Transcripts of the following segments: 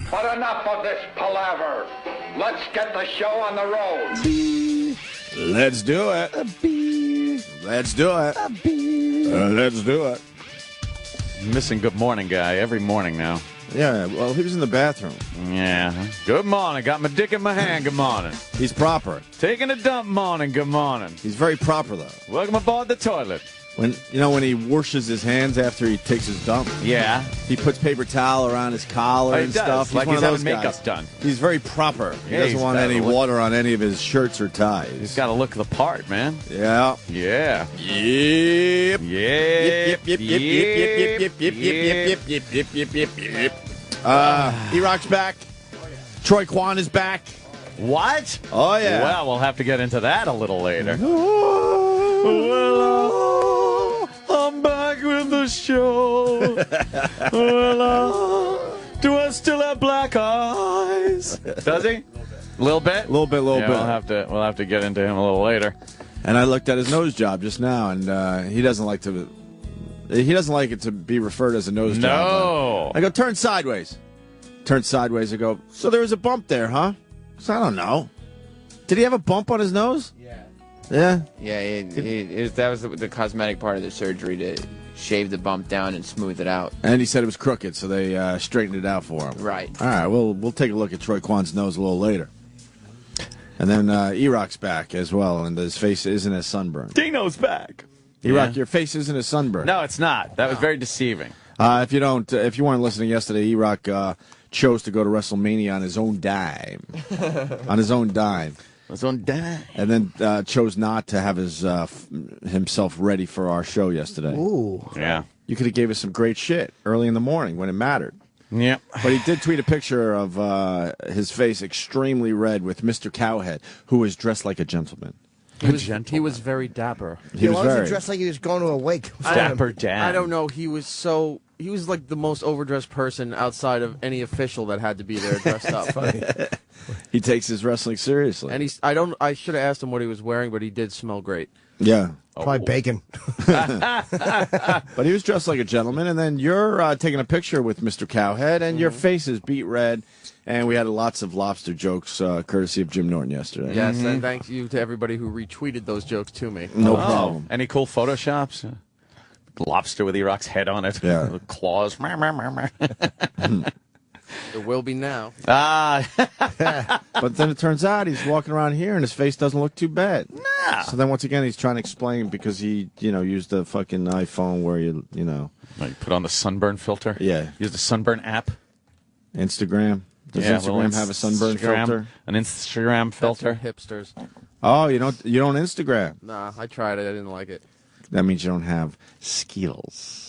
But enough of this palaver. Let's get the show on the road. Let's do it. Let's do it. Let's do it. Missing good morning guy every morning now. Yeah, well, he was in the bathroom. Yeah. Good morning. Got my dick in my hand. Good morning. He's proper. Taking a dump. Morning. Good morning. He's very proper, though. Welcome aboard the toilet. When he washes his hands after he takes his dump. Yeah. He puts paper towel around his collar and stuff. Like one he's of those having makeup guys. done. He's very proper. He Yeah, doesn't he's want gotta any look- water on any of his shirts or ties. He's got to look the part, man. Yeah. Yeah. Yep. Yep. E-Rock's back. Troy Kwan is back. What? Oh, yeah. Well, we'll have to get into that a little later. I'm back with the show. Do I still have black eyes? Does he? A little bit? A little bit. We'll have to get into him a little later. And I looked at his nose job just now, and he doesn't like it to be referred as a nose job. No. I go, turn sideways. Turn sideways. I go, so there was a bump there, huh? So I don't know. Did he have a bump on his nose? Yeah. Yeah, that was the cosmetic part of the surgery to shave the bump down and smooth it out. And he said it was crooked, so they straightened it out for him. Right. All right, we'll take a look at Troy Kwan's nose a little later. And then E-Rock's back as well, and his face isn't as sunburned. Dino's back. E-Rock, your face isn't as sunburned. No, it's not. That was very deceiving. If you weren't listening yesterday, E-Rock chose to go to WrestleMania on his own dime. On his own dime. His own dime. And then chose not to have himself ready for our show yesterday. Ooh. Yeah. You could have gave us some great shit early in the morning when it mattered. Yep. But he did tweet a picture of his face extremely red with Mr. Cowhead, who was dressed like a gentleman. He was very dapper. He was Why was very. he dressed like he was going to a wake? Dapper Dan. I don't know. He was like the most overdressed person outside of any official that had to be there dressed up. He takes his wrestling seriously. And I should have asked him what he was wearing, but he did smell great. Yeah. Probably bacon. But he was dressed like a gentleman, and then you're taking a picture with Mr. Cowhead, and your face is beet red, and we had lots of lobster jokes courtesy of Jim Norton yesterday. Yes, and thank you to everybody who retweeted those jokes to me. No problem. Any cool photoshops? Lobster with E-Rock's head on it. Yeah. With claws. There will be now. But then it turns out he's walking around here, and his face doesn't look too bad. Nah. So then once again, he's trying to explain because he, used the fucking iPhone where you Like put on the sunburn filter. Yeah. Use the sunburn app. Instagram. Does Instagram have a sunburn filter? An Instagram filter. Hipsters. Oh, you don't Instagram. Nah, I tried it. I didn't like it. That means you don't have skills.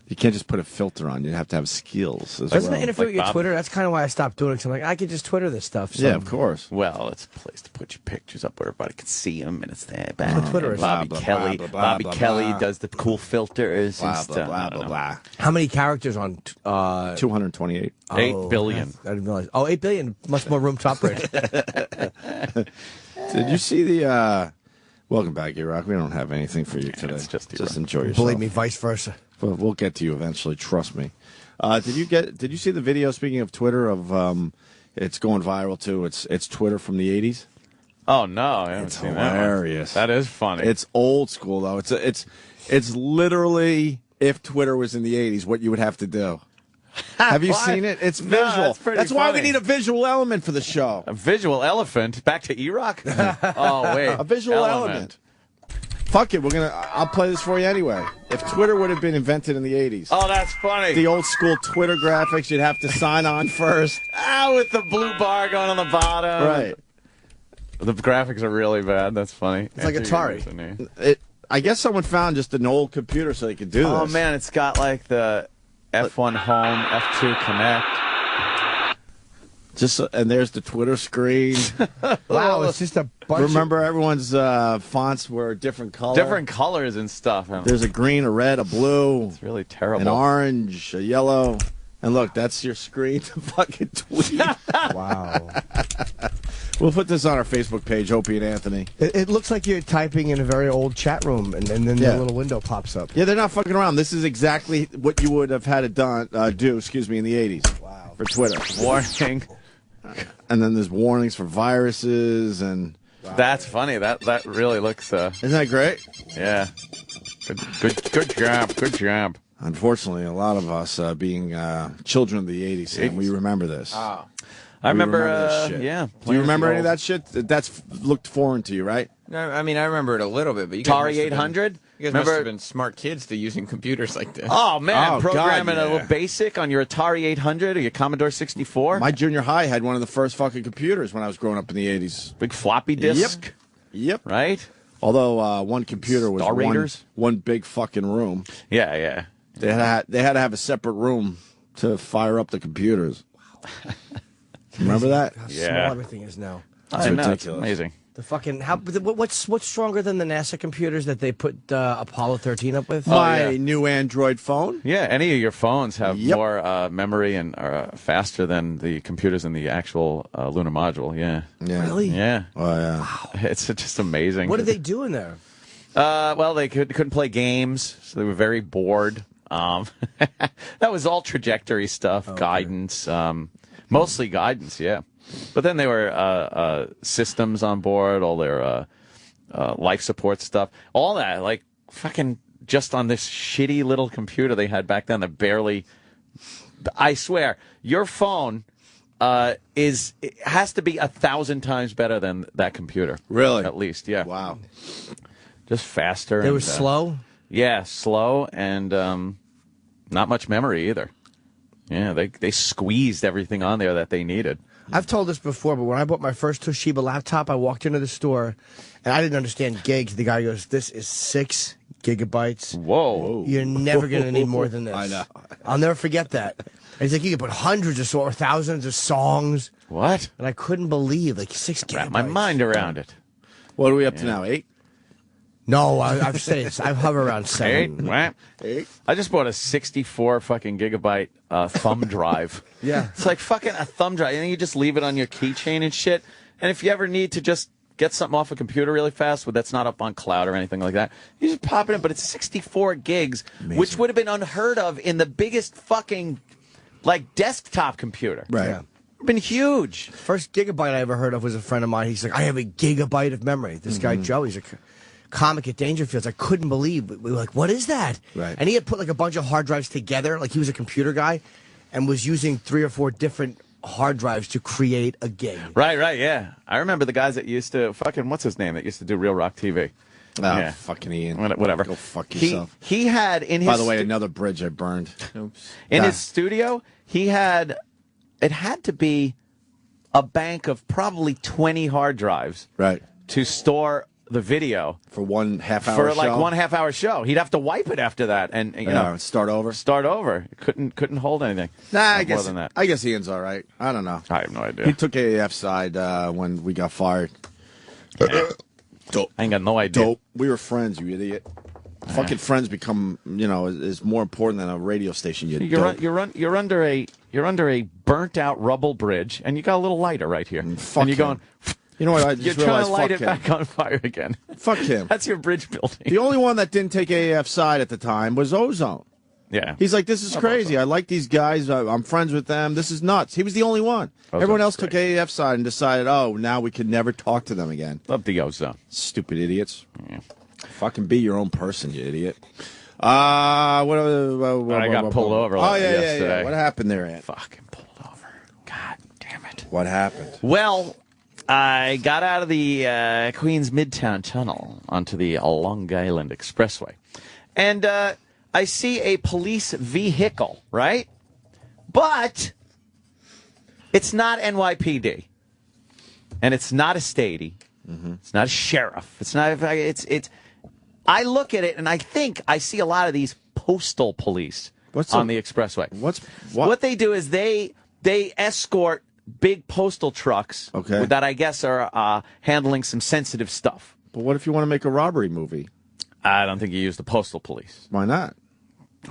You can't just put a filter on. You have to have skills as Doesn't well. it interfere with your Bob. Twitter? That's kind of why I stopped doing it. Cause I'm like, I could just Twitter this stuff. So. Yeah, of course. Well, it's a place to put your pictures up where everybody can see them, and it's there. Well, Twitter is Bobby blah, blah, Kelly. blah, blah, Bobby blah, Kelly blah. does the cool filters and Blah, stuff. blah, I blah, don't blah, know. blah. How many characters on? 228. 8 billion. I didn't realize. Oh, 8 billion. Much more room to operate. Did you see the... Welcome back, E-Rock. We don't have anything for you today. it's just just E-Rock. enjoy yourself. Believe me, vice versa. We'll get to you eventually. Trust me. Did you see the video? Speaking of Twitter, of it's going viral too. It's Twitter from the '80s. Oh no, I haven't It's seen that one. hilarious. That is funny. It's old school though. It's literally if Twitter was in the '80s, what you would have to do. Have you seen it? It's No, visual. that's pretty why we funny. need a visual element for the show. a visual elephant. Back to E-Rock. Oh wait, A visual element. Fuck it, I'll play this for you anyway. If Twitter would have been invented in the '80s, Oh, that's funny. the old school Twitter graphics, you'd have to sign on first. With the blue bar going on the bottom. Right. The graphics are really bad. That's funny. It's like Atari. I guess someone found just an old computer so they could do this. Oh man, it's got like the F1 Home, F2 Connect. And there's the Twitter screen. Wow, it's just a bunch Remember, everyone's fonts were a different color. Different colors and stuff. And There's a green, a red, a blue, it's really terrible. an orange, a yellow. And look, that's your screen to fucking tweet. Wow. We'll put this on our Facebook page, Opie and Anthony. It looks like you're typing in a very old chat room, and then Yeah. the little window pops up. Yeah, they're not fucking around. This is exactly what you would have had it do, in the 80s. Wow. for Twitter. Warning. And then there's warnings for viruses and... That's funny. That really looks. Isn't that great? Yeah. Good job. Good job. Unfortunately, a lot of us being children of the 80s, and we remember this. Oh. I remember. this shit. Yeah. Do you remember any of that shit? That's looked foreign to you, right? No, I mean, I remember it a little bit, but you guys Atari must have been- 800? You guys must have been smart kids to using computers like this. Oh, man. Oh, Programming God, a little BASIC on your Atari 800 or your Commodore 64? My junior high had one of the first fucking computers when I was growing up in the 80s. Big floppy disk. Yep. Right? Although one computer was Star Raiders? one big fucking room. Yeah, yeah. They had to have a separate room to fire up the computers. Remember that? How Yeah. small everything is now. I know. It's ridiculous. amazing. The fucking what's stronger than the NASA computers that they put Apollo 13 up with? My yeah. new Android phone. Yeah, any of your phones have Yep. more memory and are faster than the computers in the actual lunar module. Yeah. Yeah. Really? Yeah. Oh yeah. It's just amazing. What did they do in there? Well, they couldn't play games, so they were very bored. That was all trajectory stuff, guidance, mostly guidance, yeah. But then there were systems on board, all their life support stuff, all that, like fucking just on this shitty little computer they had back then that barely. I swear, your phone it has to be 1,000 times better than that computer. Really? At least, yeah. Wow. Just faster. They were and, slow. Yeah, slow and not much memory either. Yeah, they squeezed everything on there that they needed. I've told this before, but when I bought my first Toshiba laptop, I walked into the store, and I didn't understand gigs. The guy goes, "This is 6 gigabytes. Whoa. You're never going to need more than this." I know. I'll never forget that. And he's like, "You can put hundreds or thousands of songs." What? And I couldn't believe, like, 6 gigabytes. Wrap my mind around it. What are we up to now? 8? No, I've said it. I hover around 7. What? I just bought a 64 fucking gigabyte thumb drive. Yeah. It's like fucking a thumb drive. And you just leave it on your keychain and shit. And if you ever need to just get something off a computer really fast, but that's not up on cloud or anything like that, you just pop it in. But it's 64 gigs, which would have been unheard of in the biggest fucking, like, desktop computer. Right. Yeah. Been huge. First gigabyte I ever heard of was a friend of mine. He's like, I have a gigabyte of memory. This guy, Joe, he's a comic at Dangerfields. I couldn't believe. We were like, what is that? Right. And he had put like a bunch of hard drives together. Like he was a computer guy and was using 3 or 4 different hard drives to create a gig. Right, yeah. I remember the guys that used to, fucking, what's his name, that used to do Real Rock TV. Oh, Yeah. fucking Ian. Whatever. Go fuck yourself. He had in his... By the way, another bridge I burned. Oops. In Ah. his studio, he had, it had to be a bank of probably 20 hard drives Right. to store the video For 1.5 hour for like show. 1.5 hour show. He'd have to wipe it after that and you know, start over. start over. Couldn't hold anything. Nah, I Not guess more than that. I guess Ian's all right. I don't know. I have no idea. He took AAF side when we got fired. Dope. I ain't got no idea. Dope. We were friends, you idiot. Fucking friends become, is more important than a radio station. You're under a burnt out rubble bridge, and you got a little lighter right here, fuck and you're him. going. You know what? I You're just trying realized. to light Fuck it him. back on fire again. Fuck him. That's your bridge building. The only one that didn't take AAF side at the time was Ozone. Yeah. He's like, this is crazy. I like these guys. I'm friends with them. This is nuts. He was the only one. Ozone's Everyone else great. took AAF side and decided, oh, now we could never talk to them again. Love the ozone. Stupid idiots. Yeah. Fucking be your own person, you idiot. What I got pulled over Oh, yeah. yesterday. What happened there, Ant? Fucking pulled over. God damn it. What happened? Well, I got out of the Queens Midtown Tunnel onto the Long Island Expressway. And I see a police vehicle, right? But it's not NYPD. And it's not a statey. Mm-hmm. It's not a sheriff. It's not. It's. I look at it and I think I see a lot of these postal police on the expressway. What they do is they escort big postal trucks that I guess are handling some sensitive stuff. But what if you want to make a robbery movie? I don't think you use the postal police. Why not?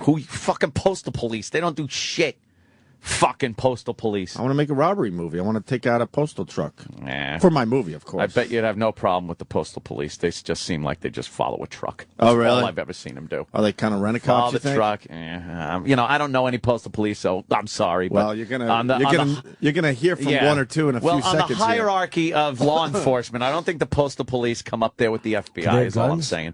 Who fucking postal police? They don't do shit. Fucking postal police. I want to make a robbery movie. I want to take out a postal truck. Nah. For my movie, of course. I bet you'd have no problem with the postal police. They just seem like they just follow a truck. Oh, That's really? all I've ever seen them do. Are they kind of rent a Follow cops, the you think? truck. I don't know any postal police, so I'm sorry. Well, but you're gonna hear from one or two in a few seconds. Well, on the hierarchy of law enforcement, I don't think the postal police come up there with the FBI. Is all I'm saying.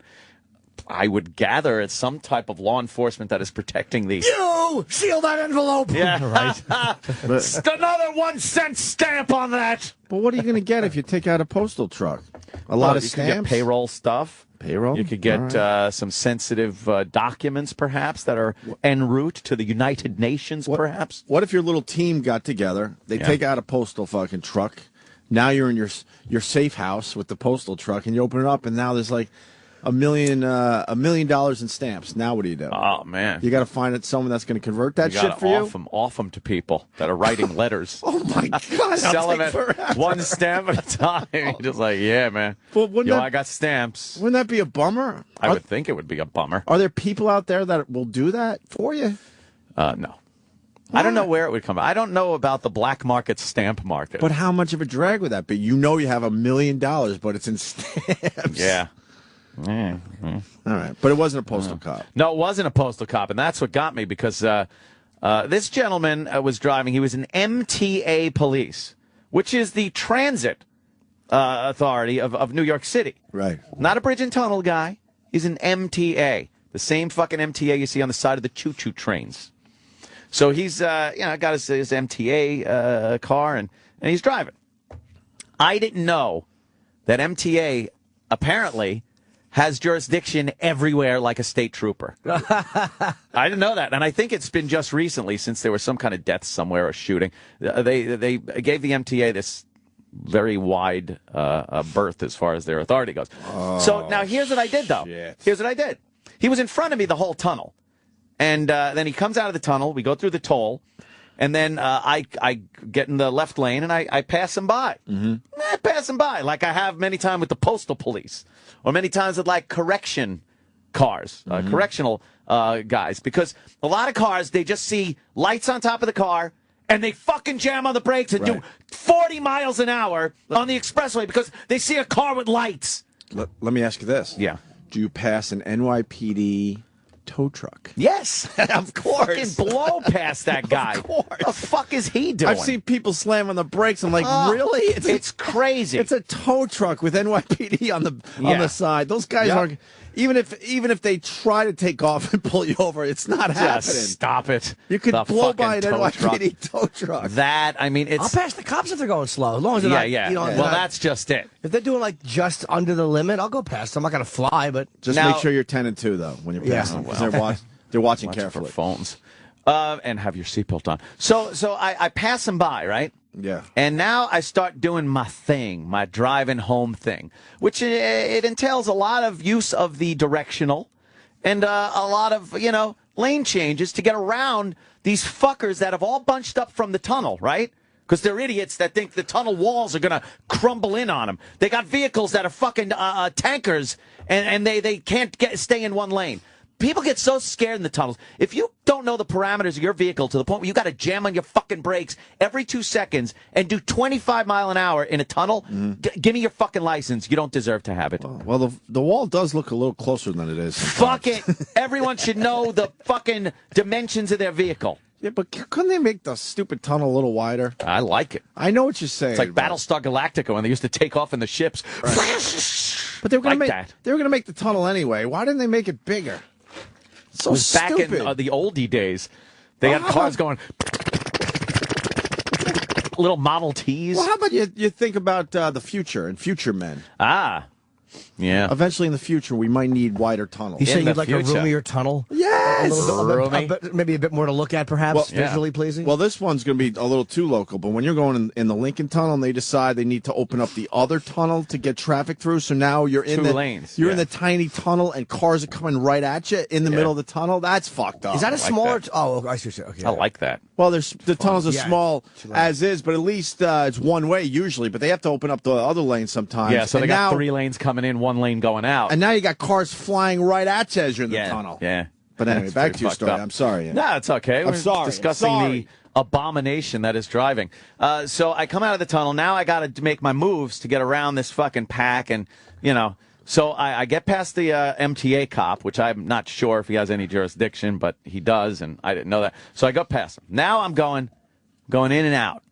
I would gather it's some type of law enforcement that is protecting the. You seal that envelope. Yeah, right. Another 1 cent stamp on that. But what are you going to get if you take out a postal truck? A lot of you stamps. could get payroll stuff. Payroll. You could get some sensitive documents, perhaps, that are en route to the United Nations, perhaps. What if your little team got together? They take out a postal fucking truck. Now you're in your safe house with the postal truck, and you open it up, and now there's like $1 million in stamps. Now what do you do? Oh man, you got to find someone that's going to convert that shit for you. Off them to people that are writing letters. Oh my god, sell them at one stamp at a time. You're just like, yeah, man. But I got stamps. Wouldn't that be a bummer? I would think it would be a bummer. Are there people out there that will do that for you? No. I don't know where it would come. I don't know about the black market stamp market. But how much of a drag would that be? You know, you have $1 million, but it's in stamps. Yeah. All right, but it wasn't a postal cop. No, it wasn't a postal cop, and that's what got me because this gentleman was driving. He was an MTA police, which is the transit authority of New York City. Right. Not a bridge and tunnel guy. He's an MTA, the same fucking MTA you see on the side of the choo-choo trains. So he's got his MTA car and he's driving. I didn't know that MTA apparently has jurisdiction everywhere like a state trooper. I didn't know that. And I think it's been just recently, since there was some kind of death somewhere or shooting, they gave the MTA this very wide berth as far as their authority goes. Oh, so now here's what I did, though. Shit. Here's what I did. He was in front of me the whole tunnel. And then he comes out of the tunnel. We go through the toll. And then I get in the left lane and I pass him by. Mm-hmm. I pass him by like I have many times with the postal police or many times with like correction cars, correctional guys. Because a lot of cars, they just see lights on top of the car and they fucking jam on the brakes and do 40 miles an hour on the expressway because they see a car with lights. Let me ask you this. Yeah. Do you pass an NYPD tow truck? Yes, of course. Fucking blow past that guy. Of course. What the fuck is he doing? I've seen people slam on the brakes. I'm like, really? It's crazy. It's a tow truck with NYPD on the side. Those guys aren't. Even if they try to take off and pull you over, it's not happening. Stop it. You could blow by an NYPD tow truck. That, I mean, it's... I'll pass the cops if they're going slow, as long as they're not. Yeah. Well, that's just it. If they're doing like just under the limit, I'll go past them. I'm not gonna fly, but just make sure you're 10 and 2 though when you're passing because they're watching carefully. For phones, and have your seatbelt on. So I pass them by, right? Yeah. And now I start doing my thing, my driving home thing, which it entails a lot of use of the directional and a lot of, lane changes to get around these fuckers that have all bunched up from the tunnel, right? Because they're idiots that think the tunnel walls are going to crumble in on them. They got vehicles that are fucking tankers, and they can't stay in one lane. People get so scared in the tunnels. If you don't know the parameters of your vehicle to the point where you got to jam on your fucking brakes every 2 seconds and do 25 mile an hour in a tunnel, give me your fucking license. You don't deserve to have it. Well, the wall does look a little closer than it is. Fuck it. Everyone should know the fucking dimensions of their vehicle. Yeah, but couldn't they make the stupid tunnel a little wider? I like it. I know what you're saying. It's like Battlestar Galactica when they used to take off in the ships. Right. But they were going to make the tunnel anyway. Why didn't they make it bigger? So back in the oldie days, they had cars going little Model Ts. Well, how about you think about the future and future men? Yeah. Eventually in the future, we might need wider tunnels. You saying you'd like a roomier tunnel? Yes! Maybe a bit more to look at, perhaps, visually pleasing? Well, this one's going to be a little too local, but when you're going in the Lincoln Tunnel and they decide they need to open up the other tunnel to get traffic through, so now you're in Two lanes. You're in the tiny tunnel and cars are coming right at you in the middle of the tunnel. That's fucked up. Is that a smaller... that. I see. Okay. I like that. Well, the tunnels are small as is, but at least it's one way usually, but they have to open up the other lane sometimes. Yeah, so they got 3 lanes coming in, 1 lane going out. And now you got cars flying right at you as you're in the tunnel. Yeah. But anyway, back to your story. I'm sorry. No, it's okay. I'm sorry. Discussing the abomination that is driving. So I come out of the tunnel. Now I got to make my moves to get around this fucking pack, and So I get past the MTA cop, which I'm not sure if he has any jurisdiction, but he does, and I didn't know that. So I go past him. Now I'm going in and out.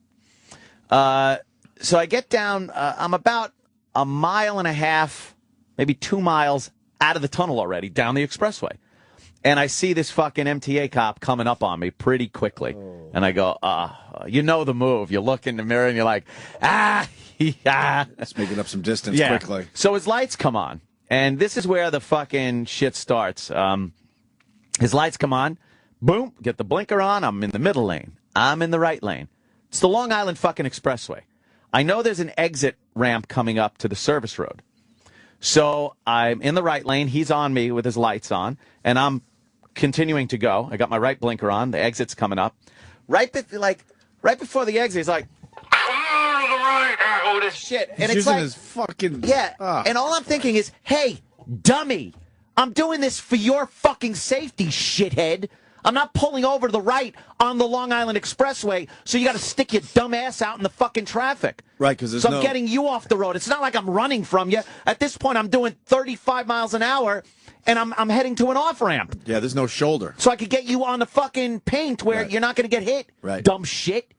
So I get down. I'm about a mile and a half, maybe 2 miles out of the tunnel already, down the expressway. And I see this fucking MTA cop coming up on me pretty quickly. Oh. And I go, you know the move. You look in the mirror and you're like, It's making up some distance quickly. So his lights come on. And this is where the fucking shit starts. His lights come on. Boom. Get the blinker on. I'm in the middle lane. I'm in the right lane. It's the Long Island fucking expressway. I know there's an exit ramp coming up to the service road. So I'm in the right lane. He's on me with his lights on. And I'm continuing to go. I got my right blinker on. The exit's coming up. Right before the exit, he's like, oh, this shit. And he's it's using like, his fucking... And all I'm thinking is, hey, dummy, I'm doing this for your fucking safety, shithead. I'm not pulling over to the right on the Long Island Expressway, so you got to stick your dumb ass out in the fucking traffic. Right, because I'm getting you off the road. It's not like I'm running from you. At this point, I'm doing 35 miles an hour, and I'm heading to an off-ramp. Yeah, there's no shoulder. So I could get you on the fucking paint where you're not going to get hit. Right. Dumb shit.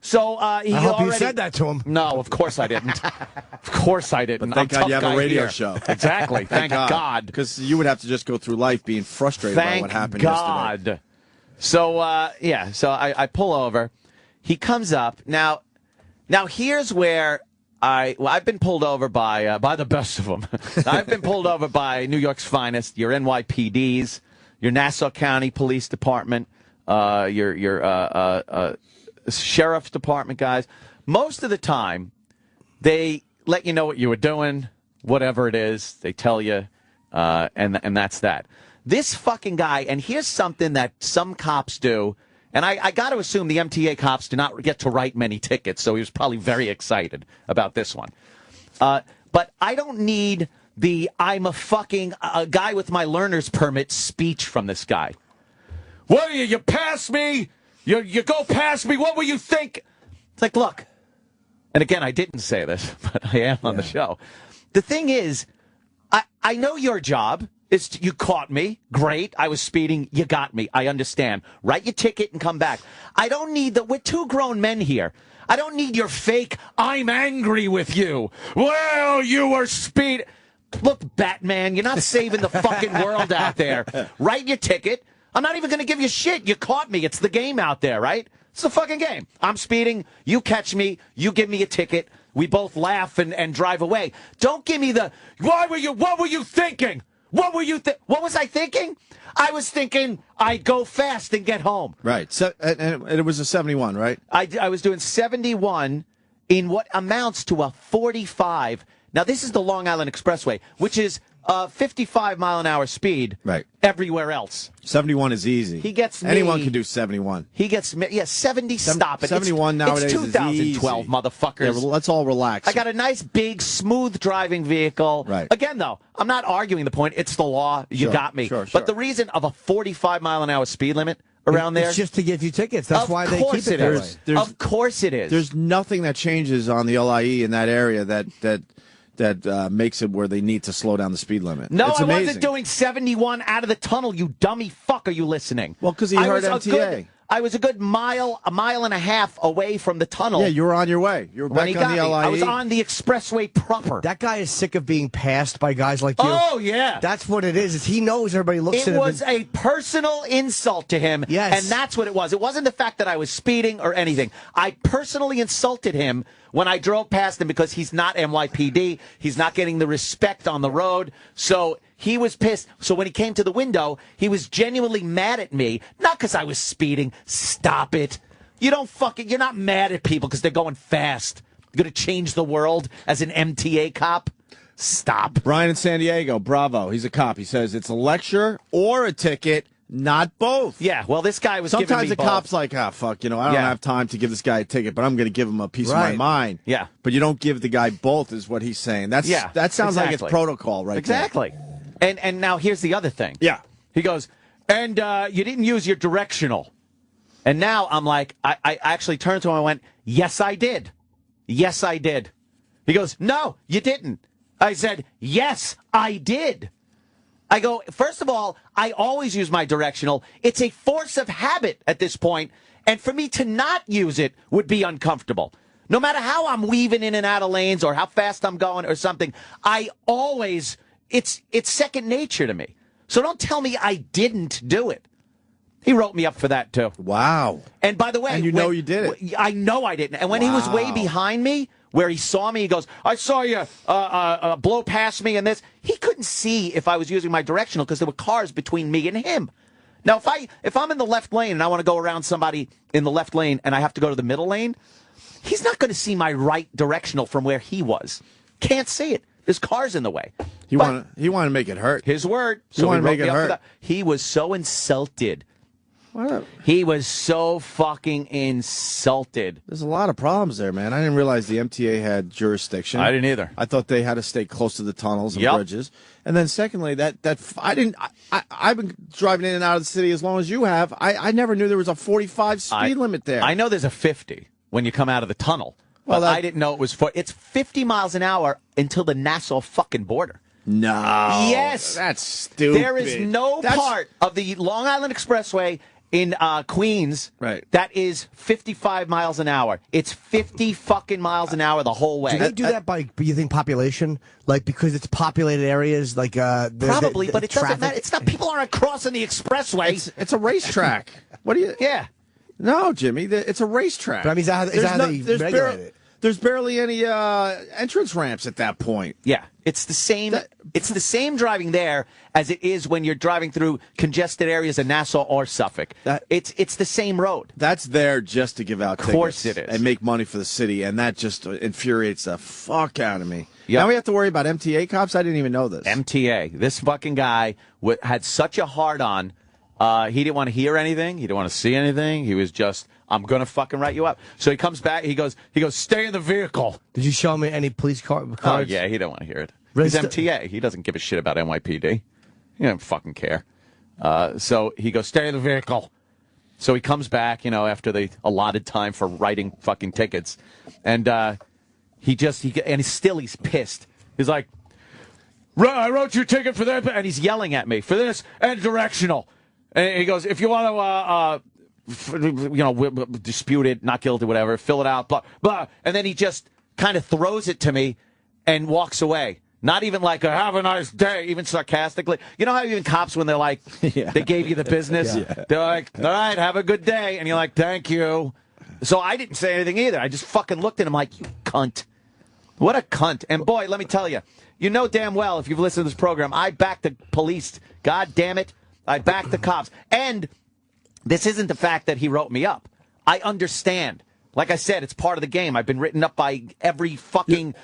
So I hope you said that to him. No, of course I didn't. Of course I didn't. But thank God you have a radio show. Exactly. Thank God. Because you would have to just go through life being frustrated by what happened yesterday. So, so I pull over. He comes up. Now here's where I've been pulled over by the best of them. I've been pulled over by New York's finest, your NYPDs, your Nassau County Police Department, your Sheriff's Department guys. Most of the time, they let you know what you were doing, whatever it is. They tell you, and that's that. This fucking guy, and here's something that some cops do, and I got to assume the MTA cops do not get to write many tickets, so he was probably very excited about this one. But I don't need the I'm a fucking guy with my learner's permit speech from this guy. What are you? You pass me? You go past me? What were you think? It's like, look, and again, I didn't say this, but I am on the show. The thing is, I know your job. You caught me. Great. I was speeding. You got me. I understand. Write your ticket and come back. I don't need we're two grown men here. I don't need your fake, I'm angry with you. Well, you were speeding. Look, Batman, you're not saving the fucking world out there. Write your ticket. I'm not even going to give you shit. You caught me. It's the game out there, right? It's the fucking game. I'm speeding. You catch me. You give me a ticket. We both laugh and drive away. Don't give me what were you thinking? What was I thinking? I was thinking I'd go fast and get home. Right. So, and it was a 71, right? I was doing 71 in what amounts to a 45. Now, this is the Long Island Expressway, which is 55-mile-an-hour speed everywhere else. 71 is easy. He gets me. Anyone can do 71. He gets me. Yeah, 70, stop it. 71 nowadays it's 2012, is easy. motherfuckers. Yeah, well, let's all relax. I got a nice, big, smooth driving vehicle. Right. Again, though, I'm not arguing the point. It's the law. You got me. Sure. But the reason of a 45-mile-an-hour speed limit around there... It's just to give you tickets. That's why they keep it that way. Of course it is. There's nothing that changes on the LIE in that area that makes it where they need to slow down the speed limit. No, it's I amazing. wasn't doing 71 out of the tunnel, you dummy fuck. Are you listening? Well, because he heard MTA. I was a good mile and a half away from the tunnel. Yeah, you were on your way. You were back on the LIE. I was on the expressway proper. That guy is sick of being passed by guys like you. Oh, yeah. That's what it is he knows everybody looks at him. It was a personal insult to him. Yes. And that's what it was. It wasn't the fact that I was speeding or anything. I personally insulted him when I drove past him because he's not NYPD. He's not getting the respect on the road. So he was pissed. So when he came to the window, he was genuinely mad at me. Not because I was speeding. Stop it. You're not mad at people because they're going fast. You're going to change the world as an MTA cop? Stop. Brian in San Diego, bravo. He's a cop. He says it's a lecture or a ticket. Not both. Yeah, well, this guy was Sometimes giving me the both. cop's like, fuck, I don't have time to give this guy a ticket, but I'm going to give him a piece of my mind. Yeah. But you don't give the guy both is what he's saying. That sounds like it's protocol right Exactly. And now here's the other thing. Yeah. He goes, and you didn't use your directional. And now I'm like, I actually turned to him and I went, yes, I did. Yes, I did. He goes, no, you didn't. I said, yes, I did. I go, first of all, I always use my directional. It's a force of habit at this point, and for me to not use it would be uncomfortable. No matter how I'm weaving in and out of lanes or how fast I'm going or something, I always, it's second nature to me. So don't tell me I didn't do it. He wrote me up for that, too. Wow. And by the way... And you know you did it. I know I didn't. And when he was way behind me, where he saw me, he goes, I saw you blow past me and this. He couldn't see if I was using my directional because there were cars between me and him. Now, if I'm in the left lane and I want to go around somebody in the left lane and I have to go to the middle lane, he's not going to see my right directional from where he was. Can't see it. There's cars in the way. He wanted to make it hurt. His word. He wanted to make it hurt. He was so insulted. What? He was so fucking insulted. There's a lot of problems there, man. I didn't realize the MTA had jurisdiction. I didn't either. I thought they had to stay close to the tunnels and Yep. bridges. And then secondly, I've been driving in and out of the city as long as you have. I never knew there was a 45 speed limit there. I know there's a 50 when you come out of the tunnel. Well, but I didn't know it was it's 50 miles an hour until the Nassau fucking border. No. Yes. That's stupid. There is no part of the Long Island Expressway in Queens that is 55 miles an hour. It's 50 fucking miles an hour the whole way. Do they do that by, you think, population? Like, because it's populated areas, like... Probably, but it doesn't matter. It's not, people aren't crossing the expressway. It's a racetrack. What do you... Yeah. No, Jimmy, it's a racetrack. But I mean, is that how they regulate it? There's barely any entrance ramps at that point. Yeah, it's the same. It's the same driving there as it is when you're driving through congested areas in Nassau or Suffolk. It's the same road. That's there just to give out tickets. Of course it is. And make money for the city, and that just infuriates the fuck out of me. Yep. Now we have to worry about MTA cops? I didn't even know this. MTA. This fucking guy had such a hard-on. He didn't want to hear anything. He didn't want to see anything. He was just, I'm going to fucking write you up. So he comes back. He goes, stay in the vehicle. Did you show me any police cards? Oh, yeah. He didn't want to hear it. He's MTA. He doesn't give a shit about NYPD. He doesn't fucking care. So he goes, stay in the vehicle. So he comes back, after the allotted time for writing fucking tickets. And he's pissed. He's like, I wrote your ticket for that. And he's yelling at me for this and directional. And he goes, if you want to, dispute it, not guilty, whatever, fill it out, blah, blah. And then he just kind of throws it to me and walks away. Not even like, have a nice day, even sarcastically. You know how even cops, when they're like, they gave you the business, they're like, all right, have a good day. And you're like, thank you. So I didn't say anything either. I just fucking looked at him like, you cunt. What a cunt. And boy, let me tell you, you know damn well, if you've listened to this program, I back the police. God damn it. I back the cops. And this isn't the fact that he wrote me up. I understand. Like I said, it's part of the game. I've been written up by every fucking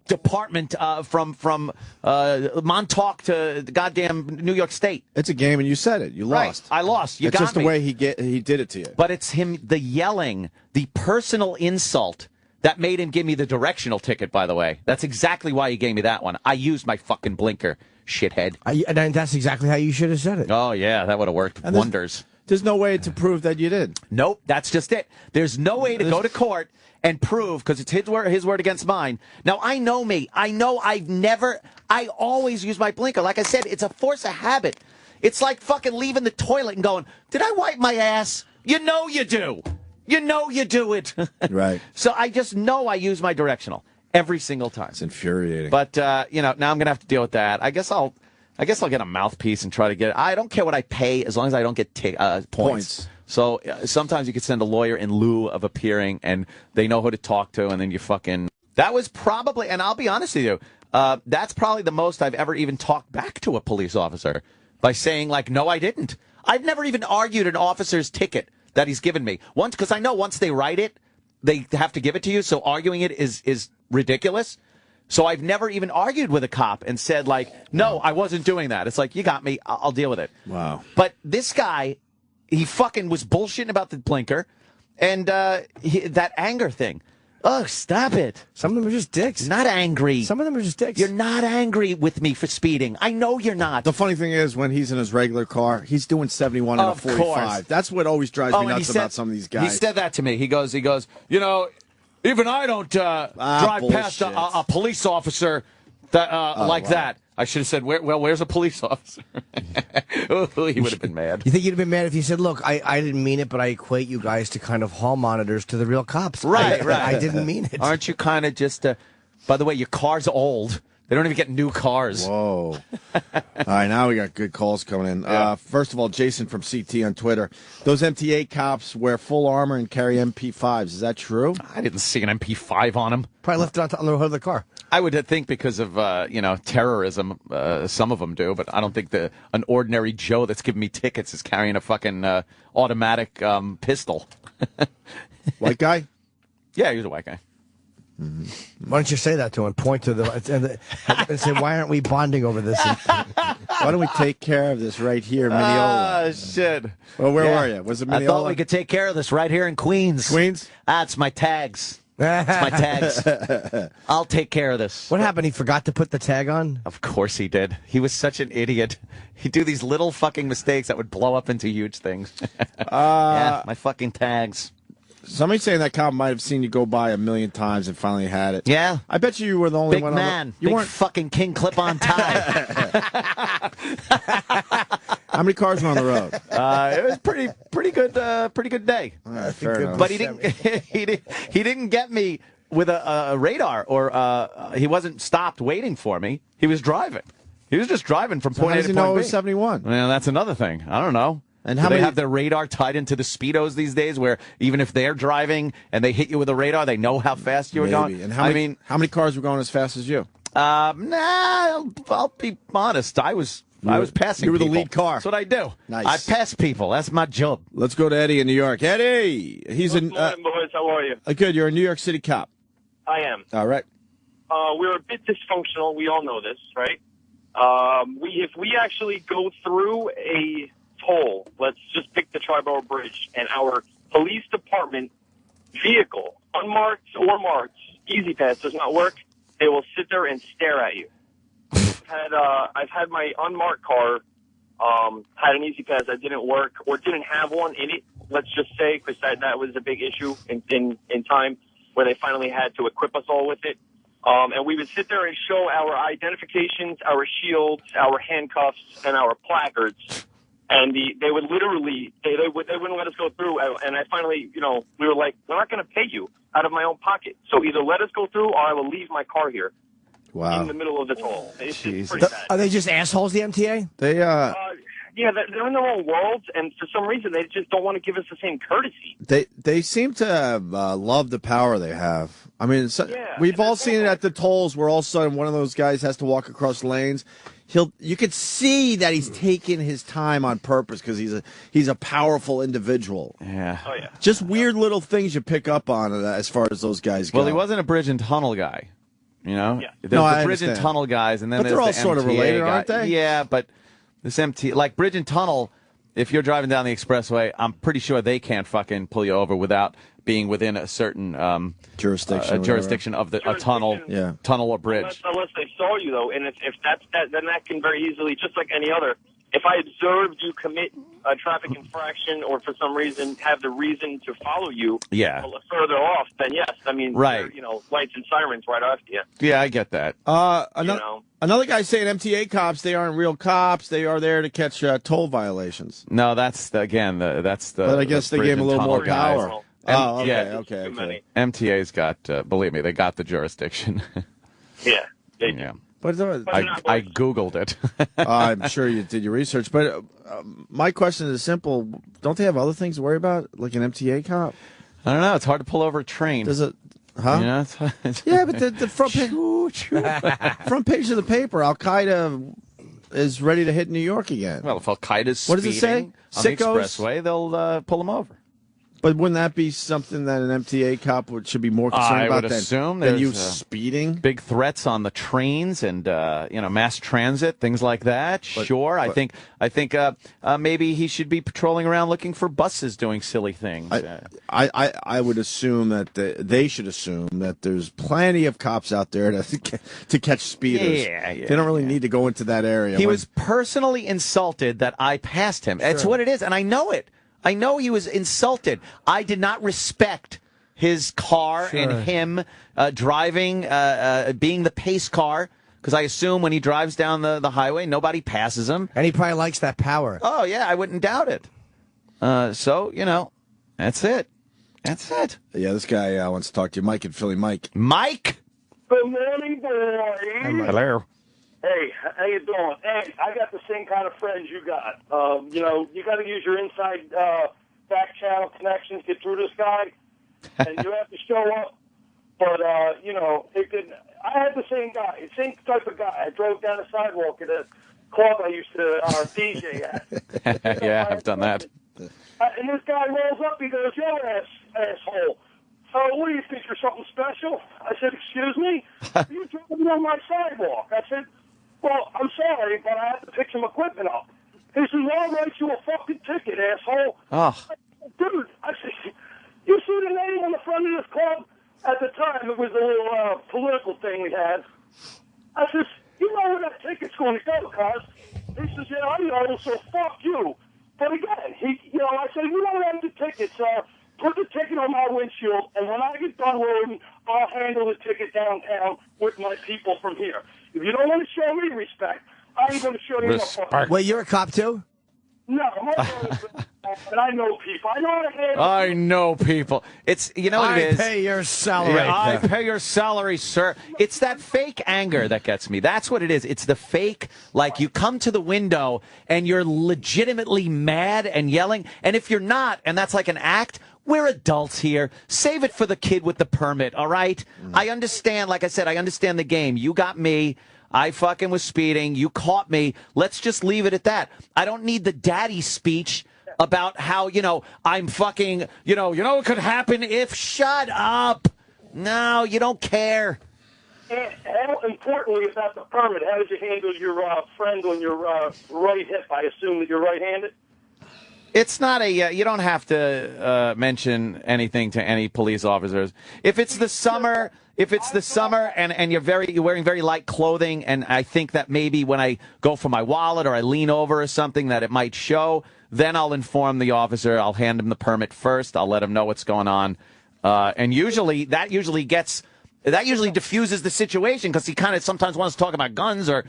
department from Montauk to the goddamn New York State. It's a game, and you said it. You lost. Right. I lost. It's just the way he did it to you. But it's him, the yelling, the personal insult that made him give me the directional ticket, by the way. That's exactly why he gave me that one. I used my fucking blinker, shithead. And that's exactly how you should have said it. Oh, yeah, that would have worked wonders. There's no way to prove that you did. Nope, that's just it. There's no way to go to court and prove, because it's his word against mine. Now, I know me. I know I always use my blinker. Like I said, it's a force of habit. It's like fucking leaving the toilet and going, did I wipe my ass? You know you do. You know you do it. Right. So I just know I use my directional every single time. It's infuriating. But, now I'm going to have to deal with that. I guess I'll get a mouthpiece and try to get it. I don't care what I pay as long as I don't get points. So sometimes you could send a lawyer in lieu of appearing, and they know who to talk to, and then you fucking... That was probably, and I'll be honest with you, that's probably the most I've ever even talked back to a police officer by saying, like, no, I didn't. I've never even argued an officer's ticket that he's given me. Once, because I know once they write it, they have to give it to you, so arguing it is ridiculous. So I've never even argued with a cop and said, like, no, I wasn't doing that. It's like, you got me. I'll deal with it. Wow. But this guy, he fucking was bullshitting about the blinker and that anger thing. Oh, stop it. Some of them are just dicks. Not angry. Some of them are just dicks. You're not angry with me for speeding. I know you're not. The funny thing is, when he's in his regular car, he's doing 71 in a Of 45. course. That's what always drives me and nuts about some of these guys. He said that to me. He goes, you know, even I don't drive past bullshit. a police officer that like that. I should have said, where's a police officer? He would have been mad. You think you'd have been mad if you said, look, I didn't mean it, but I equate you guys to kind of hall monitors to the real cops. Right. I didn't mean it. Aren't you kind of just, by the way, your car's old. They don't even get new cars. Whoa. All right, now we got good calls coming in. Yeah. First of all, Jason from CT on Twitter. Those MTA cops wear full armor and carry MP5s. Is that true? I didn't see an MP5 on him. Probably left it on the hood of the car. I would think because of terrorism, some of them do, but I don't think an ordinary Joe that's giving me tickets is carrying a fucking automatic pistol. White guy? Yeah, he's a white guy. Why don't you say that to him? Point to and say, why aren't we bonding over this? Why don't we take care of this right here, Mineola? Ah, shit. Well, where were you? Was it Mineola? I thought we could take care of this right here in Queens. Queens? It's my tags. It's my tags. I'll take care of this. What happened? He forgot to put the tag on? Of course he did. He was such an idiot. He'd do these little fucking mistakes that would blow up into huge things. Yeah, my fucking tags. Somebody saying that cop might have seen you go by 1,000,000 times and finally had it. Yeah. I bet you were the only Big one. man. You Big weren't. fucking king clip-on tie. How many cars were on the road? It was pretty good day. All right, fair enough. But he didn't get me with a radar, or he wasn't stopped waiting for me. He was driving. He was just driving from So how point A does to he know point it B. was 71? Well, that's another thing. I don't know. And Do how they many have their radar tied into the speedos these days, where even if they're driving and they hit you with a radar, they know how fast you were going? And how many cars were going as fast as you? I'll be honest. I was passing. You were the people. lead car. That's what I do. Nice. I pass people. That's my job. Let's go to Eddie in New York. Eddie, he's Good morning, boys. How are you? Good. You're a New York City cop. I am. All right. We're a bit dysfunctional. We all know this, right? If we actually go through a toll, let's just pick the Triborough Bridge, and our police department vehicle, unmarked or marked, Easy Pass does not work, they will sit there and stare at you. I've had my unmarked car, had an Easy Pass that didn't work or didn't have one in it, let's just say, because that was a big issue in time where they finally had to equip us all with it. And we would sit there and show our identifications, our shields, our handcuffs, and our placards. And they would literally, they wouldn't let us go through. And I finally, we were like, we're not going to pay you out of my own pocket. So either let us go through or I will leave my car here. Wow. In the middle of the toll. It's just pretty bad. Are they just assholes, the MTA? They Yeah, they're in their own worlds, and for some reason they just don't want to give us the same courtesy. They seem to love the power they have. I mean, Yeah, we've and all that's seen it all. at the tolls where all of a sudden one of those guys has to walk across lanes. You could see that he's taking his time on purpose because he's a powerful individual. Yeah. Oh, yeah. Just weird little things you pick up on as far as those guys go. Well, he wasn't a bridge and tunnel guy. Yeah. There's No, the I bridge and understand. tunnel guys, and then But there's they're all the sort of MTA related, guy. aren't they? Yeah, but this like bridge and tunnel, if you're driving down the expressway, I'm pretty sure they can't fucking pull you over without being within a certain jurisdiction. jurisdiction of a tunnel, Yeah. tunnel or bridge. Unless they saw you, though, and if that's that, then that can very easily, just like any other. If I observed you commit a traffic infraction or for some reason have the reason to follow you Yeah. further off, then yes. I mean, Right. lights and sirens right after you. Yeah, I get that. Another guy saying MTA cops, they aren't real cops. They are there to catch toll violations. No, that's the But I guess the they bridge gave him a and little more tunnel guys. power. Oh, okay, yeah. okay. Too many. MTA's got, believe me, they got the jurisdiction. Yeah. They do. Yeah. But I Googled it. I'm sure you did your research. But my question is simple. Don't they have other things to worry about, like an MTA cop? I don't know. It's hard to pull over a train. Does it? Huh? You know, Yeah, but the front page, front page of the paper, Al Qaeda is ready to hit New York again. Well, if Al Qaeda's What does it say? speeding on the Sickos? expressway, they'll pull them over. But wouldn't that be something that an MTA cop should be more concerned about than you speeding? Big threats on the trains and mass transit, things like that. I think maybe he should be patrolling around looking for buses doing silly things. I would assume that they should assume that there's plenty of cops out there to catch speeders. They don't really need to go into that area. He was personally insulted that I passed him. That's what it is, and I know it. I know he was insulted. I did not respect his car and him driving, being the pace car, because I assume when he drives down the highway, nobody passes him. And he probably likes that power. Oh, yeah, I wouldn't doubt it. So, that's it. That's it. Yeah, this guy wants to talk to you. Mike and Philly. Mike. Mike? Good morning, boys. Hello. Hey, how you doing? Hey, I got the same kind of friends you got. You got to use your inside back channel connections to get through this guy, and you have to show up. But I had the same guy, same type of guy. I drove down the sidewalk at a club I used to DJ at. Yeah, I've done that. And this guy rolls up. He goes, "Yo, asshole. What do you think? You're something special?" I said, "Excuse me? You're driving on my sidewalk." I said, "Well, I'm sorry, but I have to pick some equipment up." He says, "I'll write you a fucking ticket, asshole." Oh. Dude, I said, "You see the name on the front of this club?" At the time, it was a little political thing we had. I says, "You know where that ticket's going to go, cuz?" He says, "Yeah, I know, so fuck you." But again, I said, "You don't have the tickets, put the ticket on my windshield, and when I get done loading, I'll handle the ticket downtown with my people from here. If you don't want to show me respect, I ain't going to show you no fucking." Wait, you're a cop too? No, I'm not but I know people. I know how to handle. I know people. It's what it is. I pay your salary. Yeah, I pay your salary, sir. It's that fake anger that gets me. That's what it is. It's the fake, like you come to the window and you're legitimately mad and yelling. And if you're not, and that's like an act, we're adults here. Save it for the kid with the permit, all right? I understand, like I said, I understand the game. You got me. I fucking was speeding. You caught me. Let's just leave it at that. I don't need the daddy speech about how, I'm fucking, what could happen if. Shut up. No, you don't care. And how importantly about the permit, how did you handle your friend on your right hip? I assume that you're right-handed? It's not you don't have to mention anything to any police officers. If it's the summer and you're wearing very light clothing, and I think that maybe when I go for my wallet or I lean over or something that it might show, then I'll inform the officer. I'll hand him the permit first. I'll let him know what's going on. And that usually diffuses the situation because he kind of sometimes wants to talk about guns or,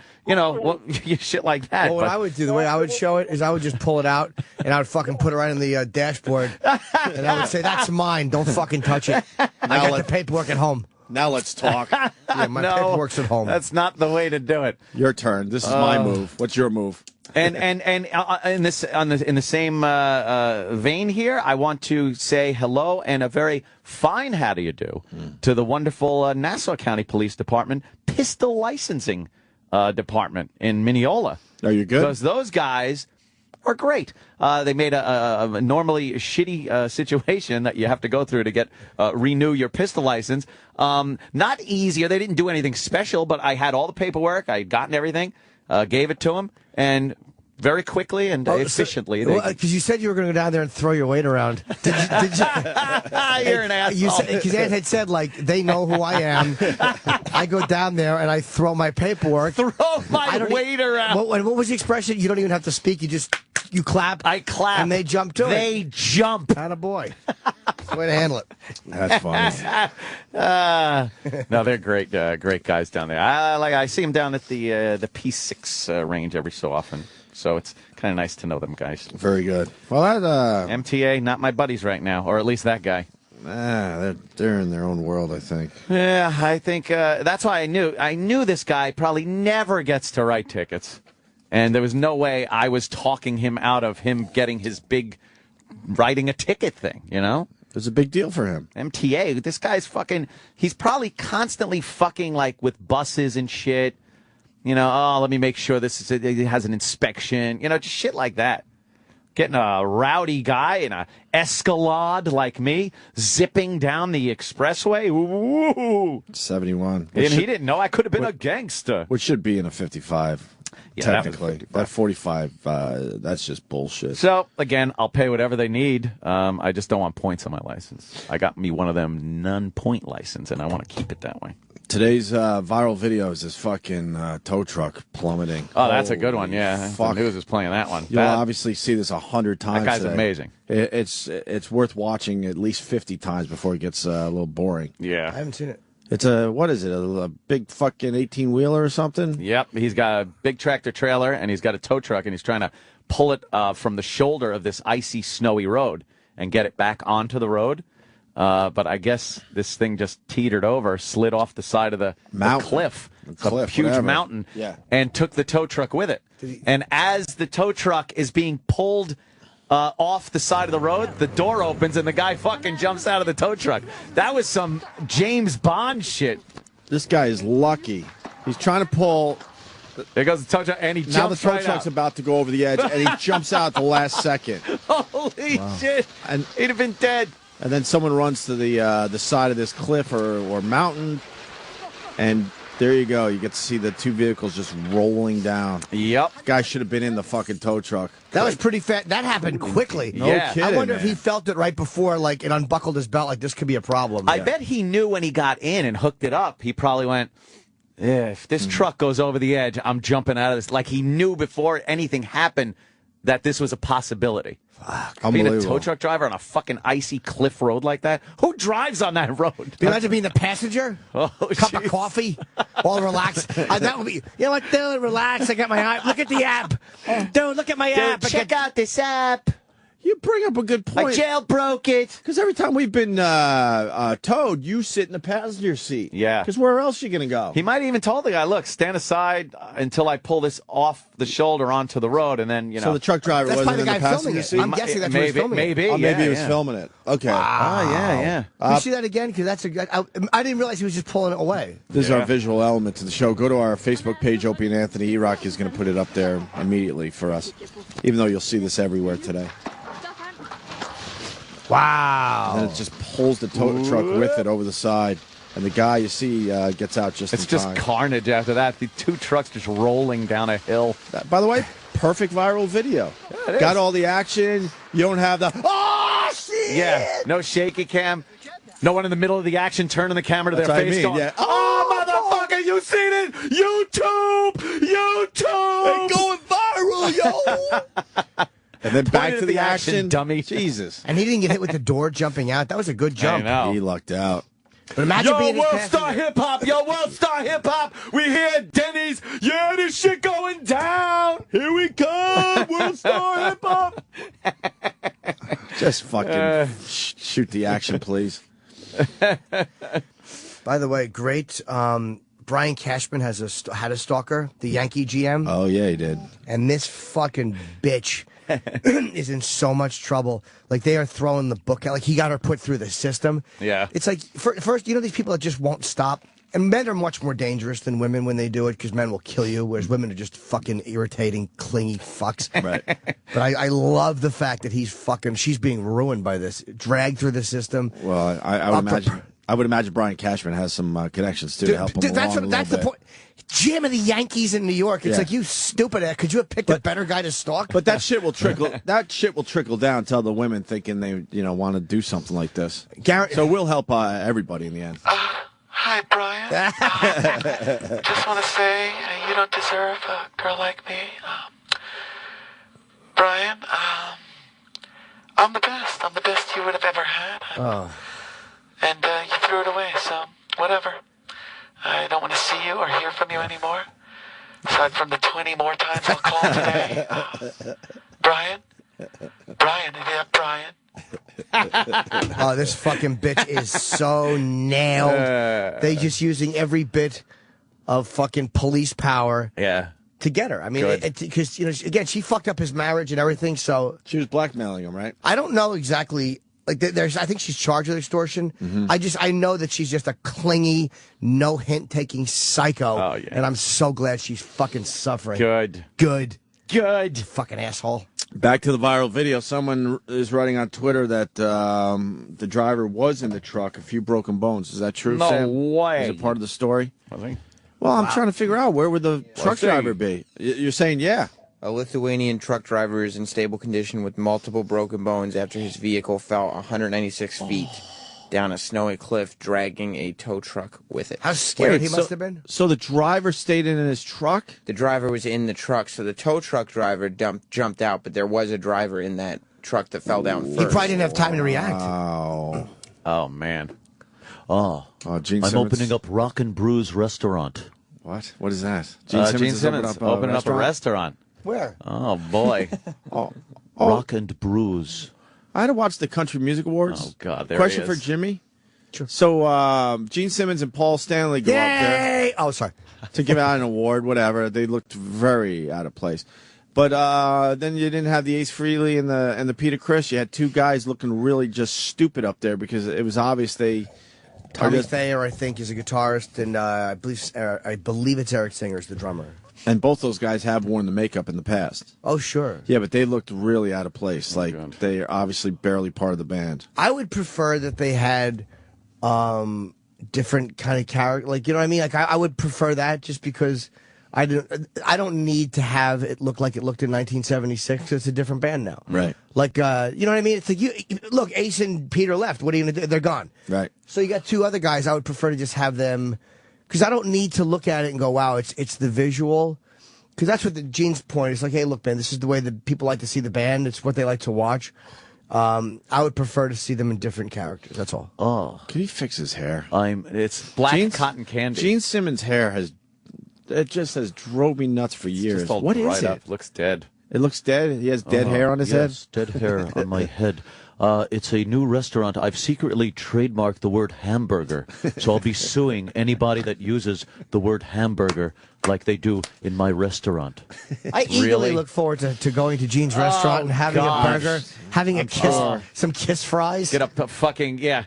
shit like that. Well, what I would do, the way I would show it is I would just pull it out and I would fucking put it right on the dashboard. And I would say, "That's mine. Don't fucking touch it." I got the paperwork at home. Now let's talk. Yeah, my paperwork's at home. That's not the way to do it. Your turn. This is my move. What's your move? And in the same vein here, I want to say hello and a very fine how do you do to the wonderful Nassau County Police Department pistol licensing department in Mineola. Are you good? Because those guys are great. They made a normally shitty situation that you have to go through to get renew your pistol license. Not easier. They didn't do anything special, but I had all the paperwork. I had gotten everything. Gave it to them, and very quickly and efficiently. Because you said you were going to go down there and throw your weight around. Did you? You're an asshole. Because Ed had said, they know who I am. I go down there and I throw my paperwork. Throw my weight around. What was the expression? You don't even have to speak. You clap. I clap. And they jump to it. They jump. Attaboy. That's the way to handle it. That's funny. No, they're great guys down there. I see them down at the P6 range every so often. So it's kind of nice to know them guys. Very good. Well, that MTA, not my buddies right now, or at least that guy. They're in their own world, I think. Yeah, I think that's why I knew this guy probably never gets to write tickets. And there was no way I was talking him out of him getting his big writing a ticket thing, It was a big deal for him. MTA, this guy's he's probably constantly fucking with buses and shit. Let me make sure it has an inspection, just shit like that. Getting a rowdy guy in a Escalade like me zipping down the expressway. Ooh. 71. And he didn't know I could have been a gangster. Which should be in a 55. Yeah, technically. That 45, that's just bullshit. So, again, I'll pay whatever they need. I just don't want points on my license. I got me one of them non-point license, and I want to keep it that way. Today's viral video is this fucking tow truck plummeting. Oh, that's a good one, yeah. Fuck. The news is playing that one. You'll obviously see this 100 times. That guy's today. amazing. It's worth watching at least 50 times before it gets a little boring. Yeah. I haven't seen it. It's what is it, a big fucking 18-wheeler or something? Yep, he's got a big tractor trailer, and he's got a tow truck, and he's trying to pull it from the shoulder of this icy, snowy road and get it back onto the road. But I guess this thing just teetered over, slid off the side of the cliff. It's a huge mountain, and took the tow truck with it. And as the tow truck is being pulled off the side of the road, the door opens, and the guy fucking jumps out of the tow truck. That was some James Bond shit. This guy is lucky. He's trying to pull... There goes the tow truck, and he jumps right out. Now the tow truck's about to go over the edge, and he jumps out at the last second. Holy shit. And he'd have been dead. And then someone runs to the side of this cliff or mountain, and there you go. You get to see the two vehicles just rolling down. Yep. Guy should have been in the fucking tow truck. That was pretty fast. That happened quickly. No kidding, I wonder if man. he felt it right before, like, it unbuckled his belt, like this could be a problem. I bet he knew when he got in and hooked it up, he probably went, if this truck goes over the edge, I'm jumping out of this. Like he knew before anything happened that this was a possibility. Fuck. Being a tow truck driver on a fucking icy cliff road like that? Who drives on that road? Can you imagine being the passenger? Cup of coffee, all relaxed. That would be, you know what, dude, relax. I got my eye. Look at the app. Dude, look at my app. Check out this app. You bring up a good point. I jailbroke it. Because every time we've been towed, you sit in the passenger seat. Yeah. Because where else are you going to go? He might have even told the guy, look, stand aside until I pull this off the shoulder onto the road, and then, you know. So the truck driver That's wasn't in probably the the guy filming passenger it. seat? I'm guessing that's what he's filming it. Maybe. Oh, maybe he was yeah. filming it. Okay. Oh, yeah. Can you see that again? Because that's a good. I didn't realize he was just pulling it away. This is our visual element to the show. Go to our Facebook page, Opie and Anthony. E-Rock is going to put it up there immediately for us, even though you'll see this everywhere today. Wow. And it just pulls the tow truck with it over the side. And the guy, you see, gets out just It's in just time. carnage after that. The two trucks just rolling down a hill. By the way, perfect viral video. it Got is. all the action. You don't have the, oh, shit! Yeah, no shaky cam. No one in the middle of the action turning the camera to That's their what I face mean, going, yeah. oh, motherfucker, you seen it? YouTube! It's going viral, yo! And then back Point to at the the action, action. dummy. Jesus. And he didn't get hit with the door jumping out. That was a good jump. I know. He lucked out. But imagine being his World passenger. Star Hip Hop! Yo, World Star Hip Hop! We here at Denny's! Yeah, this shit going down! Here we come! World Star Hip Hop! Just fucking shoot the action, please. By the way, great. Brian Cashman had a stalker, the Yankee GM. Oh, yeah, he did. And this fucking bitch is in so much trouble. Like, they are throwing the book out. Like, he got her put through the system. Yeah. It's like, first, you know, these people that just won't stop. And men are much more dangerous than women when they do it because men will kill you, whereas women are just fucking irritating, clingy fucks. Right. But I love the fact that she's being ruined by this, dragged through the system. Well, I would imagine Brian Cashman has some connections, too, to help him along that's a little the bit. point. Jamming the Yankees in New York. It's Yeah. like, you stupid ass. Could you have picked a better guy to stalk? But that shit will trickle. That shit will trickle down to the women thinking they, want to do something like this. So we'll help everybody in the end. Hi, Brian. Just want to say you don't deserve a girl like me. Brian, I'm the best. I'm the best you would have ever had. And you threw it away, so whatever. I don't want to see you or hear from you anymore. Aside from the 20 more times I'll call today. Brian? Brian, yeah, Brian. Oh, this fucking bitch is so nailed. They just using every bit of fucking police power to get her. I mean, because, again, she fucked up his marriage and everything, so... She was blackmailing him, right? I don't know exactly... Like, I think she's charged with extortion. Mm-hmm. I know that she's just a clingy, no hint taking psycho. Oh, yeah. And I'm so glad she's fucking suffering. Good. Good. Good. Fucking asshole. Back to the viral video. Someone is writing on Twitter that the driver was in the truck. A few broken bones. Is that true, No Sam? way. Is it part of the story? I think. Well, I'm trying to figure out where would the truck driver be. You're saying, yeah. A Lithuanian truck driver is in stable condition with multiple broken bones after his vehicle fell 196 feet down a snowy cliff, dragging a tow truck with it. How scared he must have been. So the driver stayed in his truck? The driver was in the truck, so the tow truck driver jumped out, but there was a driver in that truck that fell down first. He probably didn't have time to react. Oh man. Gene I'm Simmons. opening up Rock and Brews restaurant. What? What is that? Gene Simmons opening up a restaurant. Where? Oh boy. Rock and Brews. I had to watch the Country Music Awards. Oh God! There Question he for is. Jimmy. Sure. So Gene Simmons and Paul Stanley go up there. Oh, sorry. To give out an award, whatever. They looked very out of place. But then you didn't have the Ace Frehley and the Peter Criss. You had two guys looking really just stupid up there because it was obvious they. Tommy Thayer, I think, is a guitarist, and I believe it's Eric Singer's the drummer. And both those guys have worn the makeup in the past. Oh, sure. Yeah, but they looked really out of place. They are obviously barely part of the band. I would prefer that they had different kind of character. Like, you know what I mean? Like, I would prefer that just because I don't need to have it look like it looked in 1976 because it's a different band now. Right. Like, you know what I mean? It's like, look, Ace and Peter left. What are you going to do? They're gone. Right. So you got two other guys. I would prefer to just have them, because I don't need to look at it and go, wow, it's the visual. Because that's what Gene's point is. Like, hey, look, man, this is the way that people like to see the band. It's what they like to watch. I would prefer to see them in different characters. That's all. Oh, Could he fix his hair? It's black cotton candy. Gene Simmons' hair has drove me nuts for years. What is it? Looks dead. It looks dead. He has dead hair on his head. Yes, dead hair on my head. It's a new restaurant. I've secretly trademarked the word hamburger, so I'll be suing anybody that uses the word hamburger like they do in my restaurant. I eagerly look forward to going to Gene's restaurant and having a burger, having a kiss, some kiss fries. Get up, fucking yeah.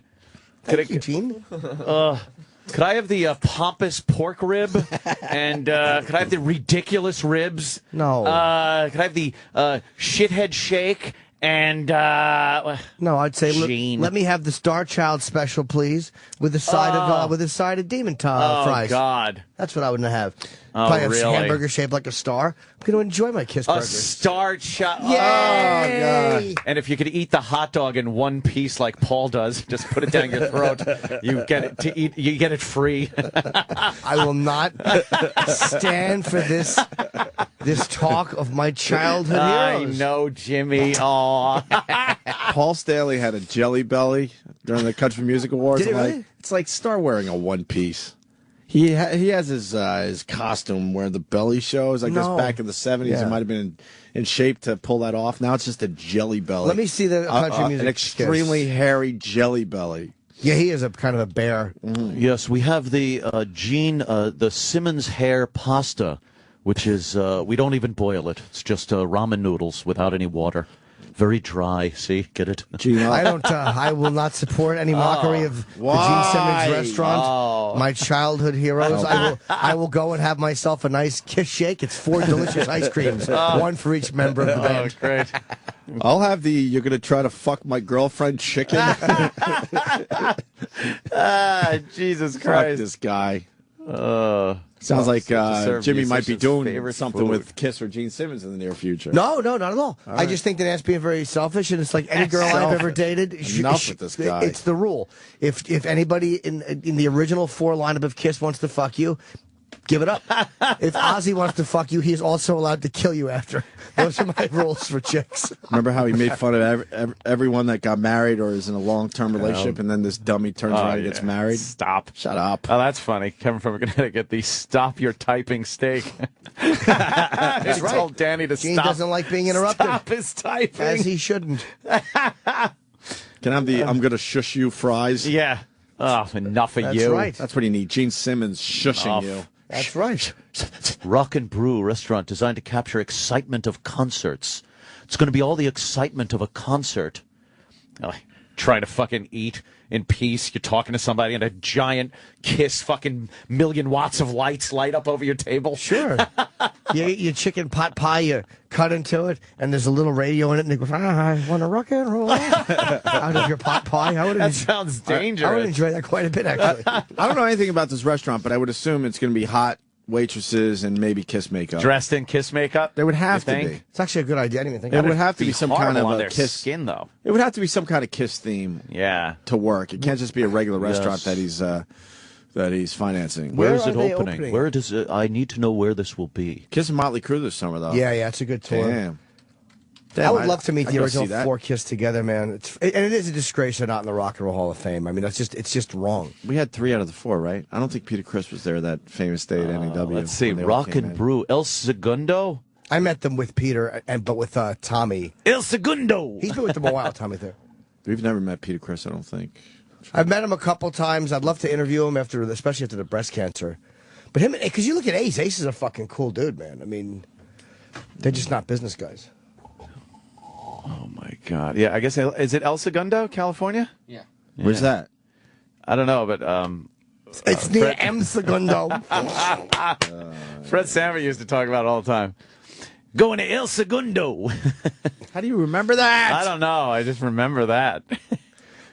Thank you, Gene. Could I have the pompous pork rib? And could I have the ridiculous ribs? No. Could I have the shithead shake? And no, I'd say Gene. let me have the Star Child special, please, with a side of demon fries. Oh God, that's what I would have. Oh, Probably have really? hamburger shaped like a star. I'm going to enjoy my Kiss burgers. A Star Child. Yay! Oh God! And if you could eat the hot dog in one piece like Paul does, just put it down your throat. You get it to eat. You get it free. I will not stand for this talk of my childhood heroes. I know, Jimmy. Aw. Paul Stanley had a jelly belly during the Country Music Awards. Did he really? It's like start wearing a one piece. He has his costume where the belly shows. I guess back in the 70s, he might have been in shape to pull that off. Now it's just a jelly belly. Let me see the Country Music. An extremely hairy jelly belly. Yeah, he is a kind of a bear. Yes, we have the the Simmons hair pasta, which is we don't even boil it. It's just ramen noodles without any water. Very dry. See, get it? I don't. I will not support any mockery of the Gene Simmons restaurant. My childhood heroes. I will go and have myself a nice Kiss shake. It's 4 delicious ice creams, one for each member of the band. Oh, great. I'll have the "you're gonna try to fuck my girlfriend" chicken. Jesus Fuck Christ! this guy. Sounds like Jimmy might be doing something with Kiss or Gene Simmons in the near future. No, not at all. I just think that Ant's being very selfish, and it's like any girl I've ever dated. Enough with this guy. It's the rule. If anybody in the original 4 lineup of Kiss wants to fuck you, give it up. If Ozzy wants to fuck you, he's also allowed to kill you after. Those are my rules for chicks. Remember how he made fun of everyone that got married or is in a long-term relationship, and then this dummy turns around and gets married? Stop. Shut up. Oh, that's funny. Kevin from Connecticut, the "stop your typing" steak. That's right. Told Danny to Gene stop. doesn't like being interrupted. Stop his typing. As he shouldn't. Can I have the "I'm gonna shush you" fries? Yeah. Oh, enough of That's you. right. That's what you need. Gene Simmons shushing you. That's right. Rock and Brew restaurant designed to capture excitement of concerts. It's going to be all the excitement of a concert. Trying to fucking eat in peace. You're talking to somebody and a giant Kiss fucking 1,000,000 watts of lights light up over your table. Sure. You eat your chicken pot pie, you cut into it, and there's a little radio in it, and it goes, I want to rock and roll out of your pot pie. That sounds dangerous. I would enjoy that quite a bit, actually. I don't know anything about this restaurant, but I would assume it's going to be hot waitresses and maybe kiss makeup. Dressed in kiss makeup? They would have to be. It's actually a good idea. I didn't even think It about would have to be some kind of on a their kiss skin, though. It would have to be some kind of kiss theme. Yeah. To work. It can't just be a regular restaurant that he's financing. Where is it they opening? Where does it? I need to know where this will be. Kiss and Motley Crue this summer, though. Yeah, it's a good tour. Damn. I would love to meet the go original see that. four Kiss together, man. And it is a disgrace they're not in the Rock and Roll Hall of Fame. I mean, it's just wrong. We had 3 out of the 4, right? I don't think Peter Criss was there that famous day at NEW. Let's see. when they all Rock came and in. Brew. El Segundo? I met them with Peter, but with Tommy. El Segundo! He's been with them a while, Tommy. There. We've never met Peter Criss, I don't think. I've met him a couple times. I'd love to interview him especially after the breast cancer. But him, because you look at Ace. Ace is a fucking cool dude, man. I mean, they're just not business guys. Oh, my God. Yeah, I guess, is it El Segundo, California? Yeah. Where's that? I don't know, but... It's near M. Segundo. Fred Sammy used to talk about it all the time. Going to El Segundo. How do you remember that? I don't know. I just remember that.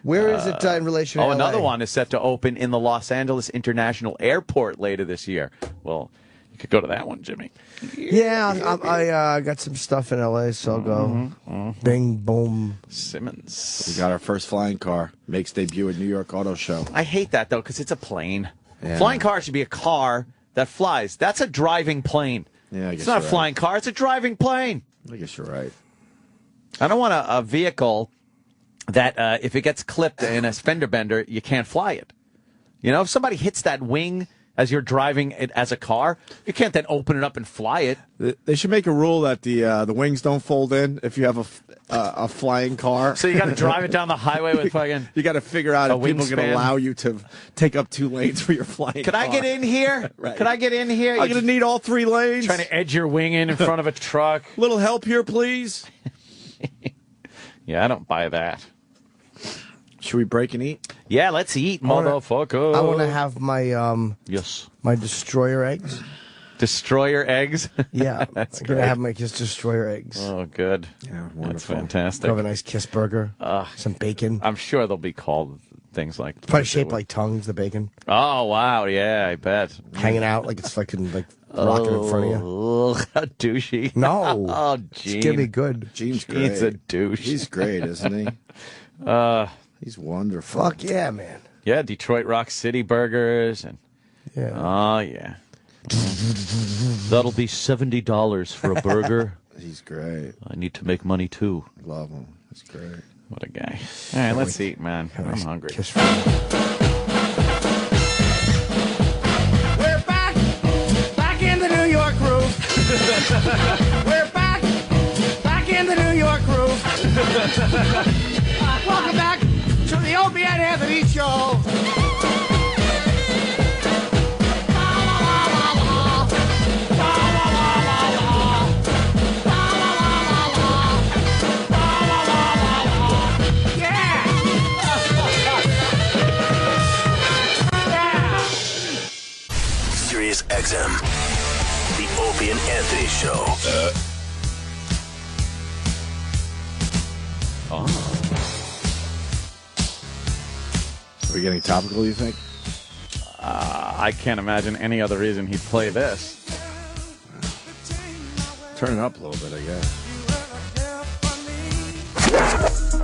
Where is it in relation to LA? Another one is set to open in the Los Angeles International Airport later this year. Well, you could go to that one, Jimmy. Yeah, I got some stuff in L.A., so I'll go. Bing, boom. Simmons. We got our first flying car. Makes debut at New York Auto Show. I hate that, though, because it's a plane. Yeah. Flying car should be a car that flies. That's a driving plane. Yeah, I guess it's not a you're flying car. It's a driving plane. I guess you're right. I don't want a vehicle that if it gets clipped in a fender bender, you can't fly it. You know, if somebody hits that wing as you're driving it as a car, you can't then open it up and fly it. They should make a rule that the wings don't fold in if you have a flying car. So you got to drive it down the highway with fucking... You got to figure out if people are going to allow you to take up 2 lanes for your flying Can car. I get in here? Right. Can I get in here? I'm going to need all 3 lanes. Trying to edge your wing in front of a truck. Little help here, please. Yeah, I don't buy that. Should we break and eat? Yeah, let's eat, motherfucker. I want to have my yes, my destroyer eggs. Destroyer eggs? Yeah, That's I'm going great. to have my Kiss destroyer eggs. Oh, good. Yeah, That's wonderful. fantastic. Have a nice Kiss burger. Some bacon. I'm sure they'll be called things like... Probably shaped like tongues, the bacon. Oh, wow, yeah, I bet. Hanging out like it's fucking like rocking in front of you. Oh, how douchey. No. Oh, It's Gene. gonna be good. Gene's great. Gene's a douche. He's great, isn't he? He's wonderful. Fuck yeah, man. Yeah, Detroit Rock City burgers. And Yeah. oh, yeah. That'll be $70 for a burger. He's great. I need to make money, too. Love him. He's great. What a guy. All right, let's eat, man. I'm hungry. Kiss for you. We're back in the New York groove. We're back in the New York groove. Welcome back to the Opie and Anthony Show. Sirius XM, the Opie and Anthony Show. Are we getting topical, you think? I can't imagine any other reason he'd play this. Turn it up a little bit, I guess.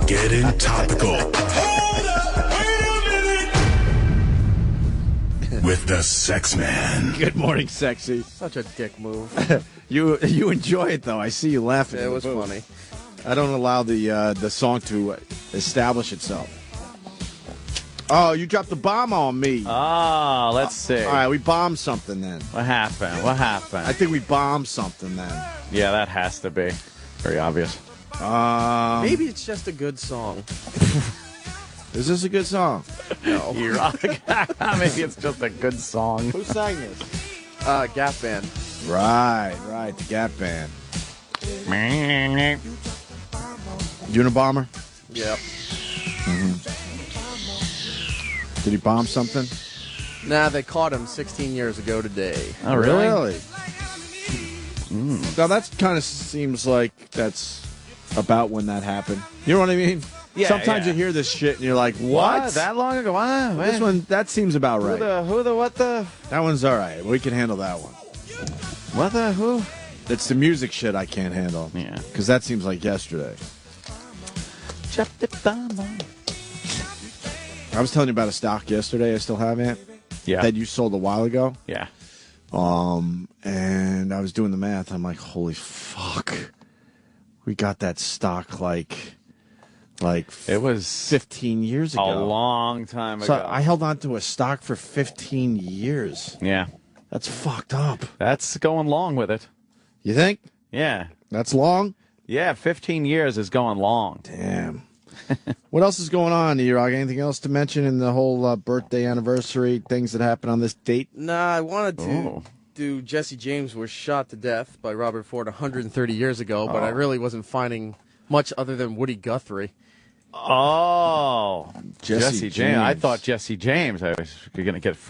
Getting topical. With the Sex Man. Good morning, sexy. Such a dick move. You enjoy it, though. I see you laughing. It in the was booth. funny. I don't allow the song to establish itself. Oh, you dropped the bomb on me. Ah, let's see. All right, we bombed something then. What happened? What happened? I think we bombed something then. Yeah, that has to be. Very obvious. Maybe it's just a good song. Is this a good song? No. You rock. Maybe it's just a good song. Who sang this? Gap Band. Right, the Gap Band. Unabomber? Yep. Did he bomb something? Nah, they caught him 16 years ago today. Oh, really? Now, that kind of seems like that's about when that happened. You know what I mean? Yeah, Sometimes you hear this shit and you're like, what? That long ago? What? This one, that seems about right. What the? That one's all right. We can handle that one. What the who? It's the music shit I can't handle. Yeah. Because that seems like yesterday. I was telling you about a stock yesterday I still have, Ant. Yeah. That you sold a while ago. Yeah. And I was doing the math. I'm like, holy fuck. We got that stock like it was 15 years ago. A long time ago. So I held on to a stock for 15 years. Yeah. That's fucked up. That's going long with it. You think? Yeah. That's long? Yeah, 15 years is going long. Damn. What else is going on, E-Rock? Anything else to mention in the whole birthday anniversary, things that happened on this date? Nah, I wanted to do Jesse James was shot to death by Robert Ford 130 years ago, but I really wasn't finding much other than Woody Guthrie. Oh, Jesse James. I thought Jesse James. I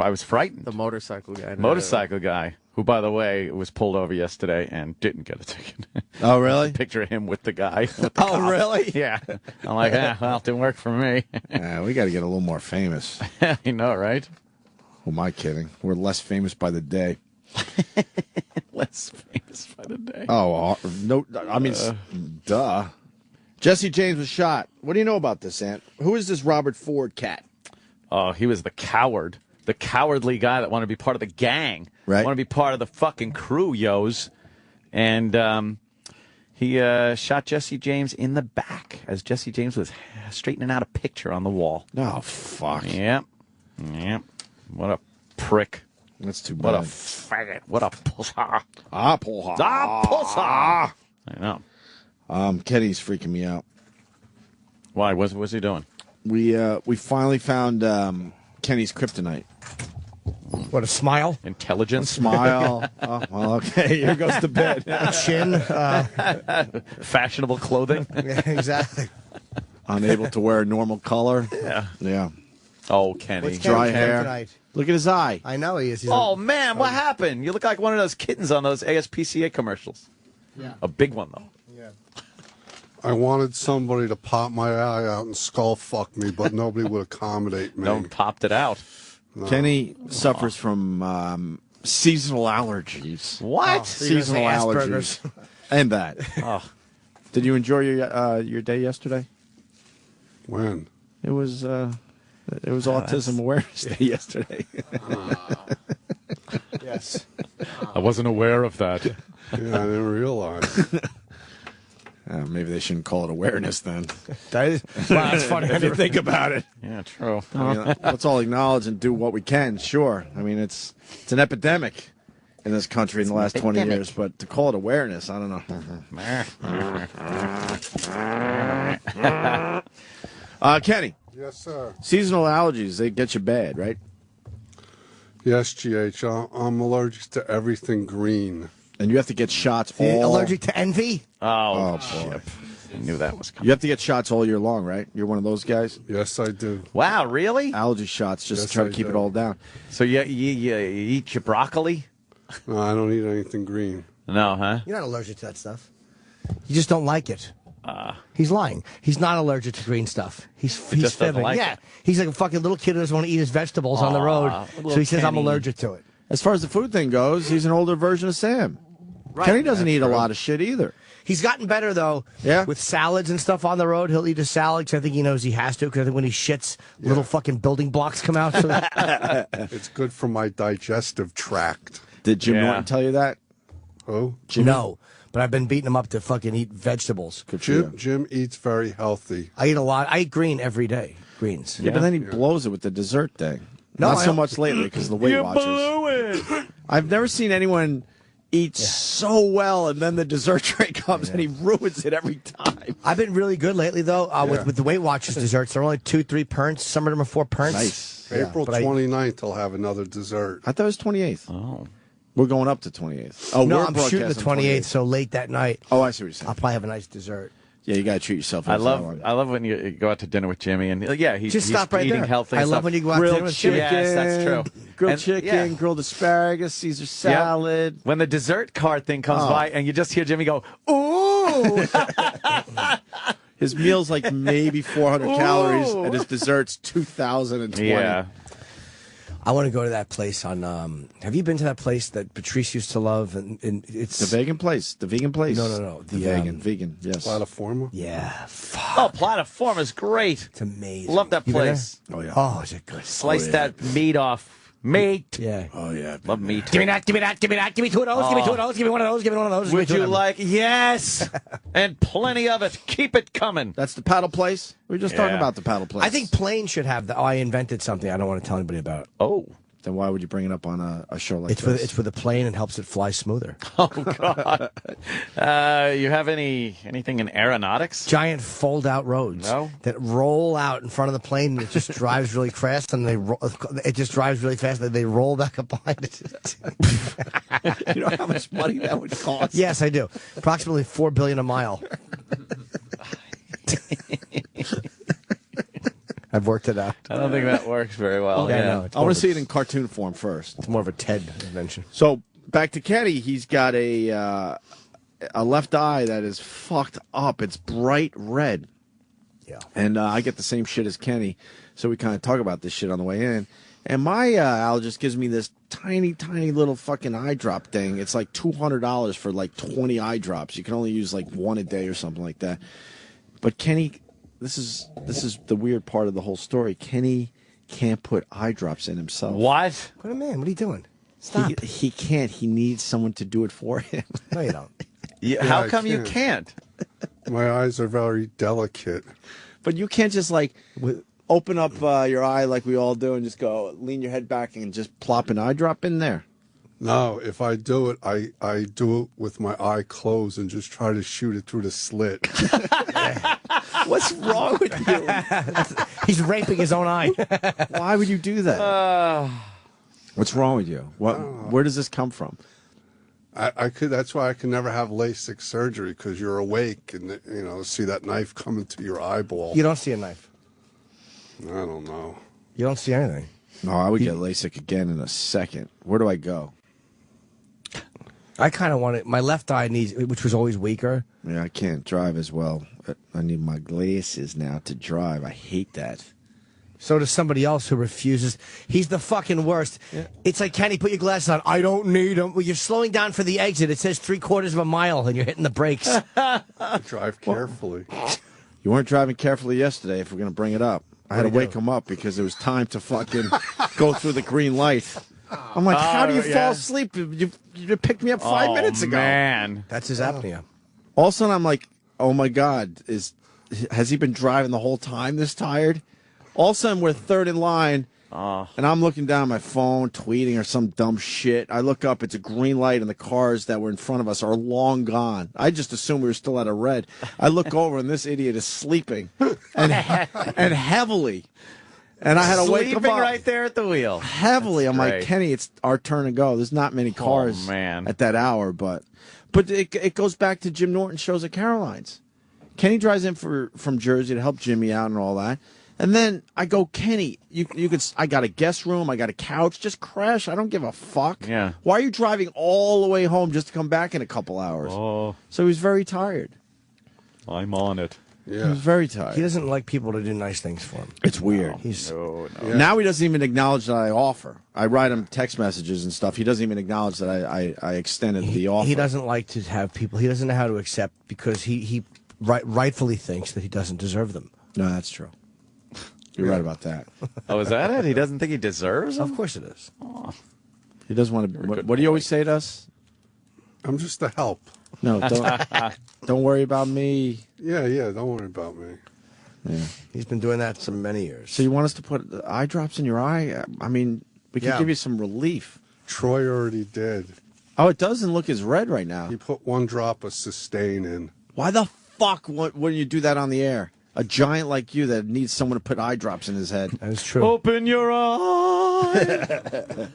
was frightened. The motorcycle guy. Motorcycle guy, who, by the way, was pulled over yesterday and didn't get a ticket. Oh, really? Picture him with the guy. With the cop. Really? Yeah. I'm like, well, it didn't work for me. Yeah, we got to get a little more famous. You know, right? Who am I kidding? We're less famous by the day. Less famous by the day. Oh, no. I mean, duh. Jesse James was shot. What do you know about this, Ant? Who is this Robert Ford cat? Oh, he was the cowardly guy that wanted to be part of the gang. Right. Want to be part of the fucking crew, yos. And he shot Jesse James in the back as Jesse James was straightening out a picture on the wall. Oh, fuck. Yep. What a prick. That's too bad. What a faggot. What a pussy. Pussy. I know. Kenny's freaking me out. Why? What's he doing? We finally found Kenny's kryptonite. What, a smile? Intelligence? Smile. Oh, well, okay. Here goes the bed. Chin. Fashionable clothing? Yeah, exactly. Unable to wear a normal color. Yeah. Oh, Kenny. What's Dry Kenny hair. tonight? Look at his eye. I know he is. Oh, man, what happened? You look like one of those kittens on those ASPCA commercials. Yeah. A big one, though. Yeah. I wanted somebody to pop my eye out and skull fuck me, but nobody would accommodate me. No one popped it out. No. Kenny suffers from seasonal allergies. What? Seasonal allergies. And that. Oh. Did you enjoy your day yesterday? When? It was Autism Awareness Day yesterday. Yes. I wasn't aware of that. Yeah, I didn't realize. Maybe they shouldn't call it awareness then. That's funny. If you think about it. Yeah, true. I mean, let's all acknowledge and do what we can, sure. I mean, it's an epidemic in this country in the last 20 years, but to call it awareness, I don't know. Kenny. Yes, sir. Seasonal allergies, they get you bad, right? Yes, GH. I'm allergic to everything green. And you have to get shots Allergic to envy? Oh, boy. I knew that was coming. You have to get shots all year long, right? You're one of those guys? Yes, I do. Wow, really? Allergy shots just Yes, to try to I keep do. it all down. So you eat your broccoli? No, I don't eat anything green. No, huh? You're not allergic to that stuff. You just don't like it. He's lying. He's not allergic to green stuff. He's just doesn't fibbing. like Yeah. it. He's like a fucking little kid who doesn't want to eat his vegetables on the road. little So he says, I'm Kenny. allergic to it. As far as the food thing goes, he's an older version of Sam. Right. Kenny doesn't eat a lot of shit either. He's gotten better, though. Yeah? With salads and stuff on the road, he'll eat a salad because I think he knows he has to. Because I think when he shits, little fucking building blocks come out. So It's good for my digestive tract. Did Jim Yeah. Norton tell you that? Oh? no. But I've been beating him up to fucking eat vegetables. Good for you. Jim eats very healthy. I eat a lot. I eat green every day. Greens. Yeah, but then he blows it with the dessert thing. No, Not I so don't- much lately because of the Weight Watchers. it. I've never seen anyone eat so well and then the dessert tray comes and he ruins it every time. I've been really good lately, though, with the Weight Watchers desserts. They're only 2-3 pints. Some of them are 4 pints. Nice. Yeah, April but I- 29th, I'll have another dessert. I thought it was 28th. Oh. We're going up to 28th. Oh, No, we're I'm shooting the broadcasting 28th, so late that night. Oh, I see what you're saying. I'll probably have a nice dessert. Yeah, you got to treat yourself. I love when you go out to dinner with Jimmy and he's Just stop right eating there. healthy. I and love stuff. when you go out to Grilled dinner with Jimmy. Yes, that's true. Grilled chicken, grilled asparagus, Caesar salad. Yep. When the dessert cart thing comes by and you just hear Jimmy go, ooh! His meal's like maybe 400 calories, and his dessert's 2,020. Yeah. I want to go to that place on. Have you been to that place that Patrice used to love? And it's the vegan place. The vegan place. No. The vegan. Yes. Plataforma. Yeah. Oh, Plataforma is great. It's amazing. Love that place. Oh yeah. Oh, is it good? Slice that meat off. Meat. Yeah. Oh yeah. Love meat. Give me that. Give me that. Give me that. Give me two of those. Give me two of those. Give me one of those. Give me one of those. Would you like? Yes. And plenty of it. Keep it coming. That's the paddle place. We were just talking about the paddle place. I think Plain should have the. Oh, I invented something I don't want to tell anybody about. Oh. Then why would you bring it up on a show like this? It's for the plane and helps it fly smoother. Oh God! You have anything in aeronautics? Giant fold-out roads that roll out in front of the plane, and it just drives really fast. And it just drives really fast, and they roll back up behind it. You know how much money that would cost? Yes, I do. Approximately $4 billion a mile. I've worked it out. I don't think that works very well. No, I want to see it in cartoon form first. It's more of a TED invention. So back to Kenny. He's got a left eye that is fucked up. It's bright red. Yeah. And I get the same shit as Kenny, so we kind of talk about this shit on the way in. And my allergist gives me this tiny, tiny little fucking eye drop thing. It's like $200 for like 20 eye drops. You can only use like one a day or something like that. But Kenny, this is the weird part of the whole story. Kenny can't put eye drops in himself. What? What a man! What are you doing? Stop. He can't. He needs someone to do it for him. No, you don't. How come you can't? My eyes are very delicate. But you can't just like open up your eye like we all do and just go lean your head back and just plop an eye drop in there. No, if I do it, I do it with my eye closed and just try to shoot it through the slit. What's wrong with you? He's raping his own eye. Why would you do that? What's wrong with you? Where does this come from? I could. That's why I can never have LASIK surgery, because you're awake and see that knife coming to your eyeball. You don't see a knife. I don't know. You don't see anything. No, I would get LASIK again in a second. Where do I go? I kind of want it. My left eye needs, which was always weaker. Yeah, I can't drive as well. I need my glasses now to drive. I hate that. So does somebody else who refuses. He's the fucking worst. Yeah. It's like, Kenny, put your glasses on. I don't need them. Well, you're slowing down for the exit. It says 3/4 of a mile, and you're hitting the brakes. Drive carefully. You weren't driving carefully yesterday, if we're going to bring it up. I had to wake him up because it was time to fucking go through the green light. I'm like, how do you fall asleep? You picked me up 5 minutes ago. Man. That's his apnea. All of a sudden, I'm like, oh my God, has he been driving the whole time this tired? All of a sudden, we're third in line, and I'm looking down at my phone, tweeting or some dumb shit. I look up, it's a green light, and the cars that were in front of us are long gone. I just assumed we were still at a red. I look over, and this idiot is sleeping, and heavily. And I had to wake him up. Sleeping right there at the wheel. Heavily. I'm like, Kenny, it's our turn to go. There's not many cars at that hour, but it goes back to Jim Norton shows at Caroline's. Kenny drives in from Jersey to help Jimmy out and all that. And then I go, Kenny, I got a guest room, I got a couch, just crash. I don't give a fuck. Yeah. Why are you driving all the way home just to come back in a couple hours? Oh. So he was very tired. I'm on it. Yeah. He was very tired. He doesn't like people to do nice things for him. It's weird. No. Now he doesn't even acknowledge that I offer. I write him text messages and stuff. He doesn't even acknowledge that I extended the offer. He doesn't like to have people. He doesn't know how to accept because he rightfully thinks that he doesn't deserve them. No, that's true. You're right about that. Oh, is that it? He doesn't think he deserves them? Of course it is. Oh. He doesn't want to. What do you always say to us? I'm just a help. No, don't worry about me. Yeah, don't worry about me. Yeah. He's been doing that for many years. So you want us to put eye drops in your eye? I mean, we can give you some relief. Troy already did. Oh, it doesn't look as red right now. He put 1 drop of Sustain in. Why the fuck wouldn't you do that on the air? A giant like you that needs someone to put eye drops in his head. That is true. Open your eyes.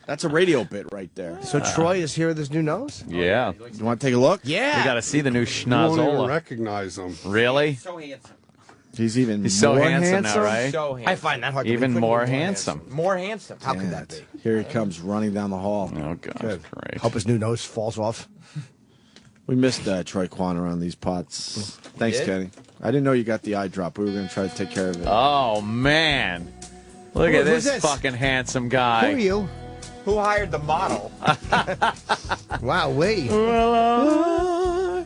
That's a radio bit right there. So Troy is here with his new nose? Yeah. You want to take a look? Yeah. We got to see the new You won't even schnozola. recognize him. Really? So handsome. He's even He's so more handsome now, right? So handsome. I find that hard to Even believe. more handsome. More handsome. How could that be? Here he comes running down the hall. Oh, God. Good. Great. Hope his new nose falls off. We missed Troy Kwan around these pots. Thanks, Did? Kenny. I didn't know you got the eye drop. We were going to try to take care of it. Oh, man. Look at Who's this this? fucking handsome guy. Who are you? Who hired the model? Wow, wait. Well,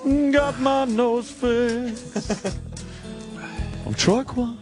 I got my nose fixed. I'm Troy Kwan.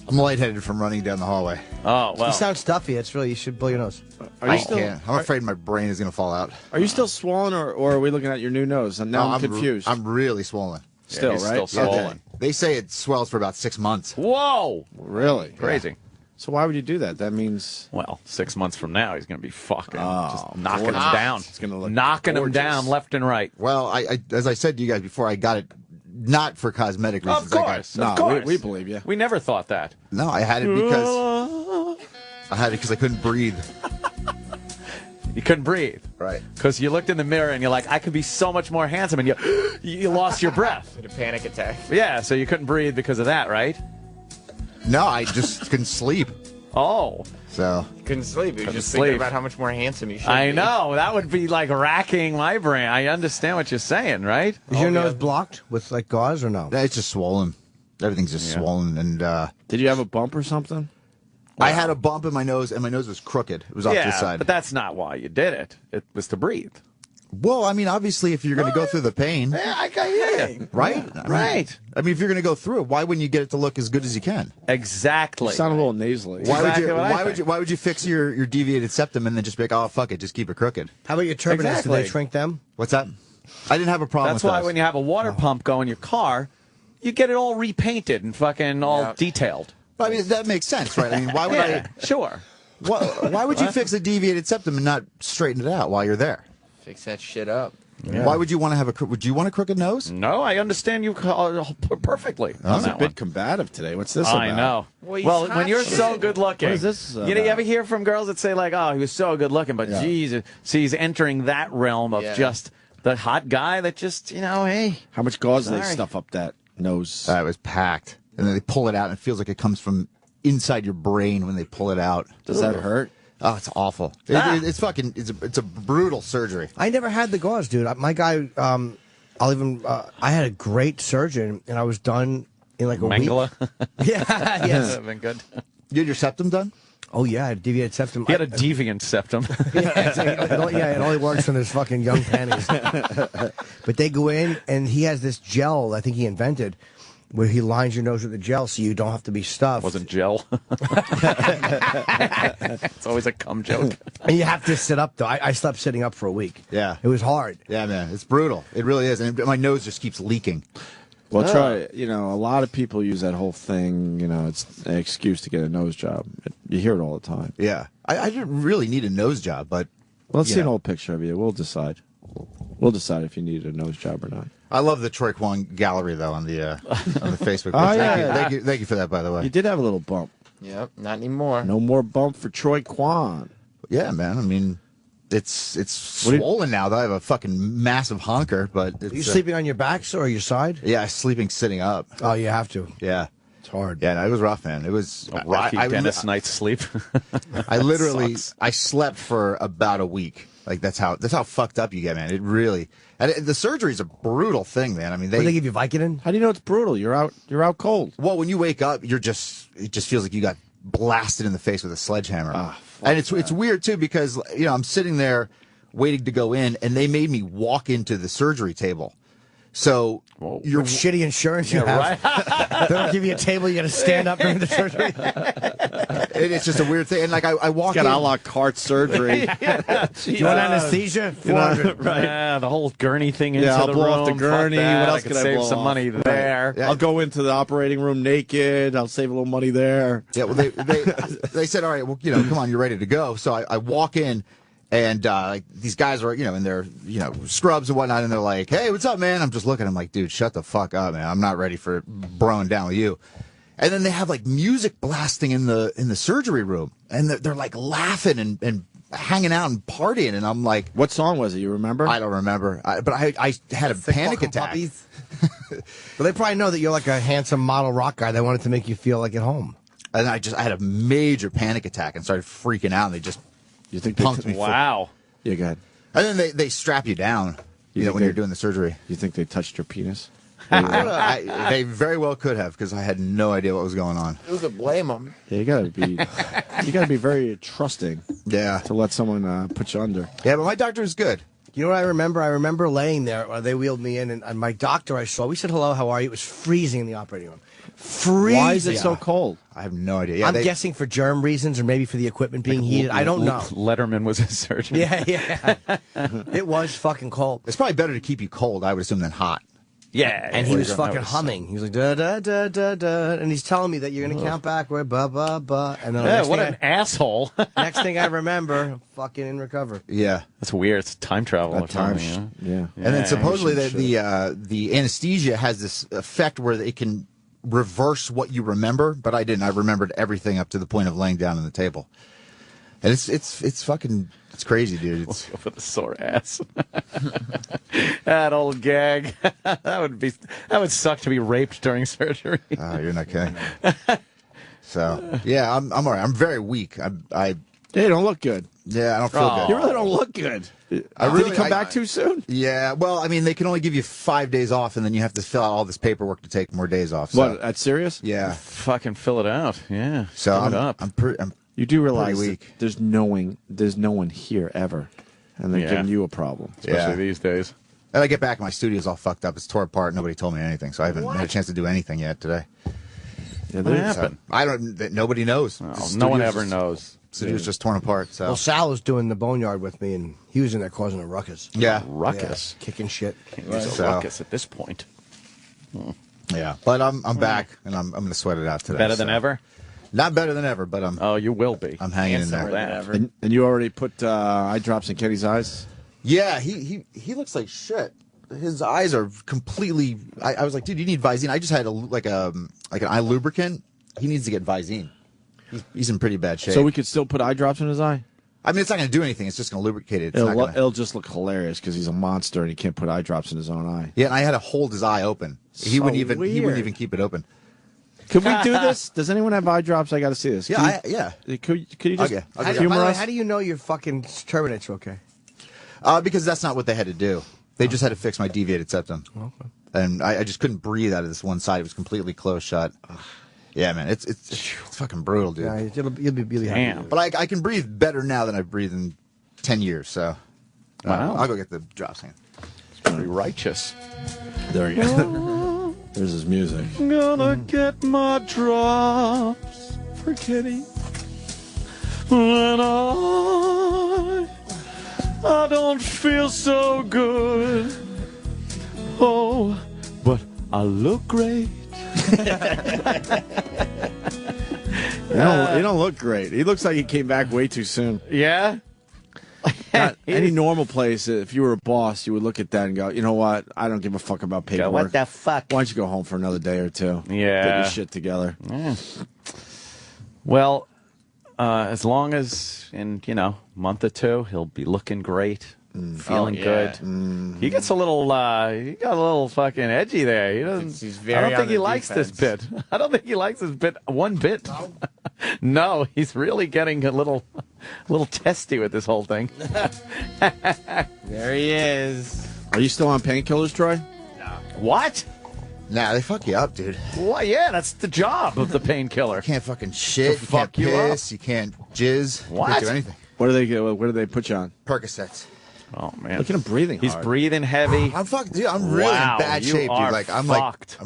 I'm lightheaded from running down the hallway. Oh, You well. sound stuffy. It's really, you should blow your nose. Are you I still can't. I'm afraid my brain is going to fall out. Are you still swollen, or are we looking at your new nose? And now I'm confused. I'm really swollen. Still, he's right? still swollen. They say it swells for about 6 months. Whoa. Really? Crazy. So why would you do that? That means Well, 6 months from now, he's going to be fucking just knocking gorgeous. him down. It's gonna look knocking him gorgeous. down left and right. Well, I as I said to you guys before, I got it not for cosmetic reasons. Of course. no, Of course. we believe you. We never thought that. No, I had it because I couldn't breathe. You couldn't breathe. Right. Because you looked in the mirror and you're like, I could be so much more handsome, and you lost your breath. Had a panic attack. Yeah, so you couldn't breathe because of that, right? No, I just couldn't sleep. Oh, So Couldn't sleep. He was Couldn't just sleep. thinking about how much more handsome he should I be. know. That would be like racking my brain. I understand what you're saying, right? Is your nose blocked with like gauze or no? it's just swollen. Everything's just swollen, and Did you have a bump or something? I had a bump in my nose, and my nose was crooked. It was off to the Yeah, side. but that's not why you did it. It was to breathe. Well, I mean, obviously, if you're going to go through the pain, Yeah, I hear you. right? Right. I mean, if you're going to go through it, why wouldn't you get it to look as good as you can? Exactly. You sound a little nasally. Why Exactly would you? what I Why would think. you? Why would you fix your deviated septum and then just be like, oh fuck it, just keep it crooked? How about your turbinates? Did Exactly. they shrink them? What's that? I didn't have a problem. That's with why those. when you have a water pump go in your car, you get it all repainted and fucking all detailed. I mean, that makes sense, right? I mean, why would Yeah, sure. why would you fix a deviated septum and not straighten it out while you're there? Fix that shit up. Yeah. Why would you want to have would you want a crooked nose? No, I understand you perfectly. I was a bit combative today. What's this about? I know. Well, Well, he's when you're hot so shit. good looking. What is this You know, you about? ever hear from girls that say, like, oh, he was so good looking, but Yeah. Jesus. See, he's entering that realm of Yeah. just the hot guy that just, hey. How much gauze do they Sorry. stuff up that nose? It was packed, and then they pull it out, and it feels like it comes from inside your brain when they pull it out. Does that hurt? Oh, it's awful. It's fucking. It's a brutal surgery. I never had the gauze, dude. My guy, I had a great surgeon, and I was done in like a Mangala? week. Yeah, yes. Been good. You had your septum done? Oh yeah, I had deviated septum. He had a deviant septum. It only works when there's fucking young panties. But they go in, and he has this gel I think he invented, where he lines your nose with the gel so you don't have to be stuffed. Wasn't gel. It's always a cum joke. And you have to sit up, though. I slept sitting up for a week. Yeah. It was hard. Yeah, man, it's brutal. It really is, and my nose just keeps leaking. Well, try. A lot of people use that whole thing. It's an excuse to get a nose job. You hear it all the time. Yeah, I didn't really need a nose job, but Well, let's see an know. old picture of you. We'll decide. We'll decide if you need a nose job or not. I love the Troy Kwan gallery though on the Facebook. Oh, page. yeah. Thank you for that, by the way. You did have a little bump. Yep, not anymore. No more bump for Troy Kwan. Yeah, man. I mean, it's swollen now. Though I have a fucking massive honker, but it's, Are you sleeping on your backs or your side? Yeah, sleeping sitting up. Oh, you have to. Yeah, it's hard. Yeah, no, it was rough, man. It was A rocky dentist night's sleep. I literally Sucks. I slept for about a week. Like that's how fucked up you get, man. It really the surgery's a brutal thing, man. I mean, They give you Vicodin? How do you know it's brutal? You're out cold. Well, when you wake up, it just feels like you got blasted in the face with a sledgehammer. And it's weird too because I'm sitting there waiting to go in, and they made me walk into the surgery table. So you're shitty insurance you have. They don't give you a table. You got to stand up during the surgery. It's just a weird thing. And like I walk Got in, a la carte surgery. You want anesthesia? 400. Right. Yeah, the whole gurney thing into I'll the blow room. off the Fuck gurney. that. What else I could could I save blow some off? money there. Yeah. I'll go into the operating room naked. I'll save a little money there. Yeah, well, they said, all right, well, come on, you're ready to go. So I walk in, and these guys are, in their, scrubs and whatnot, and they're like, hey, what's up, man? I'm just looking. I'm like, dude, shut the fuck up, man. I'm not ready for broing down with you. And then they have like music blasting in the surgery room, and they're like laughing and hanging out and partying, and I'm like, what song was it? You remember? I don't remember, but I had a panic attack. Well, they probably know that you're like a handsome model rock guy. They wanted to make you feel like at home. And I had a major panic attack and started freaking out. And they just punked me. Wow. Yeah, go ahead. And then they strap you down. When you're doing the surgery. You think they touched your penis? I don't know. They very well could have, because I had no idea what was going on. Who could blame them? Yeah, you gotta be very trusting. Yeah. To let someone put you under. Yeah, but my doctor is good. You know what I remember? I remember laying there. They wheeled me in, and my doctor I saw. We said hello, how are you? It was freezing in the operating room. Freezing. Why is it so cold? I have no idea. Yeah, I'm guessing for germ reasons, or maybe for the equipment being heated. I don't know. Letterman was a surgeon. Yeah. It was fucking cold. It's probably better to keep you cold, I would assume, than hot. Yeah. And he was fucking humming. He was like, da, da, da, da, da. And he's telling me that you're going to count backward, ba, ba, ba. And then what an asshole. Next thing I remember, fucking in recover. Yeah. That's weird. It's time travel. At times, yeah. And then supposedly the anesthesia has this effect where it can reverse what you remember, but I didn't. I remembered everything up to the point of laying down on the table. And it's fucking, it's crazy, dude. It's with a sore ass. That old gag. that would suck to be raped during surgery. Oh, you're not kidding. So yeah, I'm all right. I'm very weak. I you don't look good. Yeah, I don't feel good. You really don't look good. Did he come back too soon? Yeah, well, I mean, they can only give you 5 days off, and then you have to fill out all this paperwork to take more days off. So. What? That's serious? Yeah. Fucking fill it out. Yeah. So I'm you do realize pretty that weak. there's no one here ever, and they're giving you a problem, especially these days. And I get back, my studio's all fucked up. It's tore apart. Nobody told me anything, so I haven't had a chance to do anything yet today. Yeah, what happened? I don't. Nobody knows. No one ever knows. Studio's just torn apart. So. Well, Sal was doing the boneyard with me, and he was in there causing a ruckus. Yeah, ruckus, kicking shit. It's a ruckus at this point. Yeah, but I'm back, and I'm going to sweat it out today. Better than ever. Not better than ever, but I'm. Oh, you will be. I'm hanging in there. And you already put eye drops in Kenny's eyes? Yeah, he looks like shit. His eyes are completely. I was like, dude, you need Visine. I just had an eye lubricant. He needs to get Visine. He's in pretty bad shape. So we could still put eye drops in his eye? I mean, it's not going to do anything. It's just going to lubricate it. It'll just look hilarious because he's a monster and he can't put eye drops in his own eye. Yeah, and I had to hold his eye open. He wouldn't even keep it open. Could we do this? Does anyone have eye drops? I got to see this. Yeah, Could you just humor us? How do you know your fucking turbinates are okay? Because that's not what they had to do. They just had to fix my deviated septum. Okay. And I just couldn't breathe out of this one side. It was completely closed shut. Yeah, man, it's fucking brutal, dude. Yeah, you'll be really happy. But I can breathe better now than I've breathed in 10 years, so I'll go get the drops. It's pretty righteous. There you go. There's his music. Gonna get my drops for Kenny. When I don't feel so good. Oh, but I look great. You don't look great. He looks like he came back way too soon. Yeah? Any normal place, if you were a boss, you would look at that and go, you know what? I don't give a fuck about paperwork. What the fuck? Why don't you go home for another day or two? Yeah. Get your shit together. Yeah. Well, as long as in, a month or two, he'll be looking great. Feeling good. He gets a little, he got a little fucking edgy there. He doesn't. I don't think he likes this bit. I don't think he likes this bit one bit. No, he's really getting a little testy with this whole thing. There he is. Are you still on painkillers, Troy? No. What? Nah, they fuck you up, dude. Well, yeah, that's the job of the painkiller. You can't fucking shit. You can't piss. You can't jizz. What? You can't do anything. What do they put you on? Percocets. Oh man! Look at him breathing. He's hard. breathing heavy. I'm fucked, dude. I'm really in bad shape, dude. Like I'm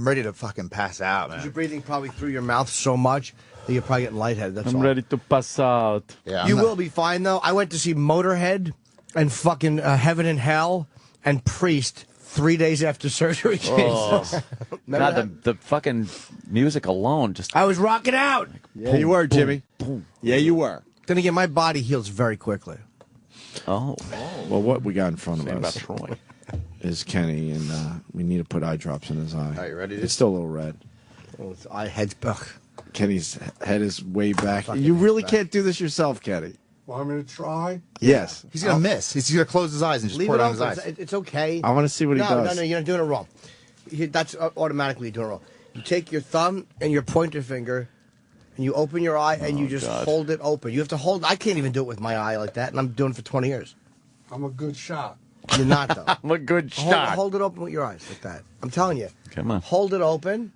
ready to fucking pass out, man. You're breathing probably through your mouth so much that you're probably getting lightheaded. That's all. I'm ready to pass out. Yeah, you will be fine though. I went to see Motorhead and fucking Heaven and Hell and Priest 3 days after surgery. Oh. God, the fucking music alone just. I was rocking out. Yeah, you were, Jimmy. Yeah, you were. Then again, my body heals very quickly. Oh. Well, what we got in front of Same us about Troy. is Kenny, and we need to put eye drops in his eye. Are you ready? It's still a little red. Oh, it's eye head. Ugh. Kenny's head is way back. You really can't do this yourself, Kenny. Want me to try? Yes. He's gonna miss. He's gonna close his eyes and just Leave pour it it on open. his eyes. It's okay. I want to see what he does. No, you're not doing it wrong. That's automatically doing it wrong. You take your thumb and your pointer finger, and you open your eye, and you just hold it open. You have to hold. I can't even do it with my eye like that, and I'm doing it for 20 years. I'm a good shot. You're not, though. I'm a good shot. Hold it open with your eyes like that. I'm telling you. Come on. Hold it open,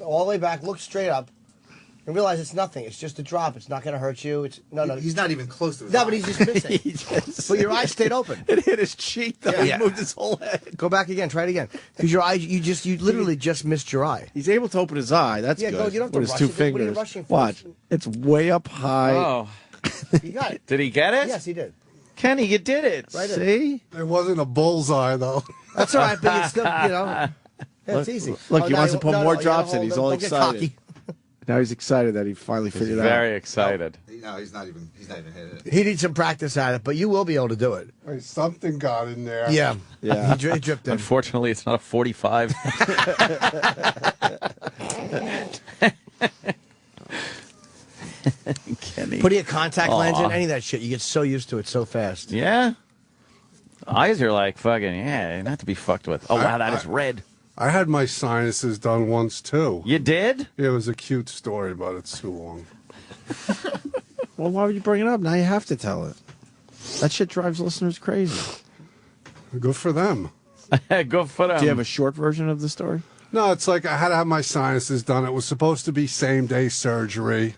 all the way back, look straight up, and realize it's nothing. It's just a drop. It's not going to hurt you. It's no. He's not even close to his No, eye. but he's just missing. But your eye stayed open. It hit his cheek, though. Yeah. He moved his whole head. Go back again. Try it again. Because your eye, you literally just missed your eye. He's able to open his eye. That's Yeah, good. go, you don't have to with his rush two it. What are you fingers. rushing for? Watch. It's way up high. Oh. You got it. Did he get it? Yes, he did. Kenny, you did it. Right in. See? It wasn't a bullseye, though. That's all right, but it's still, yeah, it's easy. Look, he now wants to put more you gotta drops in. hold He's them. all Don't get excited. cocky. Now he's excited that he finally figured it out. Very excited. No, he's not even hit it. He needs some practice at it, but you will be able to do it. Wait, something got in there. Yeah. Yeah. He dripped in. Unfortunately, it's not a 45. Kenny. Putting a contact lens in, Aw. any of that shit, you get so used to it so fast. Yeah. Eyes are like fucking, not to be fucked with. Oh, wow, that is red. I had my sinuses done once, too. You did? Yeah, it was a cute story, but it's too long. Well, why would you bring it up? Now you have to tell it. That shit drives listeners crazy. Good for them. Go for them. Do you have a short version of the story? No, it's like I had to have my sinuses done. It was supposed to be same-day surgery.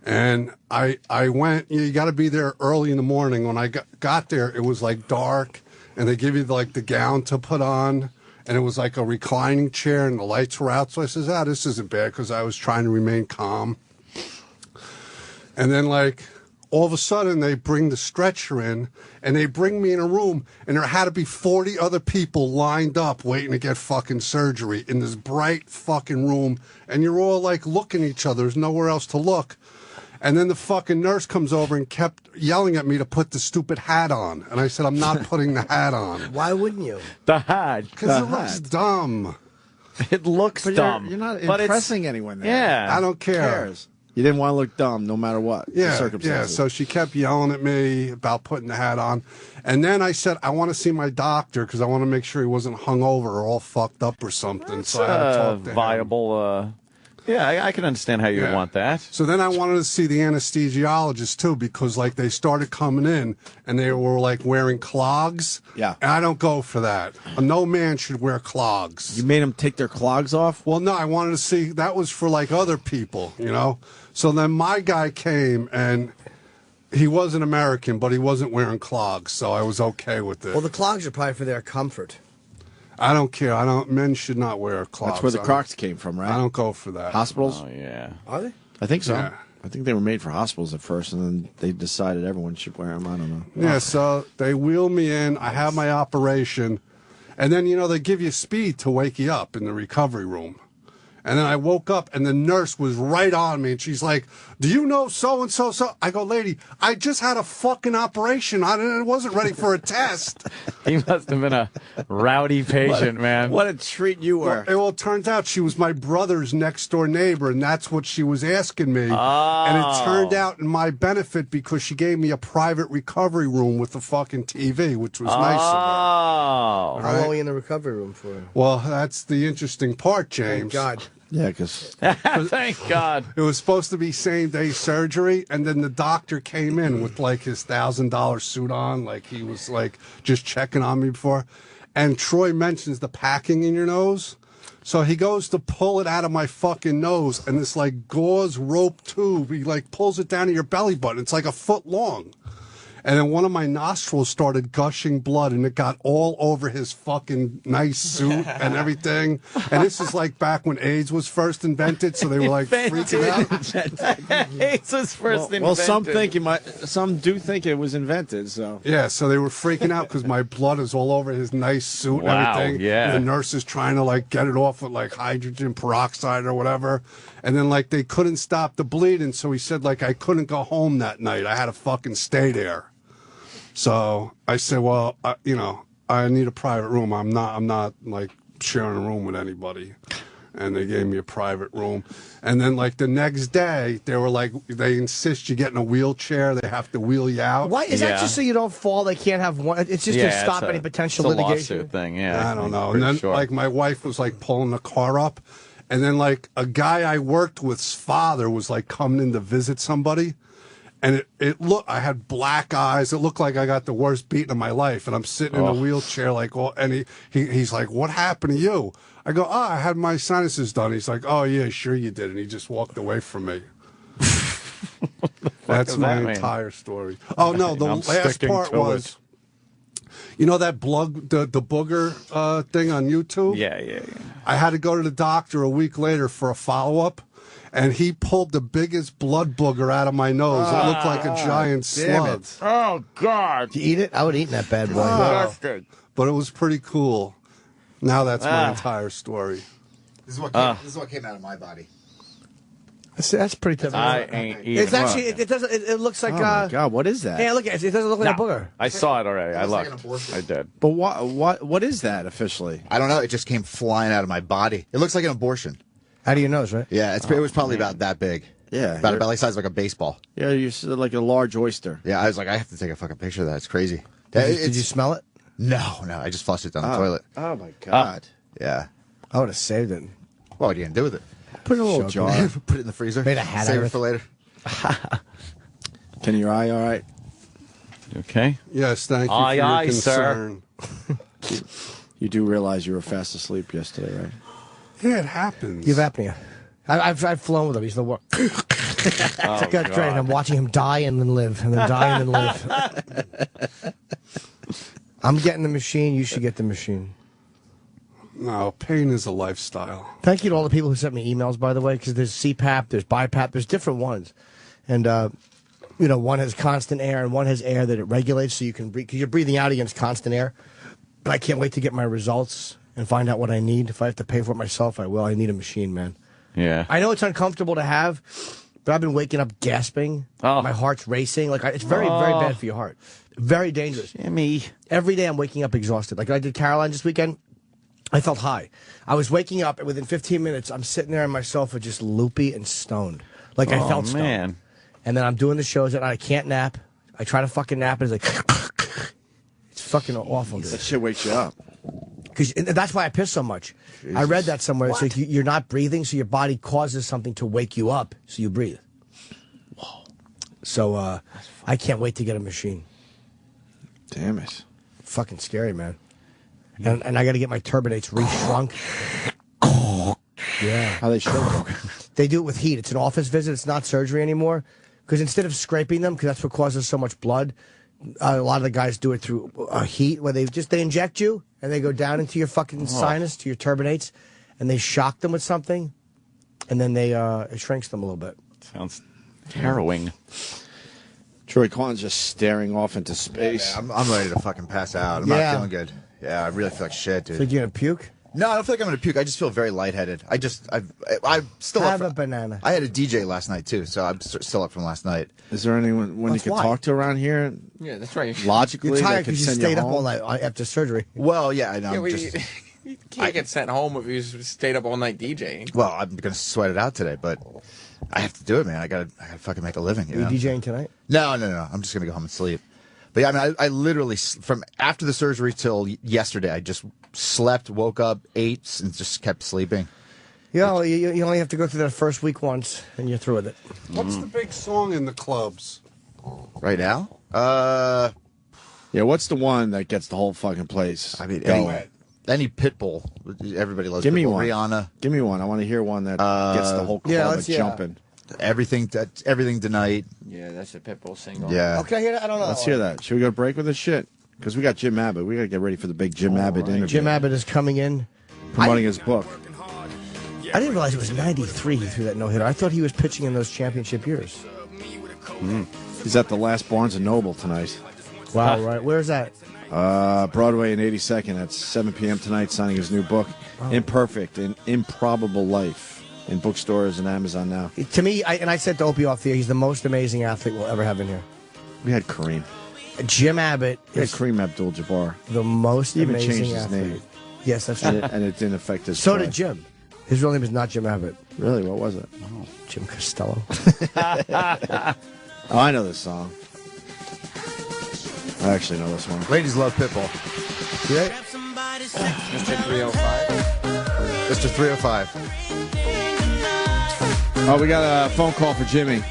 And I went, you got to be there early in the morning. When I got there, it was like dark, and they give you like the gown to put on, and it was like a reclining chair, and the lights were out. So I says, this isn't bad, because I was trying to remain calm. And then like all of a sudden they bring the stretcher in, and they bring me in a room, and there had to be 40 other people lined up waiting to get fucking surgery in this bright fucking room, and you're all like looking at each other. There's nowhere else to look. And then the fucking nurse comes over and kept yelling at me to put the stupid hat on. And I said, I'm not putting the hat on. Why wouldn't you? The hat. Because it looks dumb. It looks But dumb. You're not but impressing anyone there. Yeah. I don't care. Who cares? You didn't want to look dumb no matter what. the Yeah, circumstances. so she kept yelling at me about putting the hat on. And then I said, I want to see my doctor because I want to make sure he wasn't hungover or all fucked up or something. That's so I had to talk to him. viable. I can understand how you would want that. So then I wanted to see the anesthesiologist too because like they started coming in and they were like wearing clogs. Yeah. And I don't go for that. No man should wear clogs. You made them take their clogs off? Well, no, I wanted to see, that was for like other people, you know? So then my guy came and he was an American, but he wasn't wearing clogs, so I was okay with it. Well, the clogs are probably for their comfort. I don't care. Men should not wear clogs. That's where the Crocs came from, right? I don't go for that. Hospitals? Oh, yeah. Are they? I think so. Yeah. I think they were made for hospitals at first, and then they decided everyone should wear them. I don't know. Yeah, so they wheel me in. I have my operation. And then, you know, they give you speed to wake you up in the recovery room. And then I woke up, and the nurse was right on me, and she's like, do you know so-and-so? I go, lady, I just had a fucking operation. I wasn't ready for a test. He must have been a rowdy patient, man. What a treat you were. Well, it turns out she was my brother's next-door neighbor, and that's what she was asking me. Oh. And it turned out in my benefit because she gave me a private recovery room with a fucking TV, which was nice of her. Oh. How long were you in the recovery room for? Well, that's the interesting part, James. Thank God. Yeah, because Thank God. It was supposed to be same-day surgery, and then the doctor came in with, like, his $1,000 suit on, like he was, like, just checking on me before. And Troy mentions the packing in your nose. So he goes to pull it out of my fucking nose, and this, like, gauze rope tube, he, like, pulls it down to your belly button. It's, like, a foot long. And then one of my nostrils started gushing blood, and it got all over his fucking nice suit and everything. And this is like back when AIDS was first invented, so they were like freaking out. AIDS was first invented. well, some do think it was invented. So Yeah, so they were freaking out because my blood is all over his nice suit Wow, and everything. yeah. And the nurse is trying to like get it off with like hydrogen peroxide or whatever. And then like they couldn't stop the bleeding, so he said like I couldn't go home that night. I had to fucking stay there. So I said, well, I need a private room. I'm not like sharing a room with anybody. and they gave me a private room. And then, like, the next day, they were like, they insist you get in a wheelchair. They have to wheel you out. Why is that? Just so you don't fall? They can't have one. It's just to stop any potential litigation. Lawsuit thing. Yeah, I don't know. And then, like, my wife was like pulling the car up, and then like a guy I worked with's father was like coming in to visit somebody. And it looked, I had black eyes. It looked like I got the worst beating of my life. And I'm sitting in a wheelchair, like, and he's like, "What happened to you?" I go, I had my sinuses done. He's like, "Oh, yeah, sure you did." And he just walked away from me. That's my entire story. Oh, no, the last part was, you know that the booger thing on YouTube? Yeah. I had to go to the doctor a week later for a follow-up. And he pulled the biggest blood booger out of my nose. It looked like a giant slug. Oh, God. Did you eat it? I would eat that bad boy. But it was pretty cool. Now that's my entire story. This is what came out of my body. That's pretty tough. I ain't eating. It's actually it doesn't. It looks like. Oh my God, what is that? Yeah, look at it. It doesn't look like a booger. I saw it already. I looked. Like I did. But what is that officially? I don't know. It just came flying out of my body. It looks like an abortion. Out of your nose, right? Yeah, it was probably about that big. Yeah, about the size of like a baseball. Yeah, you're like a large oyster. Yeah, I was like, I have to take a fucking picture of that. It's crazy. Did you smell it? No. I just flushed it down the toilet. Oh my God. Yeah. I would have saved it. What are you gonna do with it? Put it in a little jar. Put it in the freezer. Made a hat Save out of it for later. Can your eye all right? Okay. Yes, thank you for your concern. Sir. You do realize you were fast asleep yesterday, right? Yeah, it happens. You have apnea. I've flown with him. He's the worst. It's great. I'm watching him die and then live, and then die and then live. I'm getting the machine. You should get the machine. No, pain is a lifestyle. Thank you to all the people who sent me emails, by the way, because there's CPAP, there's BiPAP, there's different ones. And, one has constant air and one has air that it regulates so you can breathe, because you're breathing out against constant air. But I can't wait to get my results and find out what I need. If I have to pay for it myself, I will. I need a machine, man. Yeah. I know it's uncomfortable to have, but I've been waking up gasping. Oh. My heart's racing. It's very, very bad for your heart. Very dangerous. Jimmy. Every day I'm waking up exhausted. Like I did Caroline this weekend. I felt high. I was waking up, and within 15 minutes, I'm sitting there on my sofa just loopy and stoned. I felt stoned. Man. And then I'm doing the shows, and I can't nap. I try to fucking nap, and it's like... It's fucking awful, dude. That shit wakes you up. And that's why I piss so much. Jesus. I read that somewhere. It's like you're not breathing, so your body causes something to wake you up, so you breathe. Whoa. So I can't wait to get a machine. Damn it. Fucking scary, man. And I got to get my turbinates re-shrunk. Yeah. How they shrunk? They do it with heat. It's an office visit. It's not surgery anymore. Because instead of scraping them, because that's what causes so much blood, a lot of the guys do it through heat, where they inject you, and they go down into your fucking sinus, to your turbinates, and they shock them with something, and then it shrinks them a little bit. Sounds harrowing. Troy Kwan's just staring off into space. Yeah, I'm ready to fucking pass out. I'm not feeling good. Yeah, I really feel like shit, dude. Think you're gonna puke? No, I don't feel like I'm gonna puke. I just feel very lightheaded. I still have a banana. I had a DJ last night too, so I'm still up from last night. Is there anyone you can talk to around here? Yeah, that's right. Logically, you're tired because you stayed up all night after surgery. Well, yeah, I know. You can't get sent home if you stayed up all night DJing. Well, I'm gonna sweat it out today, but I have to do it, man. I gotta fucking make a living. Are you DJing tonight? No. I'm just gonna go home and sleep. But yeah, I mean, I literally, from after the surgery till yesterday, I just slept, woke up, ate, and just kept sleeping. Yeah, you only have to go through that first week once, and you're through with it. What's the big song in the clubs? Right now? Yeah, what's the one that gets the whole fucking place? I mean, any Pitbull. Everybody loves Give Pitbull. me one. Rihanna. Give me one. I want to hear one that gets the whole club jumping. Everything Tonight. Yeah, that's a Pitbull single. Yeah. Okay, hear that? I don't know. Let's hear that. Should we go to break with this shit? Because we got Jim Abbott. We got to get ready for the big Jim Abbott interview. Jim Abbott is coming in. Promoting his book. I didn't realize it was 93 he threw that no-hitter. I thought he was pitching in those championship years. He's at the last Barnes & Noble tonight. Wow, right. Where's that? Broadway and 82nd at 7 p.m. tonight, signing his new book, Imperfect, An Improbable Life, in bookstores and Amazon now. To me, I said to Opie off the air, he's the most amazing athlete we'll ever have in here. We had Kareem. Jim Abbott is Kareem Abdul-Jabbar. The most he even amazing changed his athlete. name. Yes, that's true. And it didn't affect his So play. did Jim. His real name is not Jim Abbott. Really? What was it? Oh, Jim Costello. Oh, I know this song. I actually know this one. Ladies love Pitbull. Yeah. Mr. 305. Mr. 305. Oh, we got a phone call for Jimmy.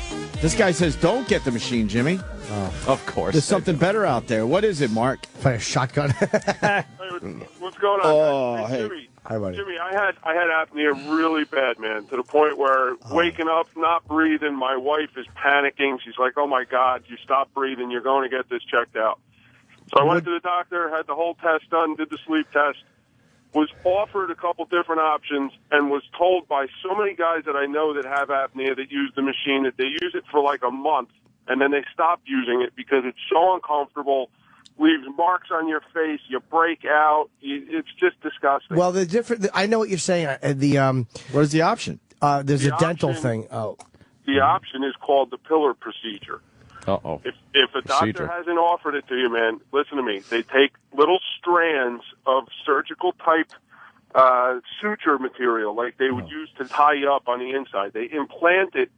This guy says, don't get the machine, Jimmy. Oh, of course. There's something better out there. What is it, Mark? Play a shotgun. What's going on? Oh, hey. Jimmy. Hi, buddy. Jimmy, I had apnea really bad, man, to the point where waking up, not breathing, my wife is panicking. She's like, oh, my God, you stop breathing. You're going to get this checked out. So I went to the doctor, had the whole test done, did the sleep test, was offered a couple different options, and was told by so many guys that I know that have apnea that use the machine that they use it for like a month, and then they stop using it because it's so uncomfortable, leaves marks on your face, you break out. It's just disgusting. Well, I know what you're saying. What is the option? There's The a dental option- thing. Oh. The option is called the pillar procedure. Uh-oh. If a doctor hasn't offered it to you, man, listen to me. They take little strands of surgical type suture material, like they would use to tie you up on the inside. They implant it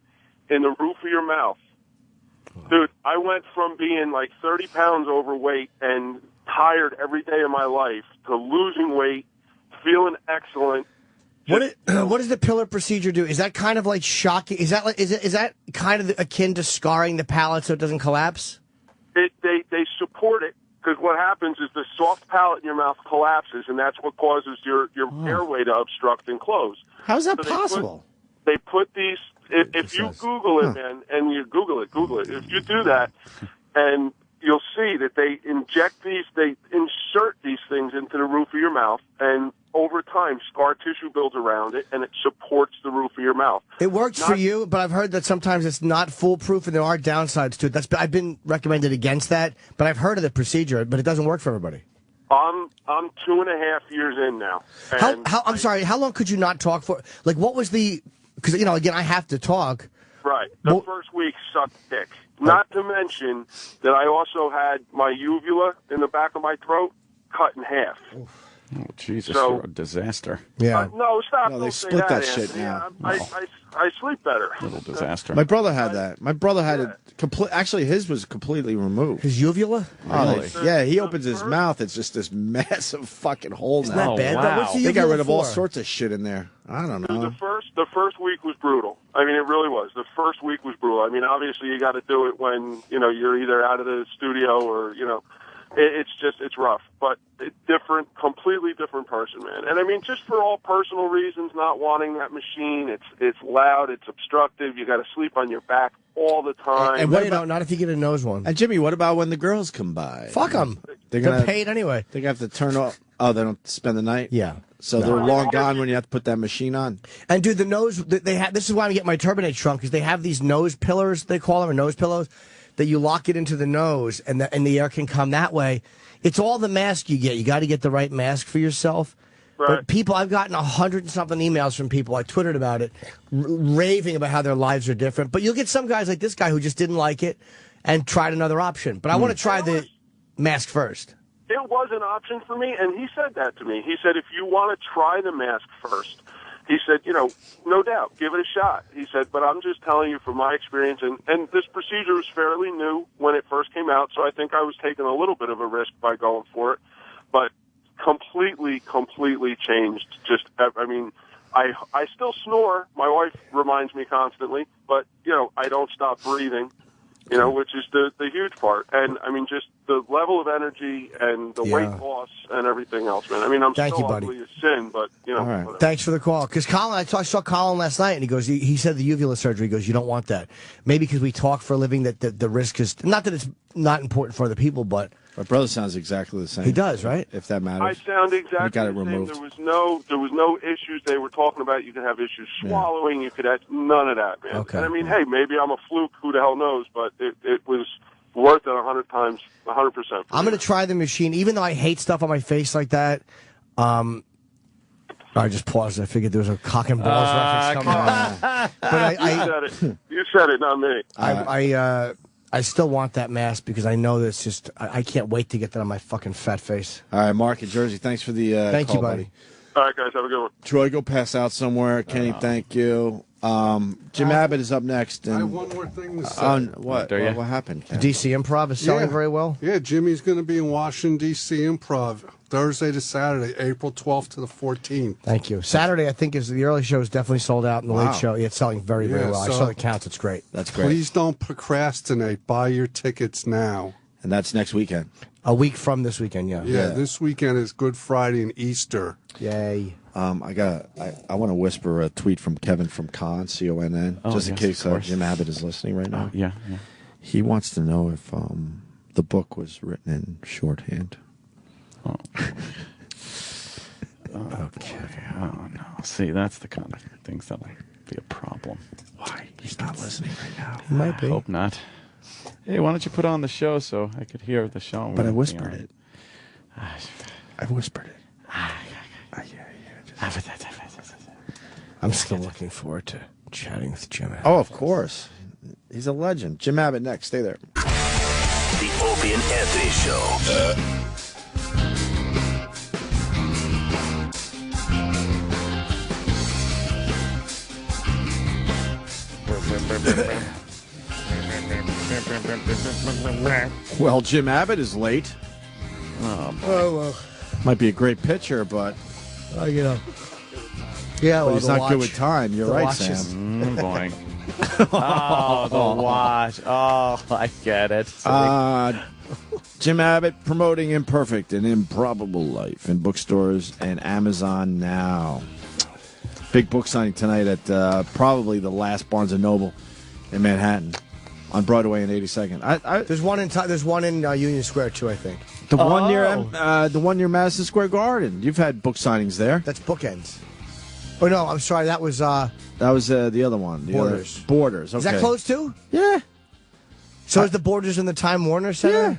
in the roof of your mouth. Dude, I went from being like 30 pounds overweight and tired every day of my life to losing weight, feeling excellent. What does the pillar procedure do? Is that kind of like shocking? Is that kind of akin to scarring the palate so it doesn't collapse? They support it, because what happens is the soft palate in your mouth collapses, and that's what causes your airway to obstruct and close. How is that So possible? They put these. If you Google it, man, and you Google it. If you do that, and you'll see that they insert these things into the roof of your mouth, and over time, scar tissue builds around it, and it supports the roof of your mouth. It works for you, but I've heard that sometimes it's not foolproof, and there are downsides to it. I've been recommended against that, but I've heard of the procedure, but it doesn't work for everybody. I'm 2.5 years in now. I'm sorry. How long could you not talk for? Like, what was the? Because again, I have to talk. Right. The first week sucked dick. Not to mention that I also had my uvula in the back of my throat cut in half. Oh, Jesus, So- you're a disaster. Yeah. No, stop. No, Don't they say split that Anthony. shit now. I sleep better. Little disaster. My brother had that. My brother had it complete. Actually, his was completely removed. His uvula? Oh, Really? yeah, he opens his mouth. It's just this massive fucking hole. Isn't now. that bad? wow. What's the They got uvula rid of all for? sorts of shit in there. I don't know. The first week was brutal. I mean, it really was. The first week was brutal. I mean, obviously you got to do it when you're either out of the studio or it's rough. But completely different person, man. And I mean, just for all personal reasons, not wanting that machine. It's loud. It's obstructive. You got to sleep on your back all the time. And not if you get a nose one. And Jimmy, what about when the girls come by? Fuck them. They're paid anyway. They have to turn off. Oh, they don't spend the night. Yeah. So they're long gone when you have to put that machine on. And dude, the nose they have. This is why I'm getting my Turbinate shrunk, because they have these nose pillars, they call them, or nose pillows, that you lock it into the nose, and the air can come that way. It's all the mask you get. You got to get the right mask for yourself. Right. But people, I've gotten 100-something emails from people. I twittered about it, raving about how their lives are different. But you'll get some guys like this guy who just didn't like it and tried another option. But I want to try the mask first. It was an option for me, and he said that to me. He said, if you want to try the mask first, he said, no doubt, give it a shot. He said, but I'm just telling you from my experience, and this procedure was fairly new when it first came out, so I think I was taking a little bit of a risk by going for it, but completely changed. I mean, I still snore. My wife reminds me constantly, but, I don't stop breathing. Which is the huge part. And, I mean, just the level of energy and the weight loss and everything else, man. I mean, I'm Thank still you, buddy. ugly as sin, but, All right. whatever. Thanks for the call. Because Colin, I saw Colin last night, and he goes, he said the uvula surgery. He goes, you don't want that. Maybe because we talk for a living, that the risk is, not that it's not important for other people, but. My brother sounds exactly the same. He does, right? If that I matters. sound exactly We got it the same. removed. There was no issues they were talking about. You could have issues swallowing. You could have none of that, man. Okay. And I mean, hey, maybe I'm a fluke. Who the hell knows? But it was worth it 100 times, 100%. I'm going to try the machine, even though I hate stuff on my face like that. I just paused. I figured there was a cock and balls reference coming on. But You said it, not me. I still want that mask because I know that's just. I can't wait to get that on my fucking fat face. All right, Mark in Jersey. Thanks for the Thank call, you, buddy. All right, guys, have a good one. Troy, go pass out somewhere. Kenny, thank you. Jim Abbott is up next. And, I have one more thing to say. What happened, Ken? DC Improv is selling very well? Yeah, Jimmy's going to be in Washington, D.C. Improv Thursday to Saturday, April 12th to the 14th. Thank you. Saturday, I think, is the early show is definitely sold out, and the late show, it's selling very, very well. I saw the counts. It's great. That's great. Please don't procrastinate. Buy your tickets now. And that's next weekend. A week from this weekend, yeah. Yeah, this weekend is Good Friday and Easter. Yay. I want to whisper a tweet from Kevin from Conn, C-O-N-N, just in case Jim Abbott is listening right now. Yeah. He wants to know if the book was written in shorthand. Oh. Okay. Oh, no. See, that's the kind of things that'll be a problem. Why? He's not listening right now. He might be. Hope not. Hey, why don't you put on the show so I could hear the show? But I whispered it. I whispered it. I'm still looking forward to chatting with Jim Abbott. Oh, of course. He's a legend. Jim Abbott next. Stay there. The Opie and Anthony Show. Well, Jim Abbott is late. Oh, well. Might be a great pitcher, but you know. Yeah, but well, he's not good with time. You're right, Sam. Boy. Oh, the watch. Oh, I get it. Jim Abbott promoting Imperfect and Improbable Life in bookstores and Amazon now. Big book signing tonight at probably the last Barnes & Noble in Manhattan on Broadway and 82nd. There's one in Union Square, too, I think. The one near Madison Square Garden. You've had book signings there. That's Bookends. Oh, no, I'm sorry. That was the other one. Borders. Borders. Okay. Is that closed, too? Yeah. So is the Borders in the Time Warner Center? Yeah.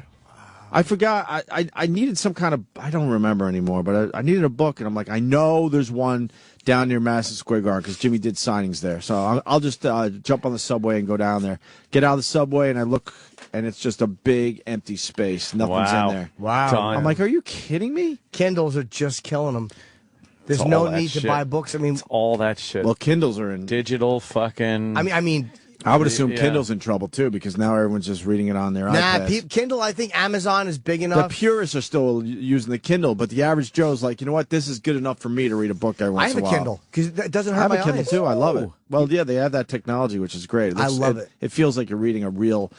I forgot. I needed some kind of, I don't remember anymore, but I needed a book, and I'm like, I know there's one down near Madison Square Garden because Jimmy did signings there. So I'll just jump on the subway and go down there. Get out of the subway, and I look, and it's just a big empty space. Nothing's in there. Wow. I'm like, are you kidding me? Kindles are just killing them. There's no need to buy books. I mean, it's all that shit. Well, Kindles are in digital fucking. I mean. I would assume Kindle's in trouble, too, because now everyone's just reading it on their iPads. Kindle, I think Amazon is big enough. The purists are still using the Kindle, but the average Joe's like, you know what, this is good enough for me to read a book every once in a while. I have a Kindle, because it doesn't hurt my eyes. I have a Kindle, too. I love it. Well, yeah, they have that technology, which is great. I love it. It feels like you're reading a real,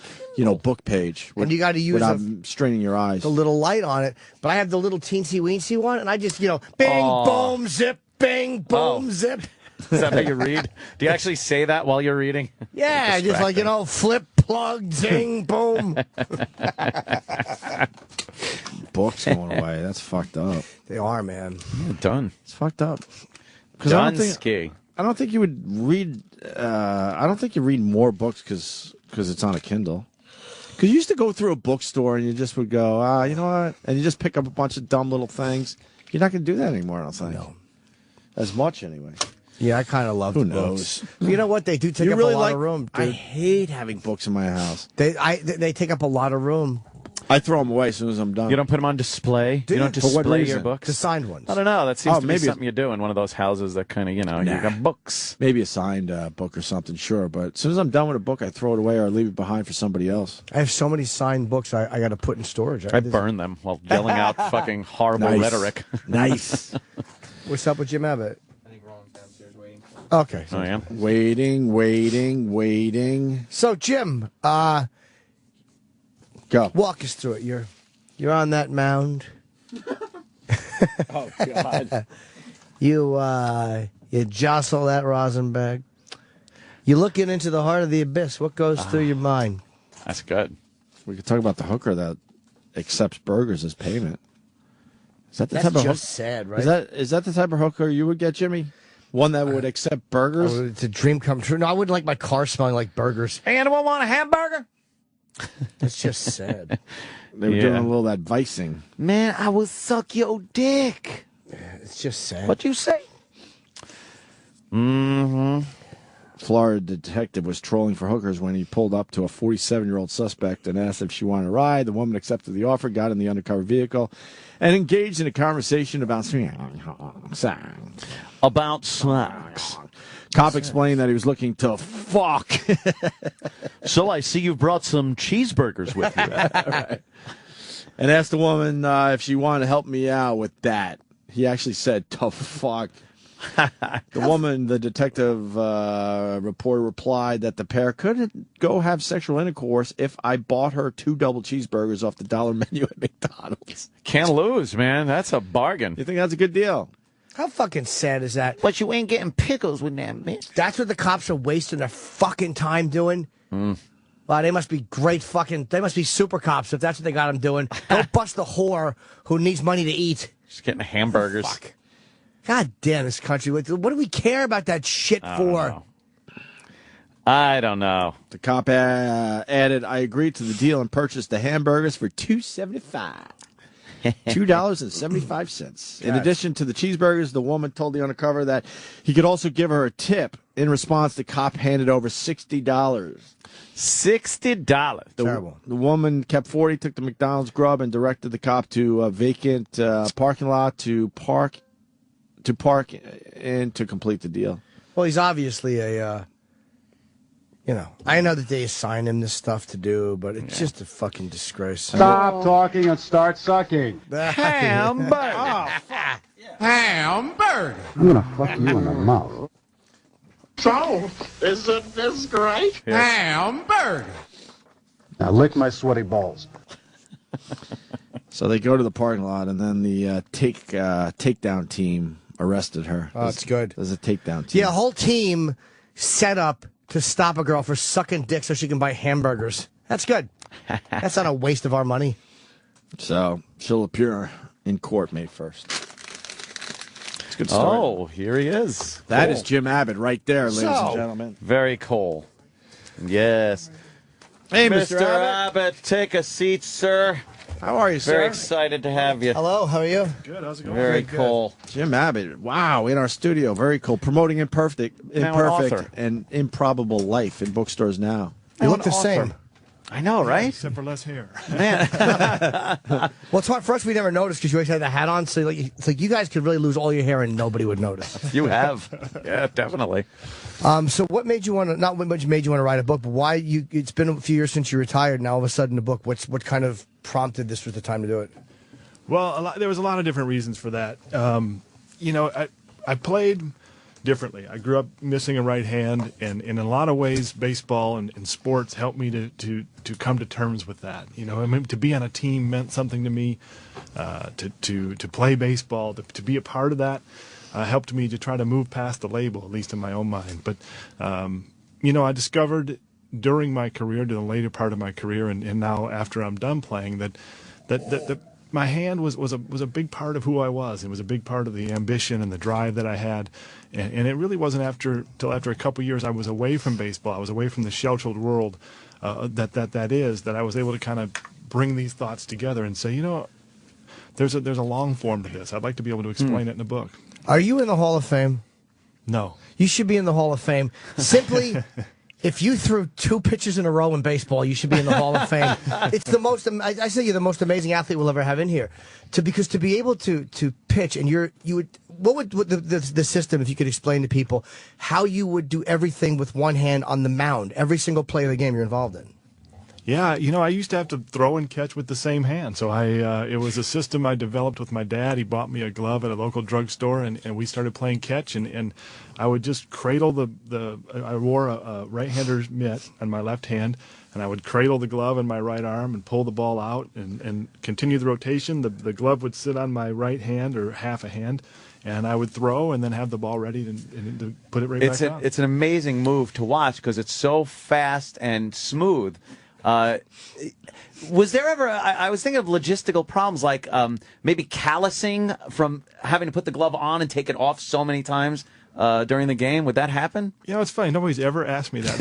book page. And you got to use without straining your eyes. The little light on it. But I have the little teensy-weensy one, and I just, bing, boom, zip, bing, boom, zip. Is that how you read? Do you actually say that while you're reading? Yeah, just like, flip, plug, zing, boom. Books going away. That's fucked up. They are, man. Yeah, done. It's fucked up. Done ski. I don't think you would read. I don't think you read more books because it's on a Kindle. Because you used to go through a bookstore and you just would go, you know what? And you just pick up a bunch of dumb little things. You're not going to do that anymore, I don't think. No. As much, anyway. Yeah, I kind of love Who the knows? books. You know what? They do take up a lot of room, dude. I hate having books in my house. They take up a lot of room. I throw them away as soon as I'm done. You don't put them on display? You don't display your books? The signed ones. I don't know. That seems to be maybe something you do in one of those houses that kind of, you got books. Maybe a signed book or something, sure. But as soon as I'm done with a book, I throw it away or I leave it behind for somebody else. I have so many signed books I got to put in storage. I burn them while yelling out fucking horrible rhetoric. Nice. What's up with Jim Abbott? Okay. Oh, yeah? Waiting. So, Jim, go. Walk us through it. You're on that mound. Oh, God. You jostle that rosin bag. You're looking into the heart of the abyss. What goes through your mind? That's good. We could talk about the hooker that accepts burgers as payment. Is that the That's type of just sad, right? Is that the type of hooker you would get, Jimmy? One that would accept burgers? It's a dream come true. No, I wouldn't like my car smelling like burgers. Hey, anyone want a hamburger? That's just sad. They were doing a little that vicing. Man, I will suck your dick. It's just sad. What you say? Mm-hmm. Florida detective was trolling for hookers when he pulled up to a 47-year-old suspect and asked if she wanted a ride. The woman accepted the offer, got in the undercover vehicle, and engaged in a conversation about sex. About sex. Cop explained that he was looking to fuck. So I see you've brought some cheeseburgers with you. Right. And asked the woman if she wanted to help me out with that. He actually said, to fuck. The woman, the detective reporter, replied that the pair could go have sexual intercourse if I bought her 2 double cheeseburgers off the dollar menu at McDonald's. Can't lose, man. That's a bargain. You think that's a good deal? How fucking sad is that? But you ain't getting pickles with that, man. That's what the cops are wasting their fucking time doing? Mm. Wow, they must be great fucking... They must be super cops if that's what they got them doing. Go bust the whore who needs money to eat. Just getting hamburgers. Fuck. God damn this country. What do we care about that shit for? I don't know. The cop added, I agreed to the deal and purchased the hamburgers for $2.75. $2.75. In addition to the cheeseburgers, the woman told the undercover that he could also give her a tip. In response, the cop handed over $60. $60. Terrible. The woman kept 40, took the McDonald's grub, and directed the cop to a vacant parking lot to park and to complete the deal. Well, he's obviously a... I know that they assign him this stuff to do, but it's just a fucking disgrace. Stop talking and start sucking. Hamburger. Oh, fuck. Hamburger. I'm gonna fuck you in the mouth. So, isn't this great? Hamburger. Now lick my sweaty balls. So they go to the parking lot, and then the takedown team arrested her. Oh, it's good. There's a takedown team. Yeah, a whole team set up to stop a girl for sucking dick so she can buy hamburgers. That's good. That's not a waste of our money. So she'll appear in court May 1st. It's a good story. Oh, here he is. That is Jim Abbott right there, ladies and gentlemen. Very cool. Yes. Hey, Mr. Abbott, take a seat, sir. How are you, sir? Very excited to have you. Hello, how are you? Good, how's it going? Very cool. Jim Abbott, wow, in our studio, very cool. Promoting imperfect and improbable life in bookstores now. You look the same. I know, right? Except for less hair. Man. Well, it's hard for us. We never noticed because you always had the hat on. So it's like you guys could really lose all your hair and nobody would notice. You have. Yeah, definitely. So what made you want to, not what made you want to write a book, but why it's been a few years since you retired. Now all of a sudden a book, what kind of prompted this was the time to do it? Well, there was a lot of different reasons for that. I played differently. I grew up missing a right hand, and in a lot of ways, baseball and sports helped me to come to terms with that. To be on a team meant something to me. To play baseball, to be a part of that, helped me to try to move past the label, at least in my own mind. But I discovered during my career, to the later part of my career, and now after I'm done playing, that my hand was a big part of who I was. It was a big part of the ambition and the drive that I had. And it really wasn't till after a couple years I was away from baseball. I was away from the sheltered world that I was able to kind of bring these thoughts together and say, there's a long form to this. I'd like to be able to explain it in a book. Are you in the Hall of Fame? No. You should be in the Hall of Fame. Simply, if you threw 2 pitches in a row in baseball, you should be in the Hall of Fame. It's the most. I say you're the most amazing athlete we'll ever have in here. Because to be able to pitch, and what would the system, if you could explain to people how you would do everything with one hand on the mound, every single play of the game you're involved in? Yeah, I used to have to throw and catch with the same hand. So it was a system I developed with my dad. He bought me a glove at a local drugstore, and we started playing catch. And I would just cradle I wore a right-hander's mitt on my left hand, and I would cradle the glove in my right arm and pull the ball out and continue the rotation. The glove would sit on my right hand or half a hand, and I would throw and then have the ball ready to put it back out. It's an amazing move to watch because it's so fast and smooth. Was there ever, I was thinking of logistical problems like maybe callousing from having to put the glove on and take it off so many times during the game. Would that happen? It's funny. Nobody's ever asked me that.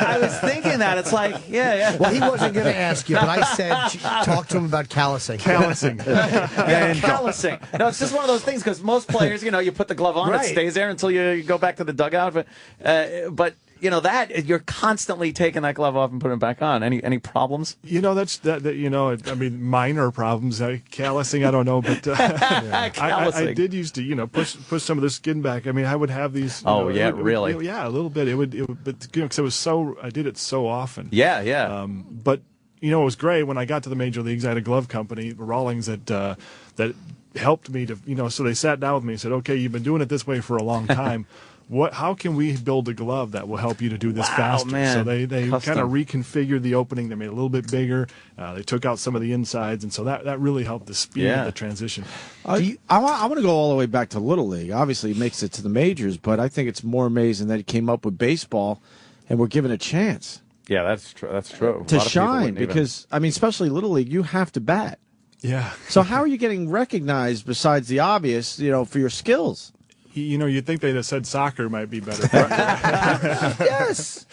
I was thinking that. It's like, yeah. Well, he wasn't going to ask you, but I said talk to him about callousing. Callousing. Callousing. No, it's just one of those things because most players, you put the glove on, Right. It stays there until you go back to the dugout. But that you're constantly taking that glove off and putting it back on. Any problems? That's I mean, minor problems. Callousing, I don't know, but I did used to, push some of the skin back. I mean, I would have these. Really? Yeah, a little bit. It would, but because I did it so often. Yeah. But it was great when I got to the major leagues. I had a glove company, Rawlings, that helped me to, so they sat down with me and said, okay, you've been doing it this way for a long time. How can we build a glove that will help you to do this faster? Man. So they kind of reconfigured the opening. They made it a little bit bigger. They took out some of the insides, and so that really helped the speed of the transition. I want to go all the way back to Little League. Obviously, he makes it to the majors, but I think it's more amazing that he came up with baseball and we're given a chance. Yeah, that's true. That's true. To shine, because, I mean, especially Little League, you have to bat. Yeah. So how are you getting recognized besides the obvious, for your skills? You'd think they'd have said soccer might be better. Yes.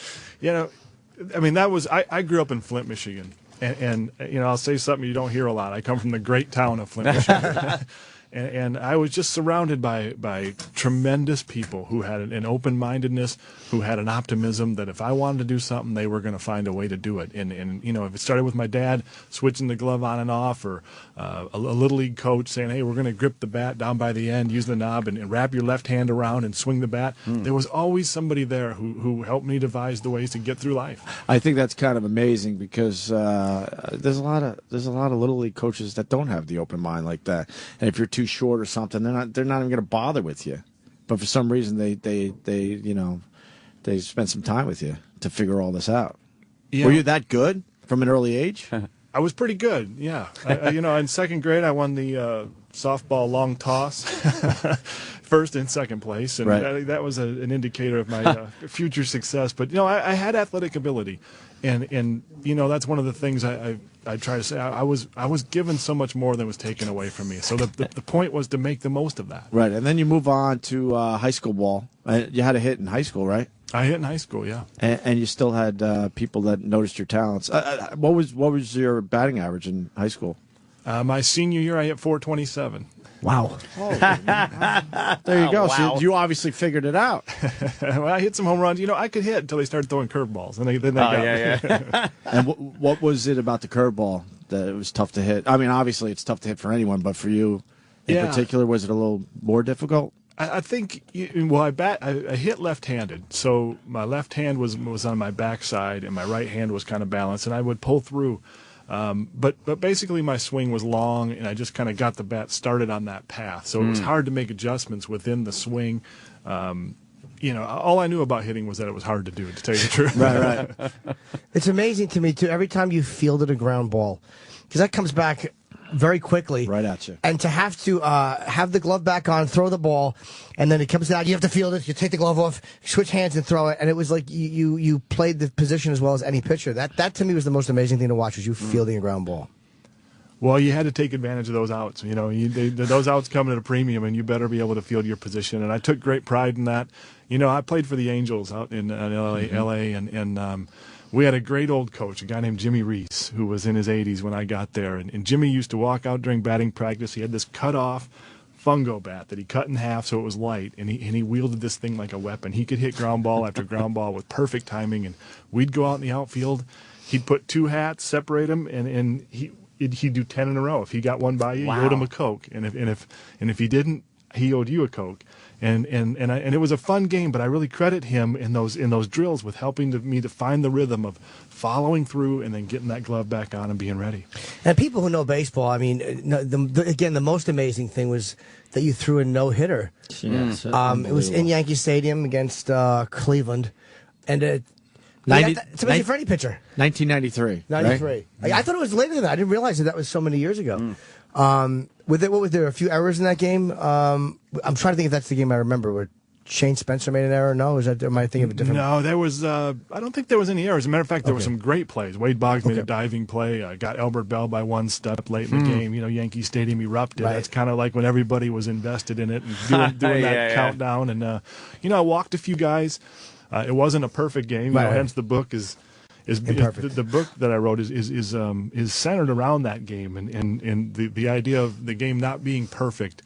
I mean, I grew up in Flint, Michigan. And I'll say something you don't hear a lot. I come from the great town of Flint, Michigan. And I was just surrounded by tremendous people who had an open-mindedness, who had an optimism that if I wanted to do something, they were going to find a way to do it. And if it started with my dad switching the glove on and off, or a Little League coach saying, hey, we're going to grip the bat down by the end, use the knob, and wrap your left hand around and swing the bat, there was always somebody there who helped me devise the ways to get through life. I think that's kind of amazing because there's a lot of Little League coaches that don't have the open mind like that. And if you're too short or something, they're not even going to bother with you. But for some reason, they spent some time with you to figure all this out. Yeah. Were you that good from an early age? I was pretty good, yeah. In second grade, I won the softball long toss, first and second place, and that was an indicator of my future success. But I had athletic ability, and that's one of the things I try to say. I was given so much more than was taken away from me. So the point was to make the most of that. Right, and then you move on to high school ball. You had a hit in high school, right? I hit in high school, yeah. And you still had people that noticed your talents. What was your batting average in high school? My senior year, I hit .427. Wow. There you go. Wow. So you obviously figured it out. Well, I hit some home runs. I could hit until they started throwing curveballs. And then they got me. And what was it about the curveball that it was tough to hit? I mean, obviously it's tough to hit for anyone, but for you in particular, was it a little more difficult? I think, I hit left-handed, so my left hand was on my backside, and my right hand was kind of balanced, and I would pull through. But basically my swing was long, and I just kind of got the bat started on that path. So it was hard to make adjustments within the swing. All I knew about hitting was that it was hard to do, to tell you the truth. Right. It's amazing to me, too, every time you fielded a ground ball, because that comes back very quickly. Right at you. And to have the glove back on, throw the ball, and then it comes out, you have to field it, you take the glove off, switch hands and throw it, and it was like you played the position as well as any pitcher. That to me was the most amazing thing to watch, was you fielding a ground ball. Well, you had to take advantage of those outs. Those outs come at a premium, and you better be able to field your position. And I took great pride in that. I played for the Angels out in L.A., and we had a great old coach, a guy named Jimmy Reese, who was in his 80s when I got there. And Jimmy used to walk out during batting practice. He had this cut-off fungo bat that he cut in half so it was light, and he wielded this thing like a weapon. He could hit ground ball after ground ball with perfect timing, and we'd go out in the outfield. He'd put two hats, separate them, and he'd do 10 in a row. If he got one by you, you owed him a Coke, and if he didn't, he owed you a Coke. And it was a fun game, but I really credit him in those drills with helping me to find the rhythm of following through and then getting that glove back on and being ready. And people who know baseball, I mean, the most amazing thing was that you threw a no-hitter. Yes, it was in Yankee Stadium against Cleveland, and it's amazing for any pitcher. 1993. 93. Right? I thought it was later than that. I didn't realize that was so many years ago. What was there? A few errors in that game? I'm trying to think if that's the game I remember where Shane Spencer made an error. No, am I thinking of a different? No, there was. I don't think there was any errors. As a matter of fact, there were some great plays. Wade Boggs made a diving play. Got Albert Bell by one step late in the game. Yankee Stadium erupted. Right. That's kind of like when everybody was invested in it and doing that countdown. And I walked a few guys. It wasn't a perfect game. Hence the book is the book that I wrote is centered around that game and the idea of the game not being perfect,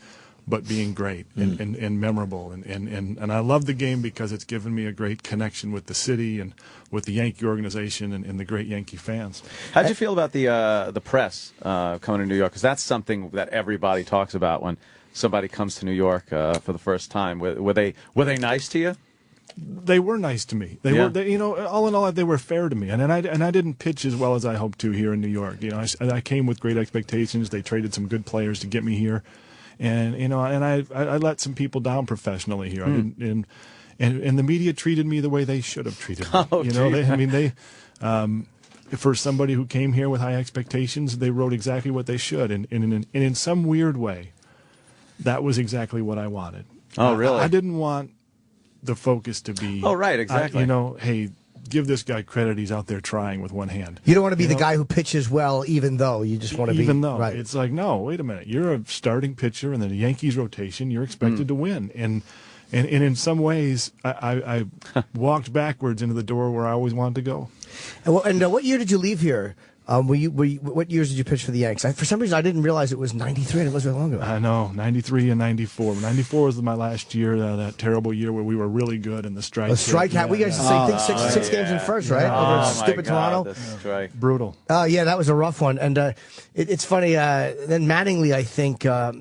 but being great and memorable. And I love the game because it's given me a great connection with the city and with the Yankee organization and the great Yankee fans. How'd you feel about the press coming to New York? Because that's something that everybody talks about when somebody comes to New York for the first time. Were they nice to you? They were nice to me. They were, all in all, they were fair to me. And I didn't pitch as well as I hoped to here in New York. I came with great expectations. They traded some good players to get me here, and I let some people down professionally here. I didn't, and the media treated me the way they should have treated me. For somebody who came here with high expectations, they wrote exactly what they should, and in some weird way, that was exactly what I wanted. Oh, really? I didn't want the focus to be, oh, right, exactly. Hey, give this guy credit. He's out there trying with one hand. You don't want to be the guy who pitches well, even though you just want to be. Even though. Right. It's like, no, wait a minute. You're a starting pitcher in the Yankees rotation. You're expected to win. And in some ways, I walked backwards into the door where I always wanted to go. And what year did you leave here? What years did you pitch for the Yanks? For some reason, I didn't realize it was 93, and it was really long ago. I know, 93 and 94. 94 was my last year, that terrible year where we were really good in the strike. The strike hat. We guys think six games in first, right? Over stupid Toronto. Right. Brutal. Yeah, that was a rough one. And it's funny. Then Mattingly, I think, I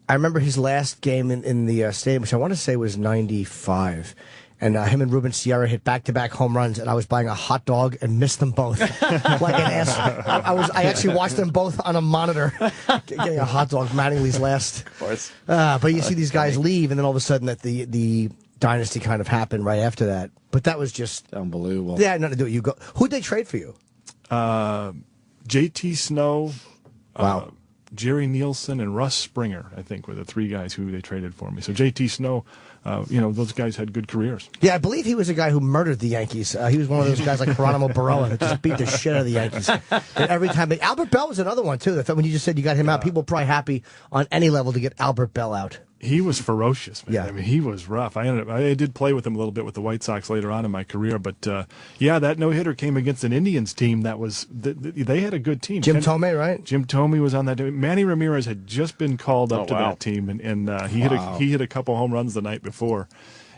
remember his last game in the stadium, which I want to say was 95. And him and Ruben Sierra hit back-to-back home runs, and I was buying a hot dog and missed them both. Like an ass. I actually watched them both on a monitor, getting a hot dog. Mattingly's last. Of course. But you see these guys leave, and then all of a sudden that the dynasty kind of happened right after that. But that was just unbelievable. Yeah, nothing to do with you. Who'd they trade for you? J.T. Snow. Wow. Jerry Nielsen and Russ Springer, I think, were the three guys who they traded for me. So J.T. Snow, those guys had good careers. Yeah, I believe he was a guy who murdered the Yankees. He was one of those guys like Geronimo Barroa that just beat the shit out of the Yankees. And every time, Albert Bell was another one too. When you just said you got him out, people were probably happy on any level to get Albert Bell out. He was ferocious, man. Yeah. I mean, he was rough. I did play with him a little bit with the White Sox later on in my career, but that no-hitter came against an Indians team that was they had a good team. Jim Thome, right? Jim Thome was on that team. Manny Ramirez had just been called up to that team, and he hit a couple home runs the night before.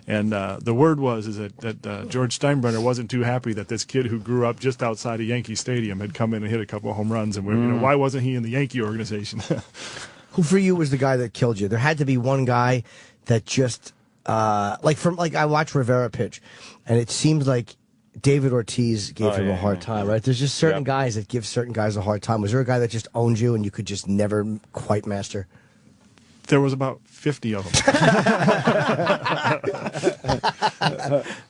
And the word was that George Steinbrenner wasn't too happy that this kid who grew up just outside of Yankee Stadium had come in and hit a couple of home runs, and why wasn't he in the Yankee organization? Who for you was the guy that killed you? There had to be one guy that just I watched Rivera pitch, and it seems like David Ortiz gave him a hard time, right? There's just certain guys that give certain guys a hard time. Was there a guy that just owned you and you could just never quite master? There was about 50 of them.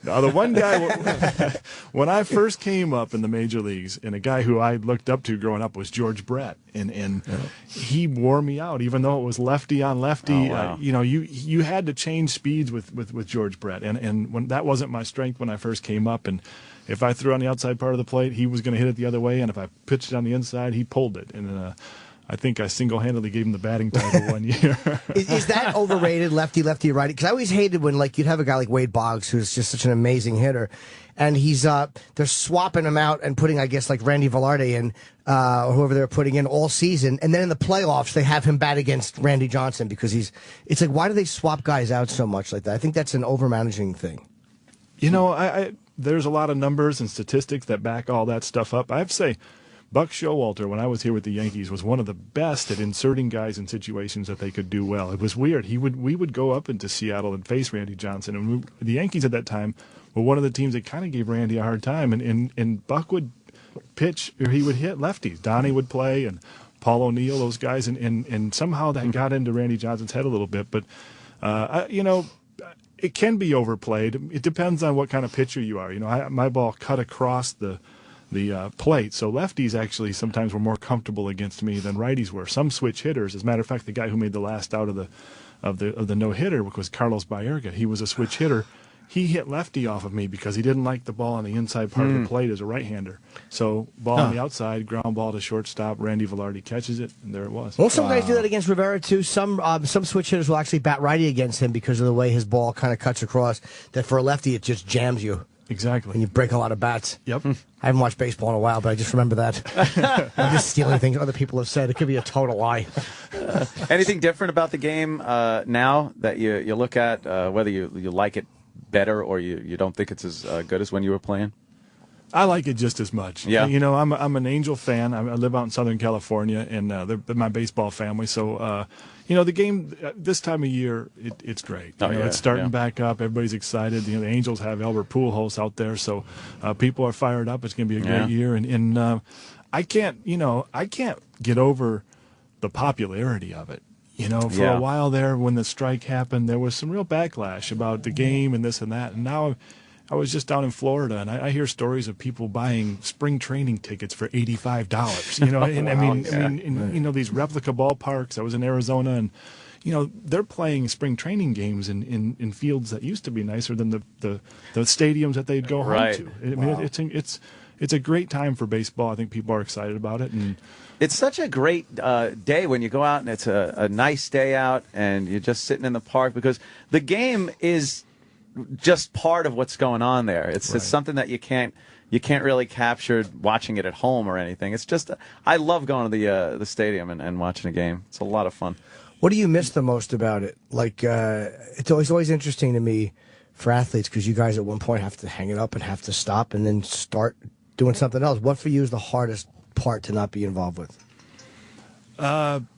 Now, the one guy, when I first came up in the major leagues, and a guy who I looked up to growing up was George Brett, and he wore me out, even though it was lefty on lefty. Oh, wow. You had to change speeds with George Brett, and when that wasn't my strength when I first came up, and if I threw on the outside part of the plate, he was going to hit it the other way, and if I pitched it on the inside, he pulled it, and I think I single-handedly gave him the batting title one year. Is that overrated, lefty, righty? Because I always hated when you'd have a guy like Wade Boggs, who's just such an amazing hitter, and they're swapping him out and putting, I guess, like Randy Velarde in, or whoever they're putting in all season, and then in the playoffs they have him bat against Randy Johnson because it's like, why do they swap guys out so much like that? I think that's an over-managing thing. There's a lot of numbers and statistics that back all that stuff up. I have to say, Buck Showalter, when I was here with the Yankees, was one of the best at inserting guys in situations that they could do well. It was weird. We would go up into Seattle and face Randy Johnson, and the Yankees at that time were one of the teams that kind of gave Randy a hard time. And Buck would pitch, or he would hit lefties. Donnie would play, and Paul O'Neill, those guys, and somehow that got into Randy Johnson's head a little bit. But it can be overplayed. It depends on what kind of pitcher you are. My ball cut across the plate, so lefties actually sometimes were more comfortable against me than righties were. Some switch hitters, as a matter of fact, the guy who made the last out of the no hitter was Carlos Baerga. He was a switch hitter. He hit lefty off of me because he didn't like the ball on the inside part of the plate as a right-hander. So ball on the outside, ground ball to shortstop. Randy Velarde catches it, and there it was. Well, some guys do that against Rivera too. Some switch hitters will actually bat righty against him because of the way his ball kind of cuts across. That for a lefty, it just jams you. Exactly. And you break a lot of bats. Yep. I haven't watched baseball in a while, but I just remember that. I'm just stealing things other people have said. It could be a total lie. Anything different about the game now that you look at, whether you like it better or you don't think it's as good as when you were playing? I like it just as much. Yeah. You know, I'm an Angel fan. I live out in Southern California, and they're my baseball family. So, you know, the game this time of year, it's great. You know, it's starting back up. Everybody's excited. You know, the Angels have Albert Pujols out there, so people are fired up. It's going to be a great year. And I can't get over the popularity of it. You know, for a while there, when the strike happened, there was some real backlash about the game and this and that. And now I was just down in Florida, and I hear stories of people buying spring training tickets for $85. You know, and I mean, you know, these replica ballparks. I was in Arizona, and you know, they're playing spring training games in fields that used to be nicer than the stadiums that they'd go home to. I mean, it's a great time for baseball. I think people are excited about it, and it's such a great day when you go out and it's a nice day out, and you're just sitting in the park because the game is just part of what's going on there. It's something that you can't really capture watching it at home or anything. It's just I love going to the stadium and watching a game. It's a lot of fun. What do you miss the most about it? Like it's always interesting to me for athletes because you guys at one point have to hang it up and have to stop and then start doing something else. What for you is the hardest part to not be involved with?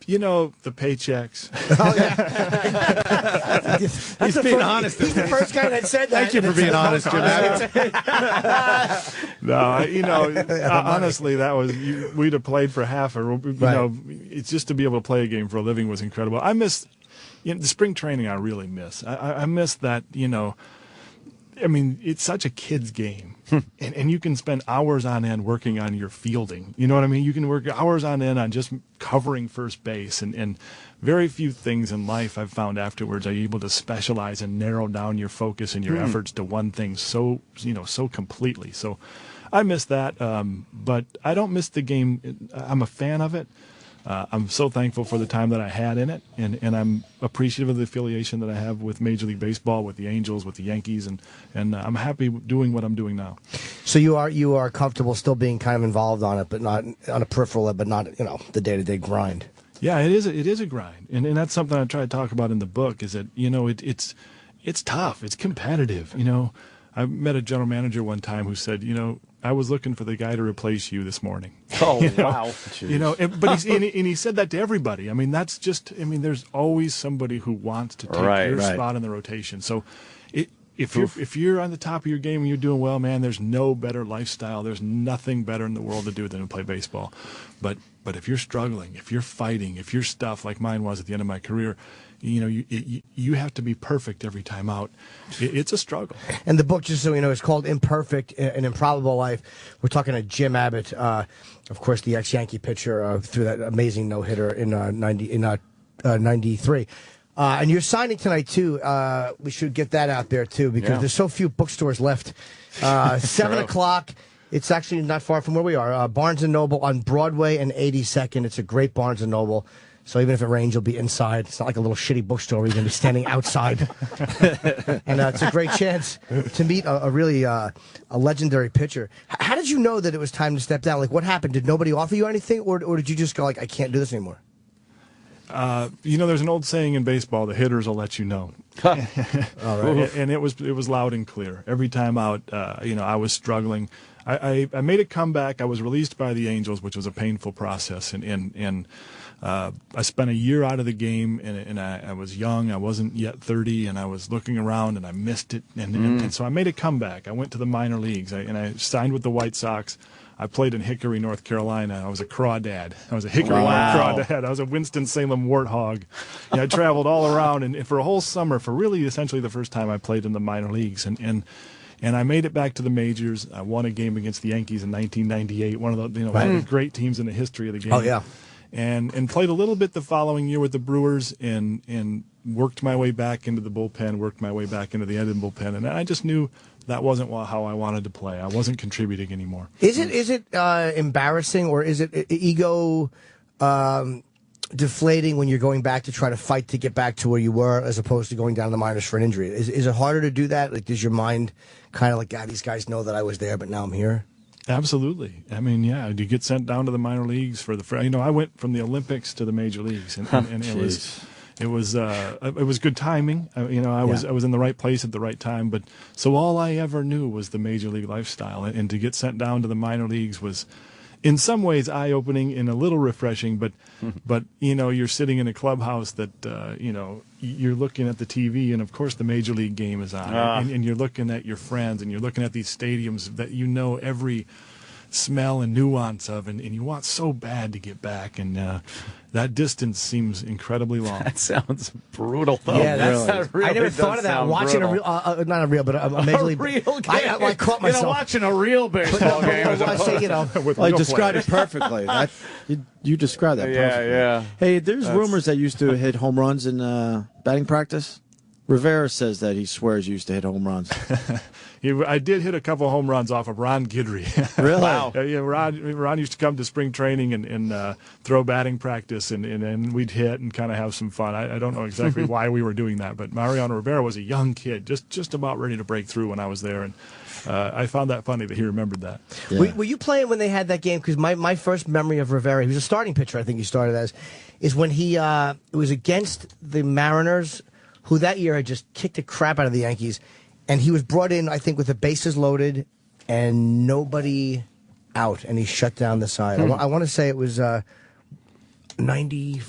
You know, the paychecks. Oh, yeah. He's being honest. He's the first guy that said that. Thank you for being honest, Jim. No, you know, honestly, that was we'd have played for half, or you know, it's just to be able to play a game for a living was incredible. I miss the spring training. I really miss. I miss that. You know, I mean, it's such a kid's game, and you can spend hours on end working on your fielding. You know what I mean? You can work hours on end on just covering first base, and very few things in life I've found afterwards are you able to specialize and narrow down your focus and your efforts to one thing so completely. So I miss that, but I don't miss the game. I'm a fan of it. I'm so thankful for the time that I had in it, and I'm appreciative of the affiliation that I have with Major League Baseball, with the Angels, with the Yankees, and I'm happy doing what I'm doing now. So you are comfortable still being kind of involved on it, but not on a peripheral, but not the day-to-day grind. Yeah, it is a grind, and that's something I try to talk about in the book. Is that it's tough, it's competitive. You know, I met a general manager one time who said, I was looking for the guy to replace you this morning. Oh, wow. But he said that to everybody. I mean, there's always somebody who wants to take your spot in the rotation. So if you're on the top of your game and you're doing well, man, there's no better lifestyle. There's nothing better in the world to do than to play baseball. But if you're struggling, if you're fighting, if you're stuff like mine was at the end of my career, you have to be perfect every time out. It's a struggle. And the book, just so you know, is called Imperfect, An Improbable Life. We're talking to Jim Abbott, of course, the ex-Yankee pitcher through that amazing no-hitter in 93. And you're signing tonight, too. We should get that out there, too, because there's so few bookstores left. 7 o'clock. It's actually not far from where we are. Barnes & Noble on Broadway and 82nd. It's a great Barnes & Noble. So even if it rains, you'll be inside. It's not like a little shitty bookstore where you're going to be standing outside. And it's a great chance to meet a really a legendary pitcher. How did you know that it was time to step down? Like, what happened? Did nobody offer you anything? Or did you just go, like, I can't do this anymore? There's an old saying in baseball, the hitters will let you know. All right. And it was loud and clear. Every time out, I was struggling. I made a comeback. I was released by the Angels, which was a painful process. And I spent a year out of the game, and I was young. I wasn't yet 30, and I was looking around, and I missed it. And so I made a comeback. I went to the minor leagues, and I signed with the White Sox. I played in Hickory, North Carolina. I was a crawdad. I was a Hickory crawdad. I was a Winston-Salem warthog. I traveled all around, and for a whole summer, for really essentially the first time I played in the minor leagues. And I made it back to the majors. I won a game against the Yankees in 1998, one of the great teams in the history of the game. Oh, yeah. And played a little bit the following year with the Brewers and worked my way back into the bullpen, worked my way back into the end of the bullpen. And I just knew that wasn't how I wanted to play. I wasn't contributing anymore. Is it embarrassing or is it ego deflating when you're going back to try to fight to get back to where you were, as opposed to going down to the minors for an injury? Is it harder to do that? Like, does your mind kind of like, God, these guys know that I was there, but now I'm here? Absolutely. I mean, yeah, you get sent down to the minor leagues for the. I went from the Olympics to the major leagues, and it was good timing. I was in the right place at the right time. But so all I ever knew was the major league lifestyle, and to get sent down to the minor leagues was, in some ways, eye-opening and a little refreshing. But you're sitting in a clubhouse that you're looking at the TV, and of course the major league game is on, and you're looking at your friends, and you're looking at these stadiums that you know every smell and nuance of, and you want so bad to get back, and that distance seems incredibly long. That sounds brutal, though. Yeah, that really I never thought of that. Watching brutal. a real, not a real, but a major league. Real game. I caught myself. Watching a real baseball game. I say, I described it perfectly. You described that perfectly. Yeah. Hey, there's rumors that you used to hit home runs in batting practice. Rivera says that he swears you used to hit home runs. I did hit a couple home runs off of Ron Guidry. Really? Wow. Ron used to come to spring training and throw batting practice, and we'd hit and kind of have some fun. I don't know exactly why we were doing that, but Mariano Rivera was a young kid, just about ready to break through when I was there, and I found that funny that he remembered that. Yeah. Were you playing when they had that game? Because my first memory of Rivera, he was a starting pitcher, I think he started as, is when he it was against the Mariners, who that year had just kicked the crap out of the Yankees. And he was brought in, I think, with the bases loaded and nobody out, and he shut down the side. I want to say it was 90.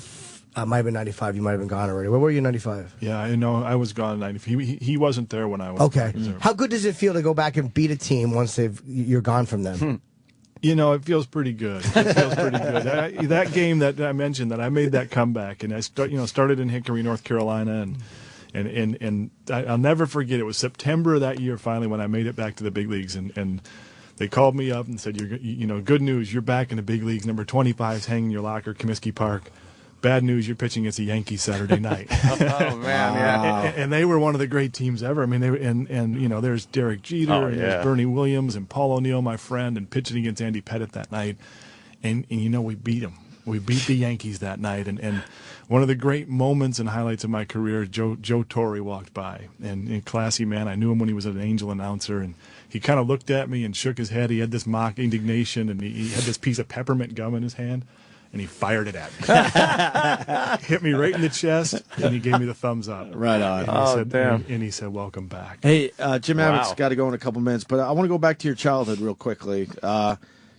Might have been 95. You might have been gone already. Where were you in 95? Yeah, I know. I was gone in 95. He wasn't there when I was. Okay. How good does it feel to go back and beat a team once you're gone from them? It feels pretty good. It feels pretty good. That game that I mentioned, that I made that comeback, and I started in Hickory, North Carolina, and I'll never forget. It was September of that year, finally, when I made it back to the big leagues, and they called me up and said, good news, you're back in the big leagues. Number 25 is hanging in your locker, Comiskey Park. Bad news, you're pitching against the Yankees Saturday night. Oh man, yeah. And they were one of the great teams ever. I mean, they were, and there's Derek Jeter, and there's Bernie Williams, and Paul O'Neill, my friend, and pitching against Andy Pettit that night, and we beat them. We beat the Yankees that night, and one of the great moments and highlights of my career, Joe Torre walked by, and a classy man. I knew him when he was an Angel announcer, and he kind of looked at me and shook his head. He had this mock indignation, and he had this piece of peppermint gum in his hand, and he fired it at me. Hit me right in the chest, and he gave me the thumbs up. Right on. And he said, welcome back. Hey, Jim Abbott's got to go in a couple minutes, but I want to go back to your childhood real quickly.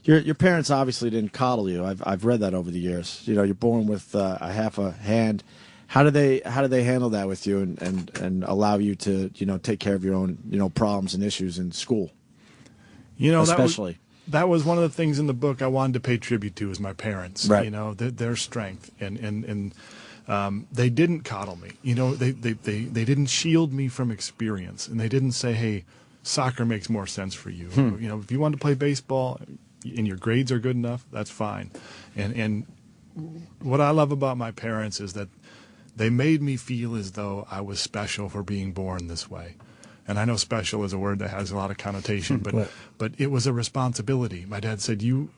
Your parents obviously didn't coddle you. I've read that over the years. You're born with a half a hand. How do they handle that with you and allow you to take care of your own problems and issues in school? Especially. That was one of the things in the book I wanted to pay tribute to, is my parents. Right. Their strength, and they didn't coddle me. They didn't shield me from experience, and they didn't say, "Hey, soccer makes more sense for you." If you want to play baseball and your grades are good enough, that's fine. And what I love about my parents is that they made me feel as though I was special for being born this way. And I know special is a word that has a lot of connotation, but it was a responsibility. My dad said, you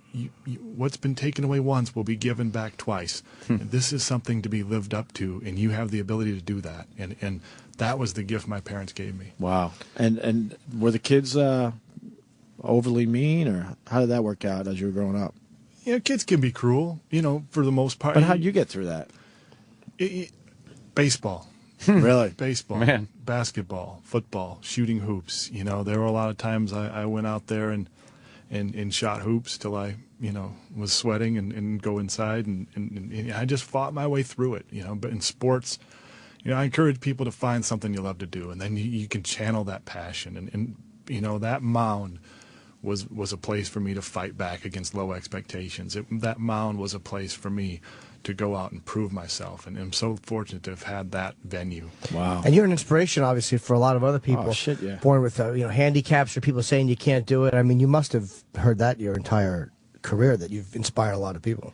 what's been taken away once will be given back twice. And this is something to be lived up to, and you have the ability to do that. And that was the gift my parents gave me. Wow. And were the kids overly mean, or how did that work out as you were growing up? Kids can be cruel, for the most part. But how'd you get through that? Baseball. Really? Baseball, man. Basketball, football, shooting hoops. There were a lot of times I went out there and shot hoops till I, was sweating and go inside and I just fought my way through it, But in sports, I encourage people to find something you love to do, and then you can channel that passion. And that mound was a place for me to fight back against low expectations. That mound was a place for me to go out and prove myself, and I'm so fortunate to have had that venue. Wow. And you're an inspiration, obviously, for a lot of other people. Oh, shit, yeah. Born with handicaps, or people saying you can't do it. I mean, you must have heard that your entire career, that you've inspired a lot of people.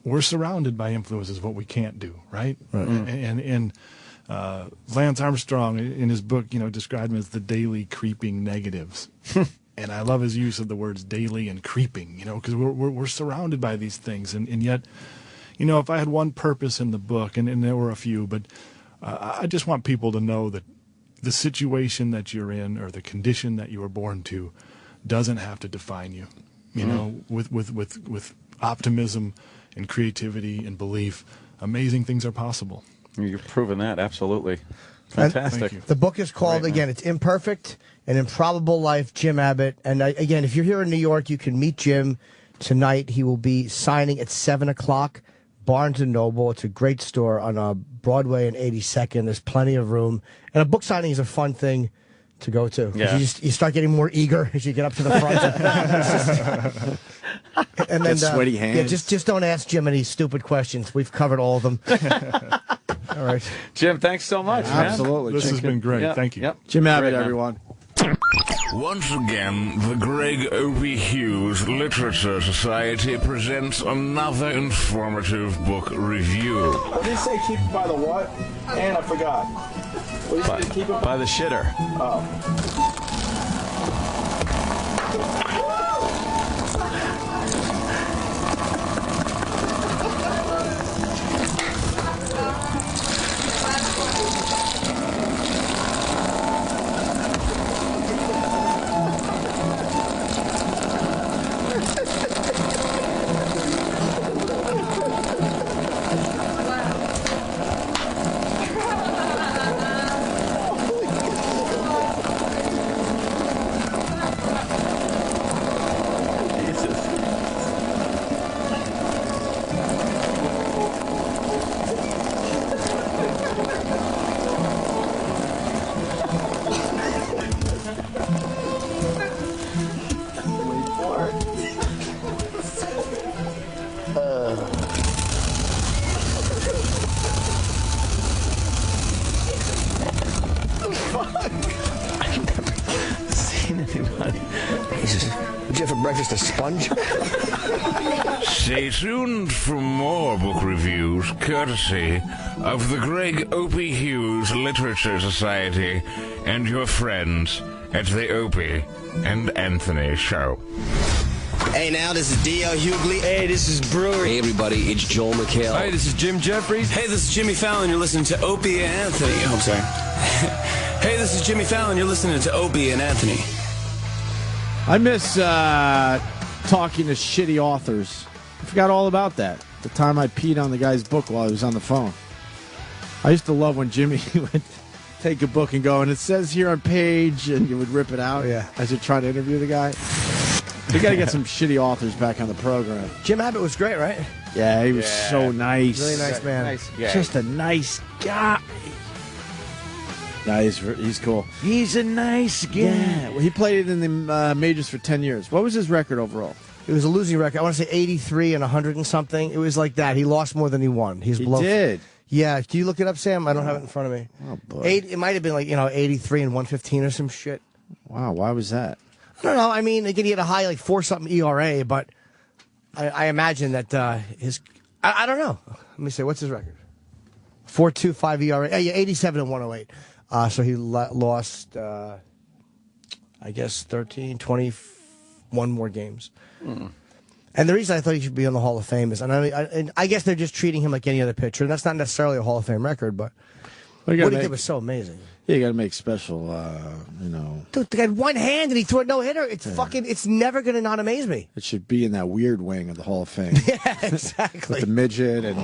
We're surrounded by influences, what we can't do, right? And Lance Armstrong, in his book, described them as the daily creeping negatives. And I love his use of the words daily and creeping, because we're surrounded by these things, and yet, if I had one purpose in the book, and there were a few, but I just want people to know that the situation that you're in or the condition that you were born to doesn't have to define you. You know, with optimism and creativity and belief, amazing things are possible. You've proven that, absolutely. Fantastic. The book is called, again, it's Imperfect, An Improbable Life, Jim Abbott. And again, if you're here in New York, you can meet Jim tonight. He will be signing at 7 o'clock, Barnes & Noble. It's a great store on Broadway and 82nd. There's plenty of room. And a book signing is a fun thing to go to. Yeah. You start getting more eager as you get up to the front. And then sweaty hands. Yeah, just don't ask Jim any stupid questions. We've covered all of them. All right. Jim, thanks so much, man. Absolutely. This has been great. Thank you. Yep. Jim Abbott, Great, man. everyone. Once again, the Greg Opie Hughes Literature Society presents another informative book review. What did he say, keep it by the what? And I forgot. What did he say, keep it By the shitter. Oh. Jesus. Would you have for breakfast a sponge? Stay tuned for more book reviews courtesy of the Greg Opie Hughes Literature Society and your friends at the Opie and Anthony Show. Hey, now, this is D.L. Hughley. Hey, this is Brewer. Hey, everybody, it's Joel McHale. Hey, this is Jim Jeffries. Hey, this is Jimmy Fallon. You're listening to Opie and Anthony. Oh, I'm sorry. Hey, this is Jimmy Fallon. You're listening to Opie and Anthony. I miss talking to shitty authors. I forgot all about that. The time I peed on the guy's book while he was on the phone. I used to love when Jimmy would take a book and go, and it says here on page, and you would rip it out as you're trying to interview the guy. We got to get some shitty authors back on the program. Jim Abbott was great, right? Yeah, he was so nice. Really nice man. Nice guy. Just a nice guy. No, he's cool. He's a nice guy. Yeah, well, he played in the majors for 10 years. What was his record overall? It was a losing record. I want to say 83 and 100 and something. It was like that. He lost more than he won. He did. Yeah. Can you look it up, Sam? I don't have it in front of me. Oh, boy. It might have been like, 83 and 115 or some shit. Wow, why was that? I don't know. I mean, again, he had a high, like, 4-something ERA, but I imagine that his... I don't know. Let me see. What's his record? 4.25 ERA. Yeah, 87 and 108. So he lost, I guess, 13, 21 more games. And the reason I thought he should be on the Hall of Fame is, and I guess they're just treating him like any other pitcher. And that's not necessarily a Hall of Fame record, but what he did was so amazing. Yeah, you got to make special, Dude, they had one hand and he threw a no-hitter. It's it's never going to not amaze me. It should be in that weird wing of the Hall of Fame. Yeah, exactly. With the midget and...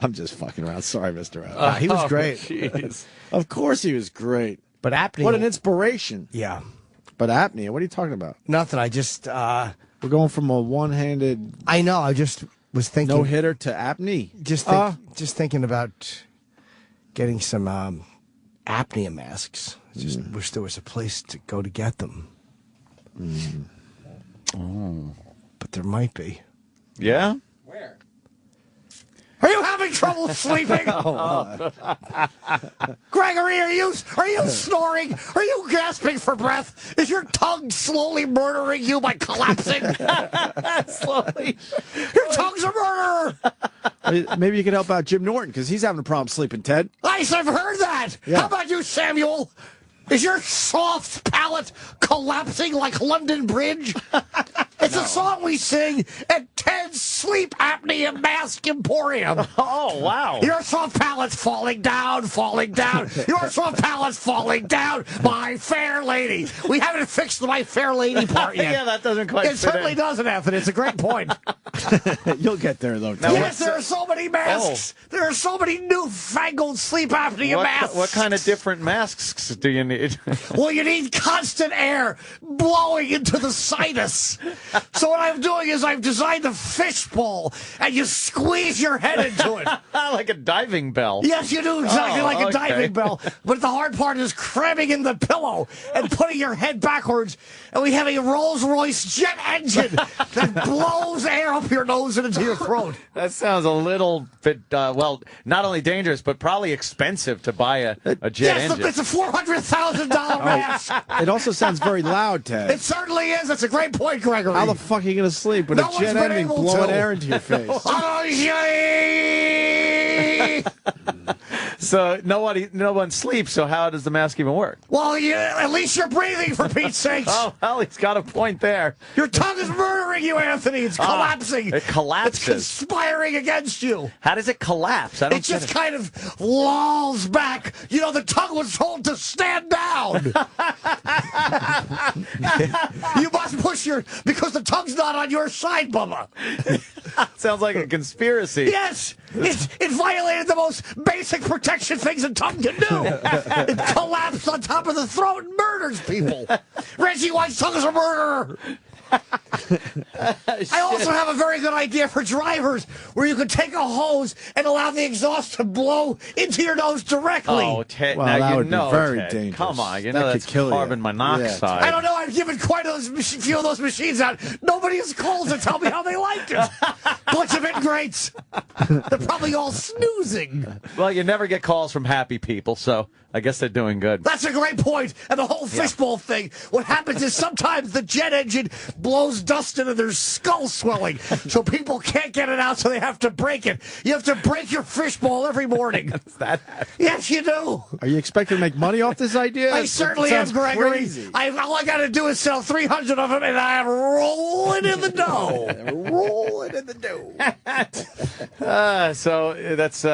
I'm just fucking around. Sorry, Mr. Abbott. He was great. Jeez. Of course he was great. But apnea... What an inspiration. Yeah. But apnea, what are you talking about? Nothing. I just... We're going from a one-handed... I know. I just was thinking... No-hitter to apnea. Just thinking about getting some apnea masks. I just wish there was a place to go to get them. Oh. But there might be. Yeah? Where? Are you having trouble sleeping? Gregory, are you snoring? Are you gasping for breath? Is your tongue slowly murdering you by collapsing? Slowly. Your tongue's a murderer! Maybe you could help out Jim Norton, because he's having a problem sleeping, Ted. I've heard that! Yeah. How about you, Samuel? Is your soft palate collapsing like London Bridge? It's It's a song we sing at Ted's Sleep Apnea Mask Emporium. Oh, wow. Your soft palate's falling down, falling down. Your soft palate's falling down, my fair lady. We haven't fixed the my fair lady part yet. Yeah, that doesn't quite It fit certainly in. doesn't, Anthony. It's a great point. You'll get there, though. Now, Yes, there are so many masks. There are so many newfangled sleep apnea masks. What kind of different masks do you need? Well, you need constant air blowing into the sinus. So what I'm doing is I've designed a fishbowl, and you squeeze your head into it. Like a diving bell. Yes, you do exactly like a okay. diving bell. But the hard part is cramming in the pillow and putting your head backwards. And we have a Rolls-Royce jet engine that blows air up your nose and into your throat. That sounds a little bit, well, not only dangerous, but probably expensive to buy a jet Yes, engine. it's a $400,000 mask. It also sounds very loud, Ted. It certainly is. That's a great point, Gregory. How the fuck are you going to sleep with No a jet one's been engine able blowing to. air into your face? Oh, yay! So no one sleeps, so how does the mask even work? Well, at least you're breathing, for Pete's sakes. Oh, well, he's got a point there. Your tongue is murdering you, Anthony. It's collapsing. It collapses. It's conspiring against you. How does it collapse? I don't It just kind of lolls back. You know, the tongue was told to stand down. You must push because the tongue's not on your side, Bubba. Sounds like a conspiracy. Yes, it violated the most basic protection things a tongue can do. It collapsed on top of the throat and murders people. Reggie White's tongue is a murderer. I also have a very good idea for drivers where you could take a hose and allow the exhaust to blow into your nose directly. Oh, Ted, Well, now that you would be know, very Ted. dangerous. Come on, you That know could that's kill you. carbon monoxide. I don't know. I've given quite a few of those machines out. Nobody has called to tell me how they liked it. Bunch of ingrates. They're probably all snoozing. Well, you never get calls from happy people, so I guess they're doing good. That's a great point. And the whole fishbowl thing, what happens is sometimes the jet engine blows dust into their skull swelling, so people can't get it out, so they have to break it. You have to break your fishbowl every morning. Does that happen? Yes, you do. Are you expecting to make money off this idea? I certainly am, Sounds Gregory. crazy. All I got to do is sell 300 of them, and I'm rolling in the dough. Rolling in the dough. So that's,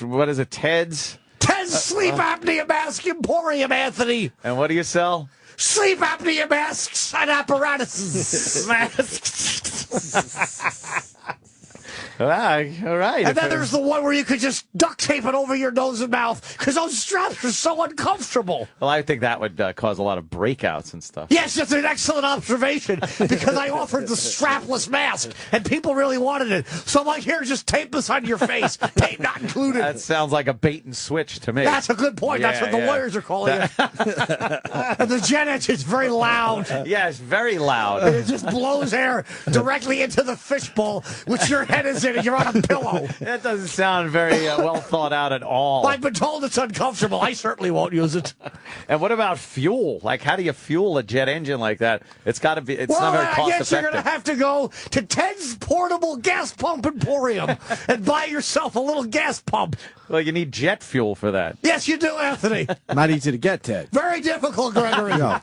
what is it, Ted's? Sleep apnea mask emporium, Anthony. And what do you sell? Sleep apnea masks and apparatuses. All right. And then there's the one where you could just duct tape it over your nose and mouth because those straps are so uncomfortable. Well, I think that would cause a lot of breakouts and stuff. Yes, that's an excellent observation because I offered the strapless mask and people really wanted it. So I'm like, here, just tape this on your face. Tape not included. That sounds like a bait and switch to me. That's a good point. That's what the lawyers are calling it. And the jet engine's very loud. Yeah, it's very loud. And it just blows air directly into the fishbowl, which your head is in, and you're on a pillow. That doesn't sound very well thought out at all. I've been told it's uncomfortable. I certainly won't use it. And what about fuel? Like, how do you fuel a jet engine like that? It's got to be. It's not very cost I guess effective. you're going to have to go to Ted's Portable Gas Pump Emporium and buy yourself a little gas pump. Well, you need jet fuel for that. Yes, you do, Anthony. Not easy to get, Ted. Very difficult, Gregory. No.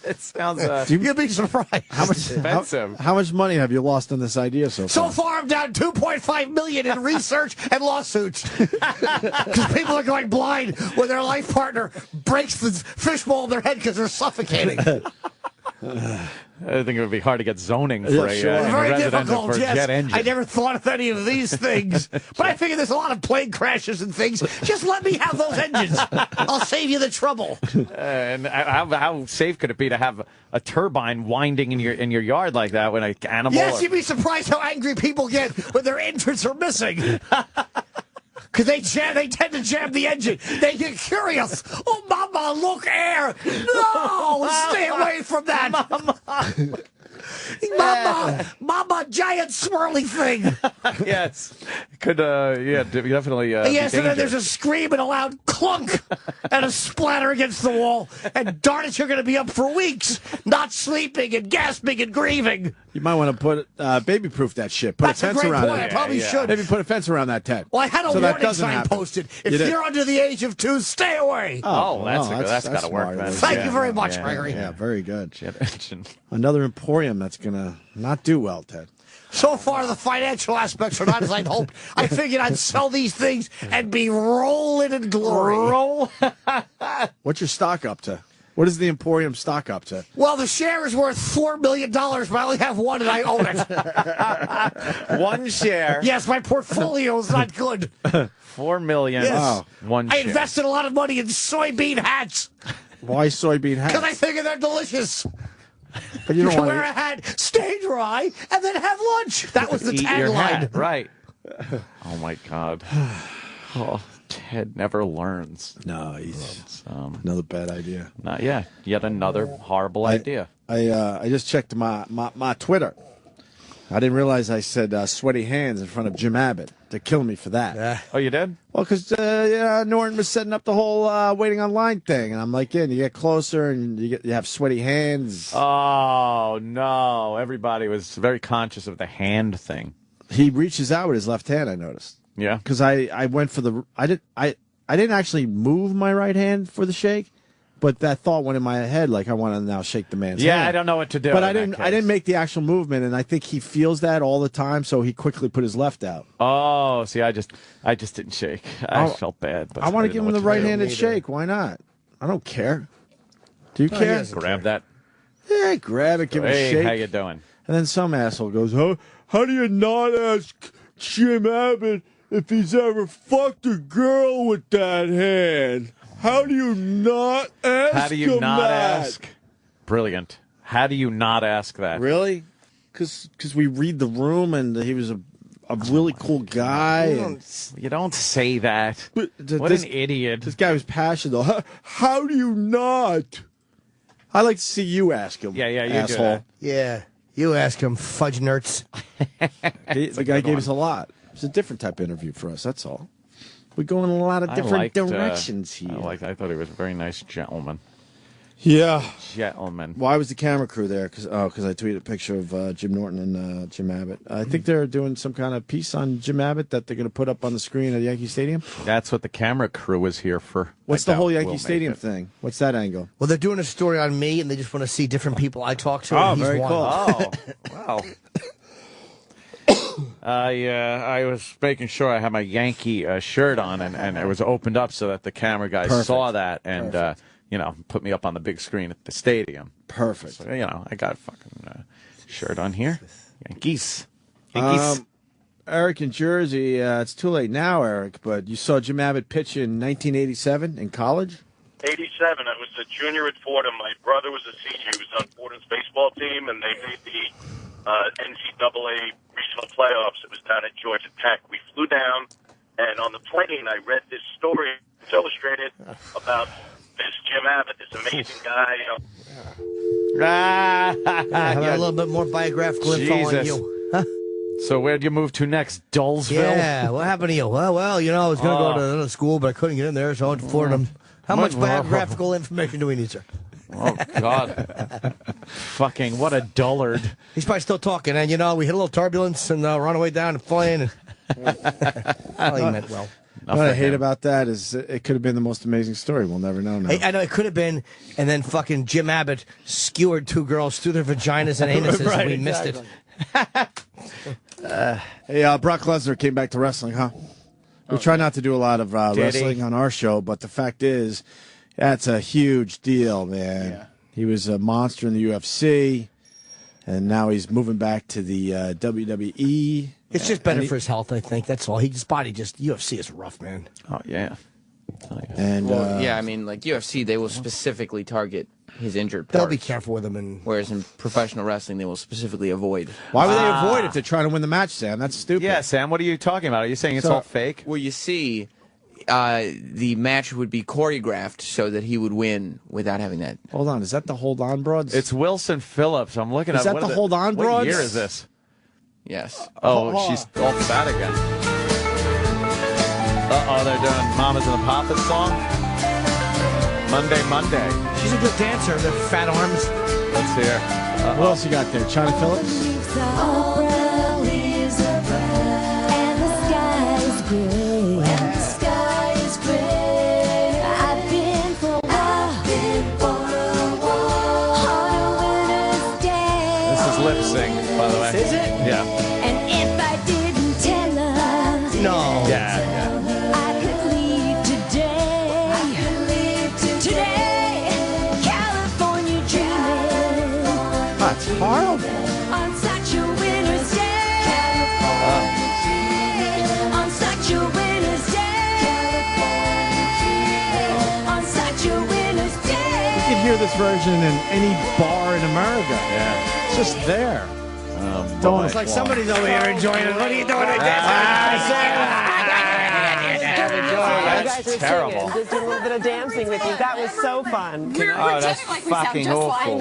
It sounds. You'd be surprised. How much expensive? How much money have you lost on this idea so So far? far, I'm down $2.5 million in research and lawsuits because people are going blind when their life partner breaks the fishbowl in their head because they're suffocating. I think it would be hard to get zoning for a Very residential difficult, for a yes. jet engine. I never thought of any of these things. But I figure there's a lot of plane crashes and things. Just let me have those engines. I'll save you the trouble. And how safe could it be to have a turbine winding in your yard like that when an animal? Yes, you'd be surprised how angry people get when their engines are missing. Because they tend to jam the engine. They get curious. Oh, Mama, look, air. No, stay away from that. Mama, giant swirly thing. Yes, could definitely. Yes, be and then there's dangerous. a scream and a loud clunk and a splatter against the wall. And darn it, you're going to be up for weeks, not sleeping and gasping and grieving. You might want to put baby-proof that shit. Put That's a fence great around point. it. I probably should. Maybe put a fence around that tent. Well, I had a so that warning doesn't sign happen. posted. If You you're under the age of 2, stay away. That's got to work, man. Thank you very much, Gregory. Yeah, very good. Another emporium that's going to not do well, Ted. So far, the financial aspects are not as I'd hoped. I figured I'd sell these things and be rolling in glory. What's your stock up to? What is the emporium stock up to? Well, the share is worth $4 million, but I only have one and I own it. One share. Yes, my portfolio is not good. $4 million. Yes. Oh, one I share. invested a lot of money in soybean hats. Why soybean hats? Because I figure they're delicious. But you don't can want wear a hat, stay dry, and then have lunch. That was the Eat your hat, tagline. right. Oh, my God. Oh, Ted never learns. No, he's another bad idea. Yet another horrible idea. I just checked my Twitter. I didn't realize I said sweaty hands in front of Jim Abbott. They're killing me for that. Oh, you did? Well, because Norton was setting up the whole waiting online thing, and I'm like, you get closer and you have sweaty hands. Oh, no. Everybody was very conscious of the hand thing. He reaches out with his left hand, I noticed. Yeah. Because I went for the I didn't actually move my right hand for the shake, but that thought went in my head like I want to now shake the man's hand. I don't know what to do. But I didn't make the actual movement, and I think he feels that all the time, so he quickly put his left out. Oh, see, I just didn't shake. I felt bad. But I want to didn't give know him the what to do. right-handed shake. Why not? I don't care. Do you care? Grab that. Yeah, grab it, give it a shake. How you doing? And then some asshole goes, how do you not ask Jim Abbott if he's ever fucked a girl with that hand? How do you not ask How do you him not that? ask? Brilliant. How do you not ask that? Really? Because we read the room, and he was a really cool guy. You don't say that. What an idiot. This guy was passionate, though. How do you not? I'd like to see you ask him. Yeah, you do asshole. that. Yeah, you ask him, fudge nerds. The guy gave us a lot. It's a different type of interview for us, that's all. We go in a lot of different directions here. I thought he was a very nice gentleman. Yeah. Gentleman. Why was the camera crew there? Because I tweeted a picture of Jim Norton and Jim Abbott. I think they're doing some kind of piece on Jim Abbott that they're going to put up on the screen at Yankee Stadium. That's what the camera crew was here for. What's the whole Yankee Stadium thing? What's that angle? Well, they're doing a story on me, and they just want to see different people I talk to. Oh, and he's very one. cool. Oh, wow. I was making sure I had my Yankee shirt on, and it was opened up so that the camera guys Perfect. saw that and, put me up on the big screen at the stadium. Perfect. So, I got a fucking shirt on here. Yankees. Eric in Jersey, it's too late now, Eric, but you saw Jim Abbott pitch in 1987 in college? 87. I was a junior at Fordham. My brother was a senior. He was on Fordham's baseball team, and they made the NCAA regional playoffs. It was down at Georgia Tech. We flew down, and on the plane, I read this story. It's illustrated about this Jim Abbott, this amazing guy. How about a little bit more biographical info on Jesus. you? Huh? So where'd you move to next? Dullsville? Yeah, what happened to you? Well, I was going to go to another school, but I couldn't get in there, so I went to Fordham. How much biographical information do we need, sir? Oh, God. Fucking, what a dullard. He's probably still talking, and, we hit a little turbulence, and we're on our way down and flying. Well, he meant well. What I hate about that is it could have been the most amazing story. We'll never know now. I know it could have been, and then fucking Jim Abbott skewered 2 girls through their vaginas and anuses, Right, and we missed it. Hey, Brock Lesnar came back to wrestling, huh? We try not to do a lot of wrestling on our show, but the fact is, that's a huge deal, man. Yeah. He was a monster in the UFC, and now he's moving back to the WWE. It's just better for his health, I think. That's all. UFC is rough, man. Oh, yeah. And UFC, they will specifically target his injured parts. They'll be careful with him. Whereas in professional wrestling, they will specifically avoid. Why would they avoid it? They're trying to win the match, Sam. That's stupid. Yeah, Sam, what are you talking about? Are you saying it's all fake? Well, you see, the match would be choreographed so that he would win without having that. Hold on. Is that the Hold On Broads? It's Wilson Phillips. I'm looking at Is that the Hold On Broads? What year is this? Yes. Oh, she's all fat again. Uh-oh, they're doing Mamas and the Papas song. Monday. She's a good dancer. They're fat arms. Let's hear. What else you got there? China Phillips? All brown leaves are brown, and the sky is gray. And the sky is gray. I've been for a walk on a winter's day. This is lip sync, by the way. Is it? Yeah. And if I didn't tell her, No. Yeah. I could leave today. Today, California dreaming. That's horrible. On such a winter's day. On such a winter's day. On such a winter's day. You can hear this version in any bar in America. Yeah. It's just there. Don't. It's like somebody's over here enjoying it. What are you doing with this? That's terrible. Just did a little bit of dancing with you. That was so fun. Oh, that's fucking awful.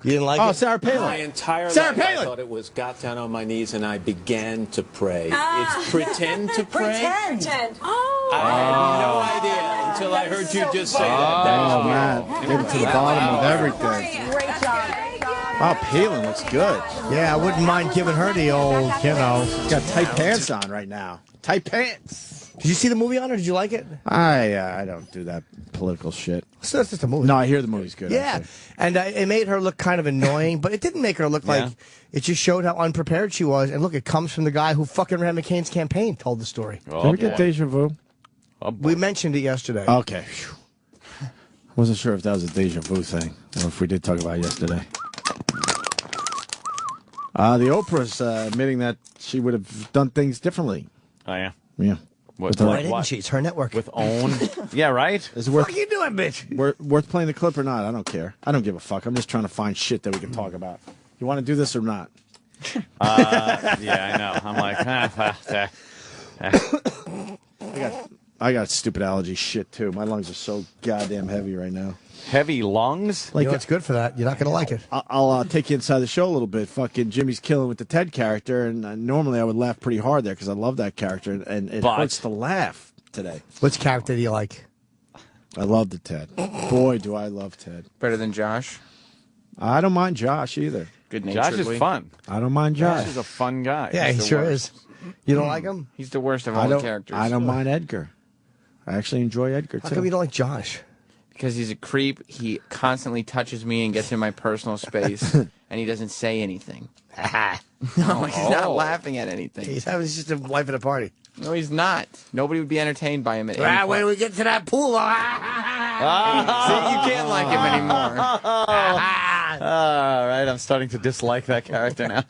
You didn't like it? Sarah Palin. My entire Sarah life, Palin. I thought it was got down on my knees and I began to pray. It's pretend to pray. Pretend. Oh. I had no idea until I heard you just say that. Oh, man. Get to the bottom of everything. Great job. Wow, Palin looks good. Yeah, I wouldn't mind giving her the old, She's got tight pants on right now. Tight pants. Did you see the movie on it? Did you like it? I don't do that political shit. So that's just a movie. No, I hear the movie's good. Yeah, actually. and it made her look kind of annoying, but it didn't make her look like, it just showed how unprepared she was. And look, it comes from the guy who fucking ran McCain's campaign, told the story. Did we get deja vu? We mentioned it yesterday. Okay. Wasn't sure if that was a deja vu thing, or if we did talk about it yesterday. The Oprah's admitting that she would have done things differently. Oh, yeah? Yeah. Why didn't she? It's her network. With OWN? Yeah, right? Is it worth, What are you doing, bitch? worth playing the clip or not? I don't care. I don't give a fuck. I'm just trying to find shit that we can talk about. You want to do this or not? Yeah, I know. I'm like, I got stupid allergy shit, too. My lungs are so goddamn heavy right now. Heavy lungs? Like, it's good for that. You're not going to like it. I'll take you inside the show a little bit. Fucking Jimmy's killing with the Ted character, and normally I would laugh pretty hard there because I love that character, and it hurts to laugh today. Which character do you like? I love the Ted. Boy, do I love Ted. Better than Josh? I don't mind Josh either. Good Josh is fun. I don't mind Josh. Josh is a fun guy. Yeah, he the sure worst. is. You don't like him? He's the worst of all the characters. I don't mind Edgar. I actually enjoy Edgar, too. How come you don't like Josh? Because he's a creep. He constantly touches me and gets in my personal space, and he doesn't say anything. No, he's not laughing at anything. He's just a wife at a party. No, he's not. Nobody would be entertained by him at any Ah, point. when we get to that pool. See, you can't like him anymore. All right, I'm starting to dislike that character now.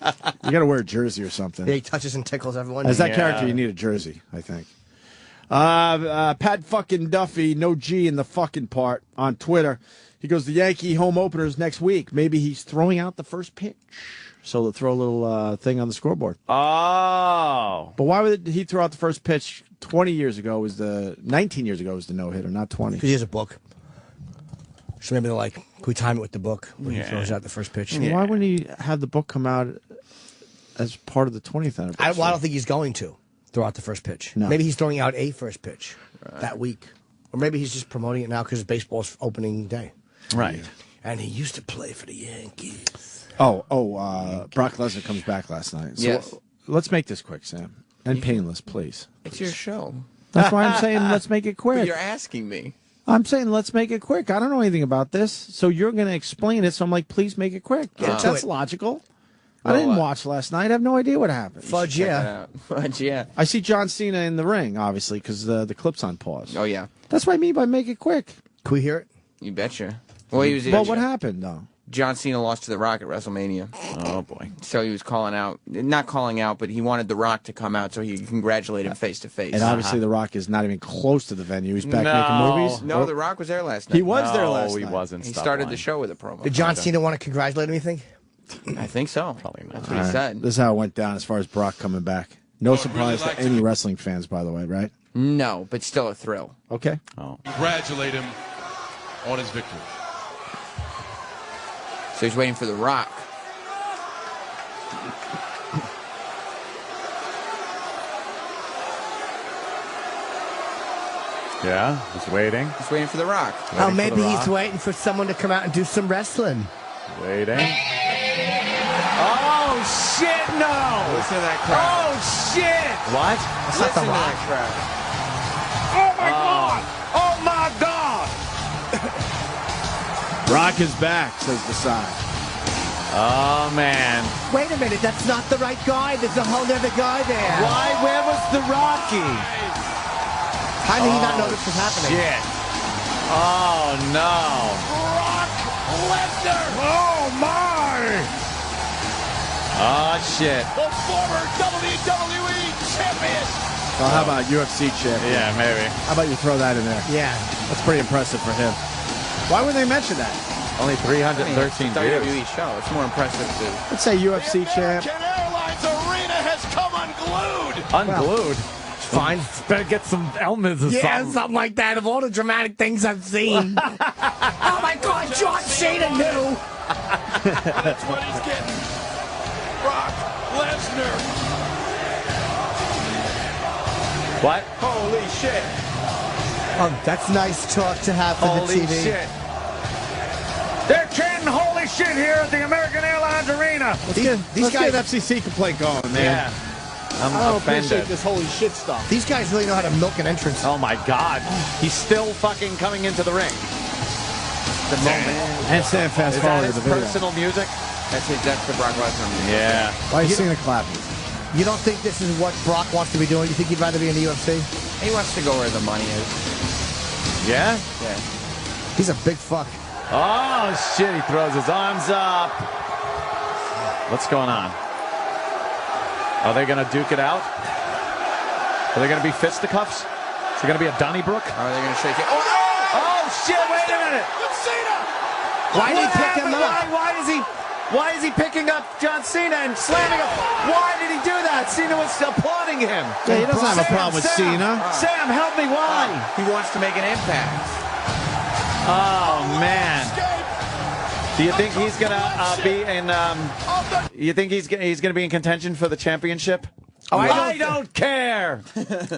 You got to wear a jersey or something. Yeah, he touches and tickles everyone. As that character, you need a jersey, I think. Pat fucking Duffy, no G in the fucking part, on Twitter. He goes, the Yankee home openers next week. Maybe he's throwing out the first pitch. So they'll throw a little thing on the scoreboard. Oh. But why would he throw out the first pitch 19 years ago was the no-hitter, not 20? Because he has a book. So maybe they're like, can we time it with the book when he throws out the first pitch? Yeah. Why wouldn't he have the book come out as part of the 20th anniversary? I don't think he's going to throw out the first pitch. No. Maybe he's throwing out a first pitch that week. Or maybe he's just promoting it now because baseball's opening day. Right. And he used to play for the Yankees. Brock Lesnar comes back last night. So Yes. let's make this quick, Sam. And painless, please. It's your show. That's why I'm saying let's make it quick. But you're asking me. I'm saying let's make it quick. I don't know anything about this, so you're going to explain it. So I'm like, please make it quick. That's logical. I didn't watch last night. I have no idea what happened. Fudge, yeah. Fudge, yeah. I see John Cena in the ring, obviously, because the clip's on pause. Oh, yeah. That's what I mean by make it quick. Can we hear it? You betcha. Well, he was. Well, what happened, though? John Cena lost to The Rock at WrestleMania. Oh, boy. So he was not calling out, but he wanted The Rock to come out so he could congratulate him face to face. And obviously, The Rock is not even close to the venue. He's back making movies. No, The Rock was there last night. He was there last night. he wasn't. He Stop started lying. the show with a promo. Did John Cena want to congratulate him, you think? I think so. Probably not. That's what he said. This is how it went down as far as Brock coming back. No surprise to any wrestling fans, by the way, right? No, but still a thrill. Okay. Oh. Congratulate him on his victory. So he's waiting for The Rock. Yeah, he's waiting. He's waiting for The Rock. Oh, maybe he's waiting for someone to come out and do some wrestling. Waiting. Oh, shit, no! Listen to that crowd. Oh, shit! What? Listen to that crowd. Oh, my God! Oh, my God! Brock is back, says the sign. Oh, man. Wait a minute, that's not the right guy. There's a whole other guy there. Why? Where was the Rocky? How did he not know this was happening? Shit. Oh, no. Brock Lesnar. Oh, my! Oh, shit. The former WWE champion. Well, how about UFC champion? Yeah, maybe. How about you throw that in there? Yeah. That's pretty impressive for him. Why would they mention that? Only 313 it's a views. WWE show. It's more impressive to. Let's say UFC champ. American Airlines Arena has come unglued. Unglued? Fine. Better get some helmets or something like that. Of all the dramatic things I've seen. Oh my God, John Cena knew. That's what he's getting. Brock Lesnar. What? Holy shit. That's nice talk to have for Holy the TV. shit. They're chanting holy shit here at the American Airlines Arena. Let's get an FCC complaint going, man. Yeah. I'm I don't offended. appreciate this holy shit stuff. These guys really know how to milk an entrance. Oh my God. He's still fucking coming into the ring. The moment. And Sam fast Is forward that to his the video. personal music? That's the Brock Lesnar music. Yeah. Why are you singing clapping? You don't think this is what Brock wants to be doing? You think he'd rather be in the UFC? He wants to go where the money is. Yeah? Yeah. He's a big fuck. Oh, shit. He throws his arms up. What's going on? Are they going to duke it out? Are they going to be fisticuffs? Is it going to be a Donnybrook? Are they going to shake it? Oh, no! Oh, shit. Wait a minute. Why did he pick him up? Why is he picking up John Cena and slamming him? Why did he do that? Cena was applauding him. Yeah, he doesn't have a problem with Cena. Sam, help me. Why? He wants to make an impact. Oh, man. Do you think he's gonna be in? You think he's gonna be in contention for the championship? Oh, I don't care.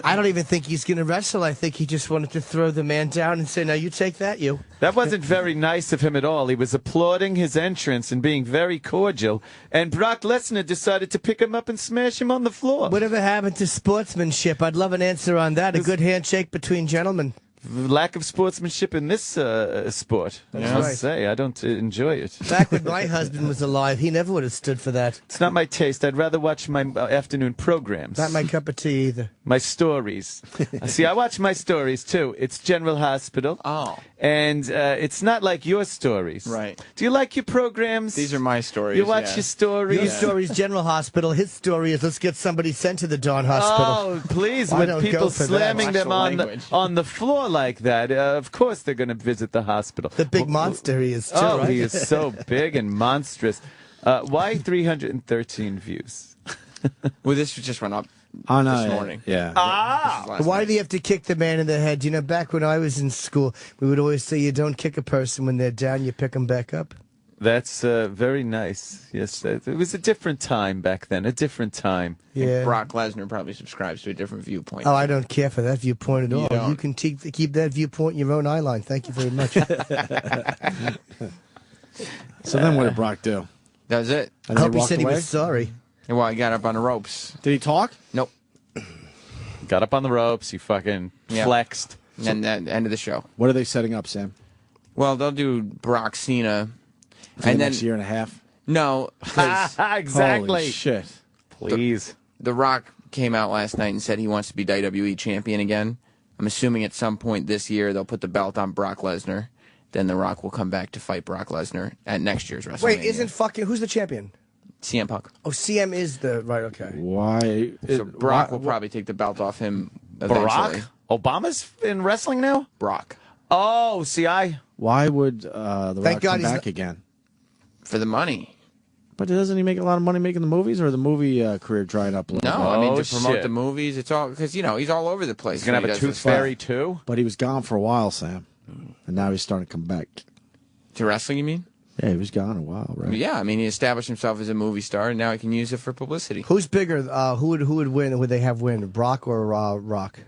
I don't even think he's going to wrestle. I think he just wanted to throw the man down and say, "No, you take that, you." That wasn't very nice of him at all. He was applauding his entrance and being very cordial. And Brock Lesnar decided to pick him up and smash him on the floor. Whatever happened to sportsmanship? I'd love an answer on that. A good handshake between gentlemen. Lack of sportsmanship in this sport. That's I must right. say, I don't enjoy it. Back when my husband was alive, he never would have stood for that. It's not my taste. I'd rather watch my afternoon programs. Not my cup of tea either. My stories. See, I watch my stories too. It's General Hospital. Oh. And it's not like your stories. Right. Do you like your programs? These are my stories. You watch yeah. your stories? Your story's General Hospital. His story is let's get somebody sent to the Dawn Hospital. Oh, please, I with don't people go for that. slamming them Watch the language. on the floor like that, of course they're going to visit the hospital. The big monster he is, too, Oh, right? he is so big and monstrous. Why 313 views? Well, this just went up Oh, no, this yeah. morning. Yeah. Why did he have to kick the man in the head? You know, back when I was in school, we would always say you don't kick a person when they're down, you pick them back up. That's very nice. Yes, it was a different time back then, a different time. Yeah. Brock Lesnar probably subscribes to a different viewpoint. Oh, I don't care for that viewpoint at all. don't. You can keep that viewpoint in your own eye line. Thank you very much. So then what did Brock do? That was it. I hope he said he was sorry. Well, he got up on the ropes. Did he talk? Nope. Got up on the ropes. He fucking flexed. And then end of the show. What are they setting up, Sam? Well, they'll do Brock Cena. For the next year and a half? No. 'cause Exactly. Holy shit. Please. The Rock came out last night and said he wants to be WWE champion again. I'm assuming at some point this year they'll put the belt on Brock Lesnar. Then The Rock will come back to fight Brock Lesnar at next year's WrestleMania. Wait, who's the champion? CM Punk. Oh, CM is right, okay. Why? So Brock will probably take the belt off him eventually. Barack? Obama's in wrestling now? Brock. Oh, see, Why would The Rock God come he's back not- again? For the money. But doesn't he make a lot of money making the movies, or the movie career dried up a little No, bit? I mean, Oh, to promote shit. the movies, it's all, because, he's all over the place. He's going to have a Tooth Fairy too? But he was gone for a while, Sam. And now he's starting to come back. To wrestling, you mean? Yeah, he was gone a while, right? Yeah, I mean, he established himself as a movie star, and now he can use it for publicity. Who's bigger? Who would win? Would they have win? Brock or Rock?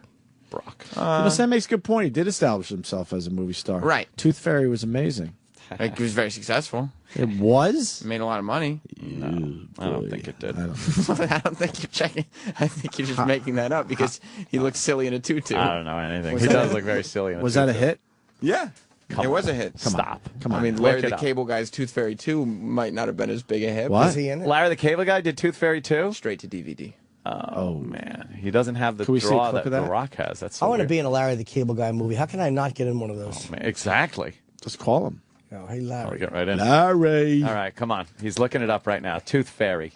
Brock. Sam makes a good point. He did establish himself as a movie star. Right. Tooth Fairy was amazing. Like, it was very successful. It was? It made a lot of money. No, I don't think it did. I don't think you're checking. I think you're just making that up because he looks silly in a tutu. I don't know anything. He does look very silly in a Was tutu. that a hit? Yeah. It was a hit. Stop. Come on. I mean, Look Larry it the up. Cable Guy's Tooth Fairy 2 might not have been as big a hit. What? Was he in it? Larry the Cable Guy did Tooth Fairy 2? Straight to DVD. Oh, man. He doesn't have the Can we see a draw clip that of The that? Rock has. That's I so want to weird. be in a Larry the Cable Guy movie. How can I not get in one of those? Man, exactly. Just call him. Oh, hey, I'll Larry. get right in. Larry. All right, come on. He's looking it up right now. Tooth Fairy.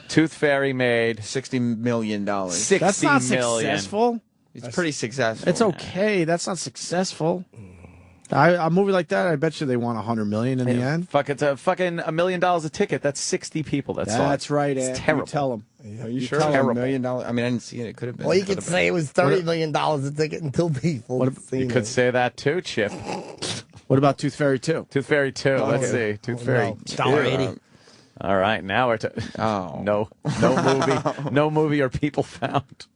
Tooth Fairy made $60 million. $60 That's not million. successful. It's pretty successful. It's okay. That's not successful. A movie like that, I bet you they want $100 million in the end. Fuck, it's a fucking $1 million a ticket. That's 60 people. That's right, It's Ed. terrible. You tell them. Are you sure? tell $1 him. million? I mean, I didn't see it. It could have been. Well, you It could could have say it was $30 million a ticket until people. You could say that too, Chip. What about Tooth Fairy 2? Tooth Fairy 2. Let's see. Tooth Fairy 2. $1.80. All right, now we're Oh. no movie, no movie or people found.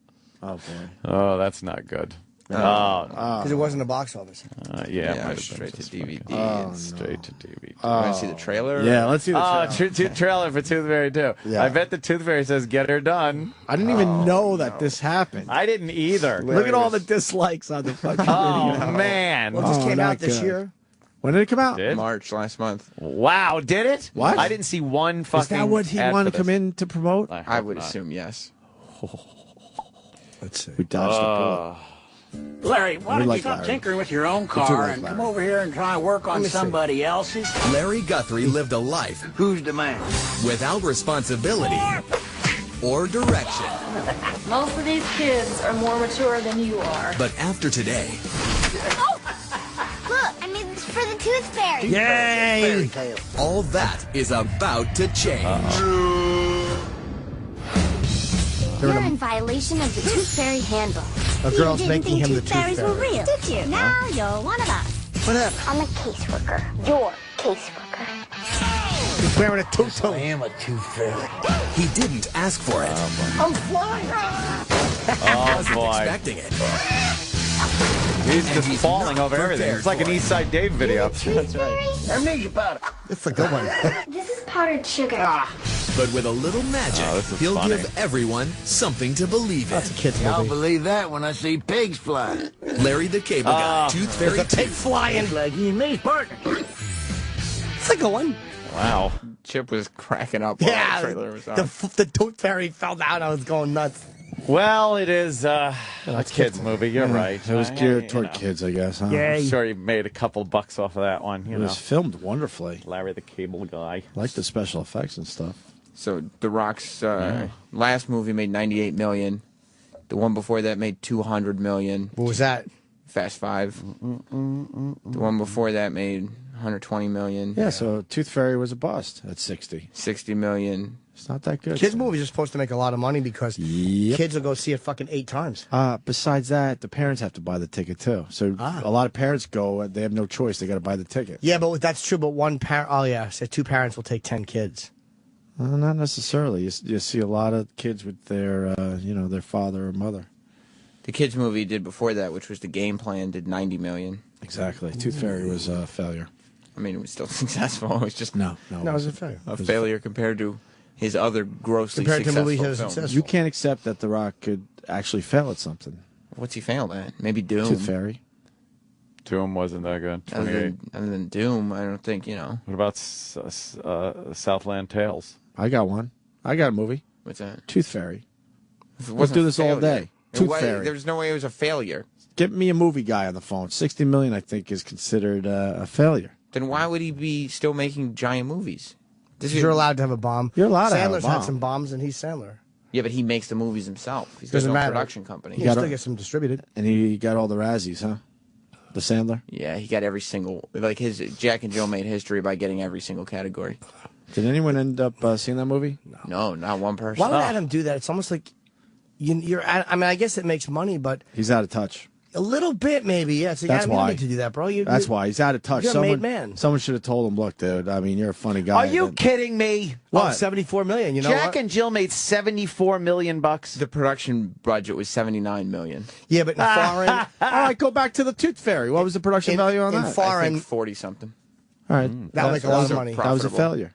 Oh boy. Oh, that's not good. Oh, Because it wasn't a box office. yeah, Yeah, it might have straight been to just DVD. fucking- straight to DVD. You want to see the trailer? Yeah, let's see the Oh, trailer. trailer for Tooth Fairy 2. Yeah. I bet the Tooth Fairy says, "Get her done." I didn't even know that this happened. I didn't either. Look at all the dislikes on the fucking Oh video. man! Well, it just Oh, came not out this good. year. When did it come out? Did? March last month. Wow, did it? What? I didn't see one fucking. Is that what he ad wanted for to come this. in to promote? I would assume yes. Let's see. We dodged the bullet. Larry, why don't like you stop Larry. tinkering with your own do car like and Larry. come over here and try and work on somebody else's? Larry Guthrie lived a life Who's the man? without responsibility or direction. Most of these kids are more mature than you are. But after today, Look, I made this for the Tooth Fairy. yay! All that is about to change. You're in violation of the Tooth Fairy handbook. A girl's You didn't making think him the Tooth Tooth Fairies were Fairy. real, did you? Now you're one of us. What happened? I'm a caseworker. Your caseworker. He's wearing a tutu. I am a Tooth Fairy. He didn't ask for it. I'm flying. Oh Wasn't boy! expecting it. He's just he's falling not over everything. prepared It's like an for it. East Side Dave video. That's right. Amnesia powder. It's a good one. This is powdered sugar. But with a little magic, Oh, this is he'll funny. give everyone something to believe in. That's a kid's I'll movie. believe that when I see pigs fly. Larry the Cable Guy, Tooth Fairy There's a pig 2. flying. Like he and me's partner. It's a good one. Wow. Chip was cracking up while Yeah, the trailer was on. the Tooth Fairy fell down. I was going nuts. Well, it is a kids movie. You're right. It was geared toward kids, I guess. Huh? I'm sure he made a couple bucks off of that one. You It know, was filmed wonderfully. Larry the Cable Guy. I like the special effects and stuff. So The Rock's last movie made $98 million. The one before that made $200 million. What was that? Fast Five. The one before that made $120 million. Yeah, so Tooth Fairy was a bust at 60. $60 million. It's not that good. Kids' movies are supposed to make a lot of money because kids will go see it fucking 8 times. Besides that, the parents have to buy the ticket too. So a lot of parents go, they have no choice. They got to buy the ticket. Yeah, but that's true. But one parent, oh yeah, so 2 parents will take 10 kids. Not necessarily. You see a lot of kids with their, their father or mother. The kids' movie did before that, which was The Game Plan, did $90 million. Exactly. Tooth Fairy was a failure. I mean, it was still successful. It was just No, it was a failure. a failure compared to his other grossly Compared to successful movies that are films. successful. You can't accept that The Rock could actually fail at something. What's he failed at? Maybe Doom. Tooth Fairy. Doom wasn't that good. 28. Other than Doom, I don't think, What about Southland Tales? I got one. I got a movie. What's that? Tooth Fairy. If it Let's wasn't do a this all failure, day. Tooth Fairy. There's no way it was a failure. Get me a movie guy on the phone. 60 million, I think, is considered a failure. Then why would he be still making giant movies? You're allowed to have a bomb. You're allowed to have a Sandler's bomb. had some bombs, and he's Sandler. Yeah, but he makes the movies himself. He's got Doesn't no matter. production company. He can still get some distributed. And he got all the Razzies, huh? The Sandler? Yeah, he got every single, like his Jack and Jill made history by getting every single category. Did anyone end up seeing that movie? No, not one person. Why would Adam do that? It's almost like you're. I mean, I guess it makes money, but He's out of touch. a little bit maybe. Yeah, it's like, That's Adam, you why. don't need to do that, bro. That's why. He's out of touch. You're a made man. Someone should have told him, look, dude, I mean, you're a funny guy. Are you kidding me? What? 74 million. You know Jack what? and Jill made $74 million. The production budget was $79 million. Yeah, but in foreign, All right, go back to the Tooth Fairy. What was the production value on in that? foreign, I think 40 something. All right. That would make a lot of money. That was a failure.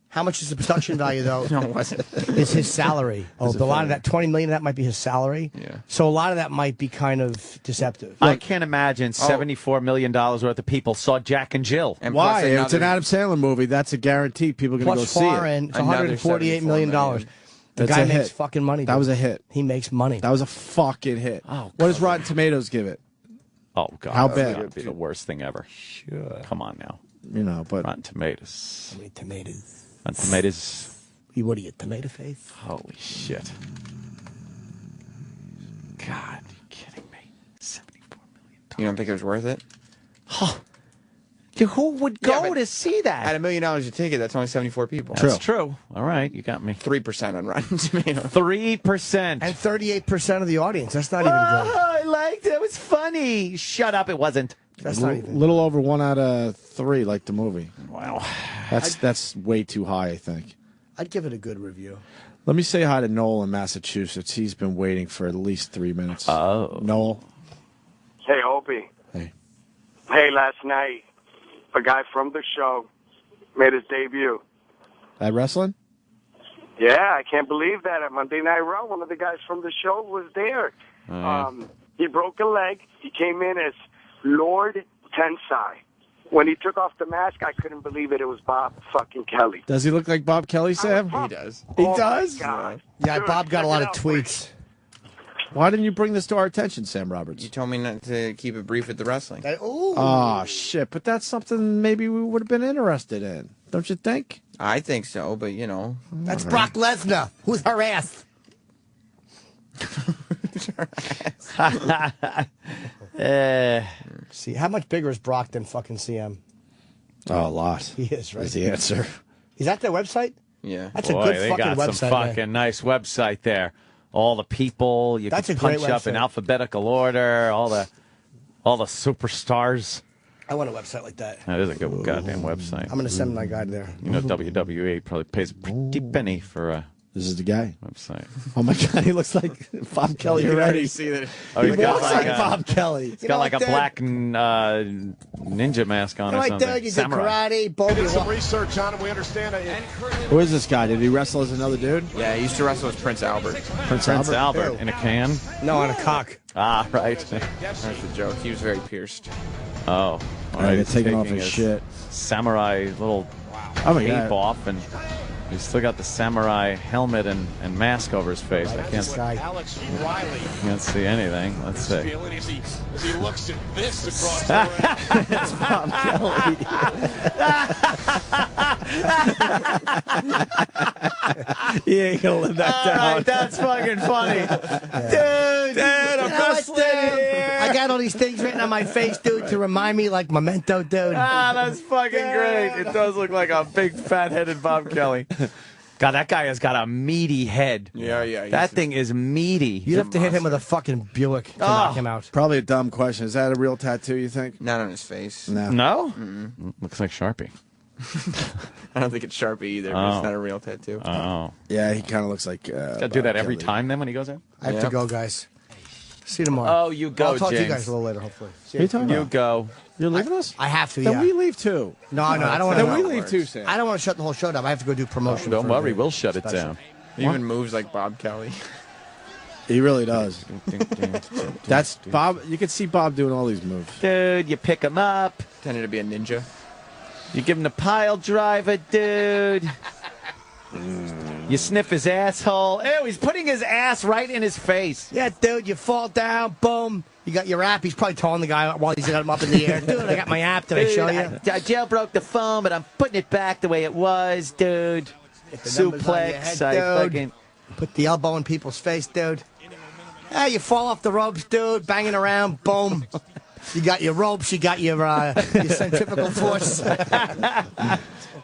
How much is the production value, though? No, it wasn't. Is his salary. A lot of that, $20 million, that might be his salary. Yeah. So a lot of that might be kind of deceptive. I can't imagine $74 million worth of people saw Jack and Jill. And Why? plus It's an Adam Sandler movie. That's a guarantee. People are going to go Plus see it. foreign, it's Another $148 million. The That's guy a makes hit. fucking money. That dude. was a hit. He makes money. That was a fucking hit. Oh, what does Rotten Tomatoes give it? Oh, God. How That's bad? gotta be the worst thing ever. Sure. Come on now. You know, but Rotten Tomatoes. How many tomatoes? Rotten Tomatoes. What are you, tomato face? Holy shit. God, are you kidding me? $74 million. You don't think it was worth it? Who would go to see that? At $1 million a ticket, that's only 74 people. That's true. All right, you got me. 3% on Rotten Tomatoes. 3%. And 38% of the audience. That's not even good. I liked it. It was funny. Shut up. It wasn't. That's not even. little over 1 out of 3 like the movie. Wow. That's way too high, I think. I'd give it a good review. Let me say hi to Noel in Massachusetts. He's been waiting for at least 3 minutes. Oh. Noel. Hey, Opie. Hey. Hey, last night, a guy from the show made his debut. At wrestling? Yeah, I can't believe that. At Monday Night Raw, one of the guys from the show was there. He broke a leg. He came in as Lord Tensai. When he took off the mask, I couldn't believe it. It was Bob fucking Kelly. Does he look like Bob Kelly, Sam? He does. He Oh, does? my God. Yeah, Dude, Bob got a check lot it of out, tweets. Why didn't you bring this to our attention, Sam Roberts? You told me not to keep it brief with the wrestling. Oh, shit. But that's something maybe we would have been interested in. Don't you think? I think so, but you know. That's Brock Lesnar. Who's her ass? See, how much bigger is Brock than fucking CM? Oh, a lot. He is, right? Is the answer. Is that their website? Yeah. That's Boy, a good they fucking got website. some man. fucking nice website there. All the people you That's can a great punch up in website. alphabetical order. All the superstars. I want a website like that. That is a good goddamn website. I'm going to send my guy there. You know, WWE probably pays a pretty penny for a This is the guy. website. Oh, my God. He looks like Bob Kelly already. See that? Oh, He he's got looks like like a, Bob Kelly. he's got like a black ninja mask on or Right something. there, you did Samurai. karate, Bobby. Did some research on him. We understand it. Who is this guy? Did he wrestle as another dude? Yeah, he used to wrestle as Prince Albert. Prince Albert Ew. in a can. No, on a cock. Ah, right. That's the joke. He was very pierced. Oh, all Right, right. they're He's taking off his shit. Samurai little Oh, my cape God. off, and he's still got the samurai helmet and mask over his face. I This guy. Alex Riley. can't see anything. Let's see. Feeling as he looks at this across the ring. That's Bob Kelly. He ain't going to live that down. All right, that's fucking funny. Dude, I'm wrestling here. I got all these things written on my face, dude, to remind me, like memento, dude. Ah, that's fucking great. It does look like a big fat-headed Bob Kelly. God, that guy has got a meaty head. Yeah. That thing is meaty. You'd have to hit him with a fucking Buick to knock him out. Probably a dumb question. Is that a real tattoo, you think? Not on his face. No. No? Looks like Sharpie. I don't think it's Sharpie either, but it's not a real tattoo. Oh. Yeah, he kind of looks like. Gotta do that every time then when he goes in? I have to go, guys. See you tomorrow. Oh, you go, I'll talk to you James. guys a little later, hopefully. See What are you talking You about? go. You're leaving us? I have to, Then yeah. we leave too. No, I don't want Then we to. leave too, Sam. I don't want to shut the whole show down. I have to go do promotion. Don't for worry, a we'll shut it special. down. He even moves like Bob Kelly. He really does. That's Bob. You can see Bob doing all these moves. Dude, you pick him up. Pretending to be a ninja. You give him the pile driver, dude. You sniff his asshole. Ew, he's putting his ass right in his face. Yeah, dude, you fall down, boom. You got your app. He's probably telling the guy while he's got him up in the air. Dude, I got my app. Did I show you? I jailbroke the phone, but I'm putting it back the way it was, dude. the numbers on your Suplex. head, I dude. fucking. Put the elbow in people's face, dude. Yeah, you fall off the ropes, dude, banging around, boom. You got your ropes, you got your centrifugal force.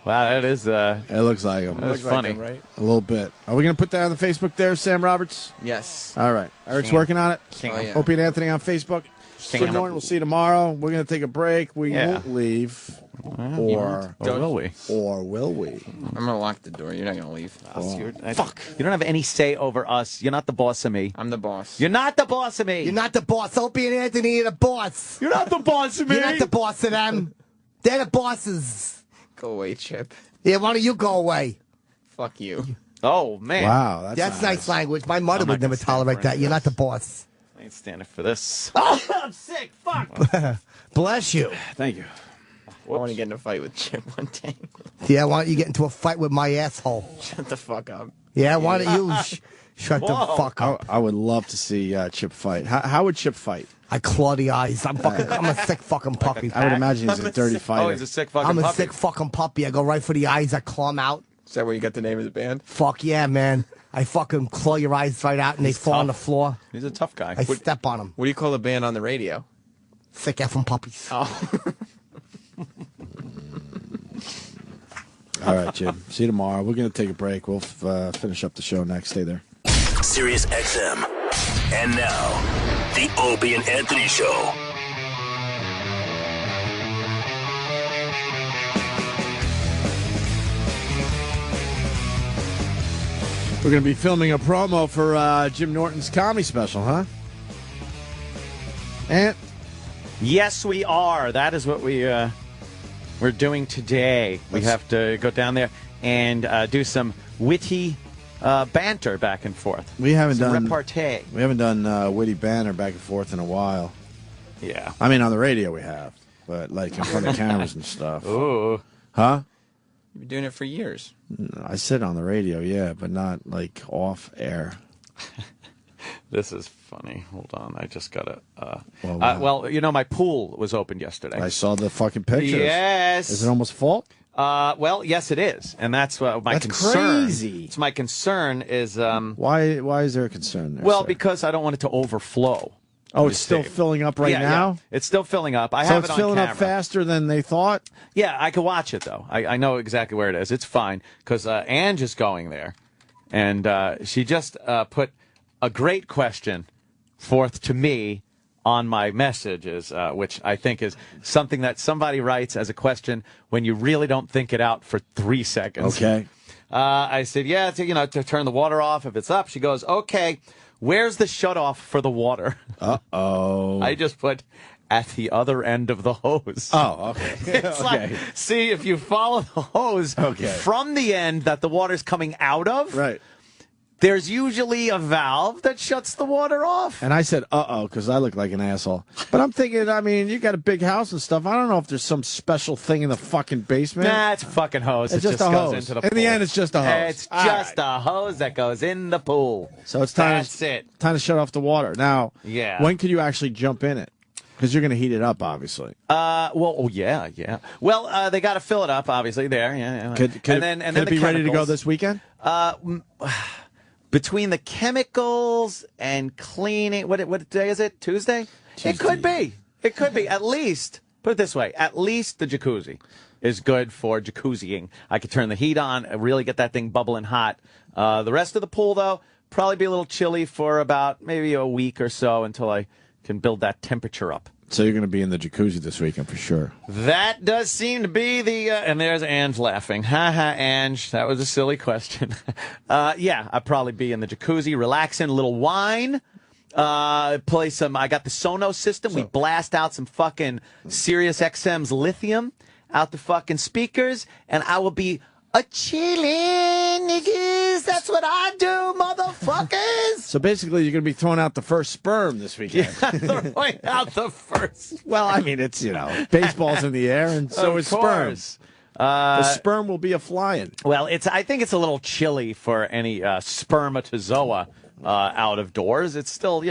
Wow, that is. It looks like him. That's funny. right? A little bit. Are we going to put that on the Facebook there, Sam Roberts? Yes. All right. Eric's working on it. Oh, yeah. Opie and Anthony on Facebook. Good morning. We'll see you tomorrow. We're going to take a break. We won't leave. Or will we? Or will we? I'm going to lock the door. You're not going to leave. Fuck. You don't have any say over us. You're not the boss of me. I'm the boss. You're not the boss of me. You're not the boss. Opie and Anthony are the boss. You're not the boss of me. You're not the boss of them. They're the bosses. Go away, Chip. Yeah, why don't you go away? Fuck you. Oh, man. Wow, That's nice language. My mother I'm would not never gonna stand tolerate for that. any You're of not the boss. I ain't standing for this. I'm sick. Fuck. Bless you. Thank you. I want to get in a fight with Chip one day. Yeah, why don't you get into a fight with my asshole? Shut the fuck up. Yeah, why don't you shut the Whoa. fuck up? I would love to see Chip fight. How would Chip fight? I claw the eyes. I'm a sick fucking puppy. I would imagine he's a dirty fighter. Oh, he's a sick fucking I'm a puppy. sick fucking puppy. I go right for the eyes. I claw them out. Is that where you got the name of the band? Fuck yeah, man. I fucking claw your eyes right out and they fall on the floor. He's a tough guy. I step on them. What do you call the band on the radio? Sick effing puppies. Oh. All right, Jim. See you tomorrow. We're going to take a break. We'll finish up the show next. Stay there. Sirius XM. And now, the Opie and Anthony Show. We're going to be filming a promo for Jim Norton's comedy special, huh? And Yes, we are. That is what we're doing today. We have to go down there and do some witty banter back and forth. we haven't Some done repartee. We haven't done witty banter back and forth in a while. Yeah. I mean, on the radio we have, but like in front of cameras and stuff. Ooh. Huh? You've been doing it for years. I said on the radio, yeah, but not like off air. This is funny. Hold on. I just got to... Well, you know, my pool was opened yesterday. I saw the fucking pictures. Yes. Is it almost full? Well, yes, it is. And that's my That's concern. crazy. It's my concern is... Why is there a concern there? well, sir? because I don't want it to overflow. Oh, it's still filling up right now? Yeah. It's still filling up. I So have it's it on filling camera. up faster than they thought? Yeah, I can watch it, though. I know exactly where it is. It's fine, because Ange is going there. And she just put a great question forth to me on my messages, which I think is something that somebody writes as a question when you really don't think it out for 3 seconds. Okay. I said, yeah, to turn the water off if it's up. She goes, okay, where's the shutoff for the water? Uh-oh. I just put at the other end of the hose. Oh, okay. It's Okay. like, see, if you follow the hose from the end that the water's coming out of, Right. there's usually a valve that shuts the water off. And I said, uh-oh, because I look like an asshole. But I'm thinking, I mean, you got a big house and stuff. I don't know if there's some special thing in the fucking basement. Nah, it's a fucking hose. It's It just just a goes hose. into the In pool. the end, it's just a hose. It's All just a hose that goes in the pool. So it's time. That's it. Time to shut off the water. Now, Yeah. when could you actually jump in it? Because you're going to heat it up, obviously. Yeah. Well, they got to fill it up, obviously. There, yeah. Could and then it the be ready to go chemicals. this weekend? Between the chemicals and cleaning, what day is it? Tuesday? It could be. It could be. At least, put it this way, at least the jacuzzi is good for jacuzziing. I could turn the heat on, really get that thing bubbling hot. The rest of the pool, though, probably be a little chilly for about maybe a week or so until I can build that temperature up. So you're going to be in the jacuzzi this weekend for sure. That does seem to be the, and there's Ange laughing. Ha ha, Ange, that was a silly question. Yeah, I'd probably be in the jacuzzi, relaxing, a little wine, play some, I got the Sonos system. We blast out some fucking Sirius XM's lithium out the fucking speakers, and I will be a-chillin', niggas. That's what I do, motherfuckers. So basically, you're going to be throwing out the first sperm this weekend. Throwing out the first. Well, I mean, it's, baseball's in the air, and so Of is sperm. course. The sperm will be a-flying. Well, I think it's a little chilly for any spermatozoa out of doors. It's still,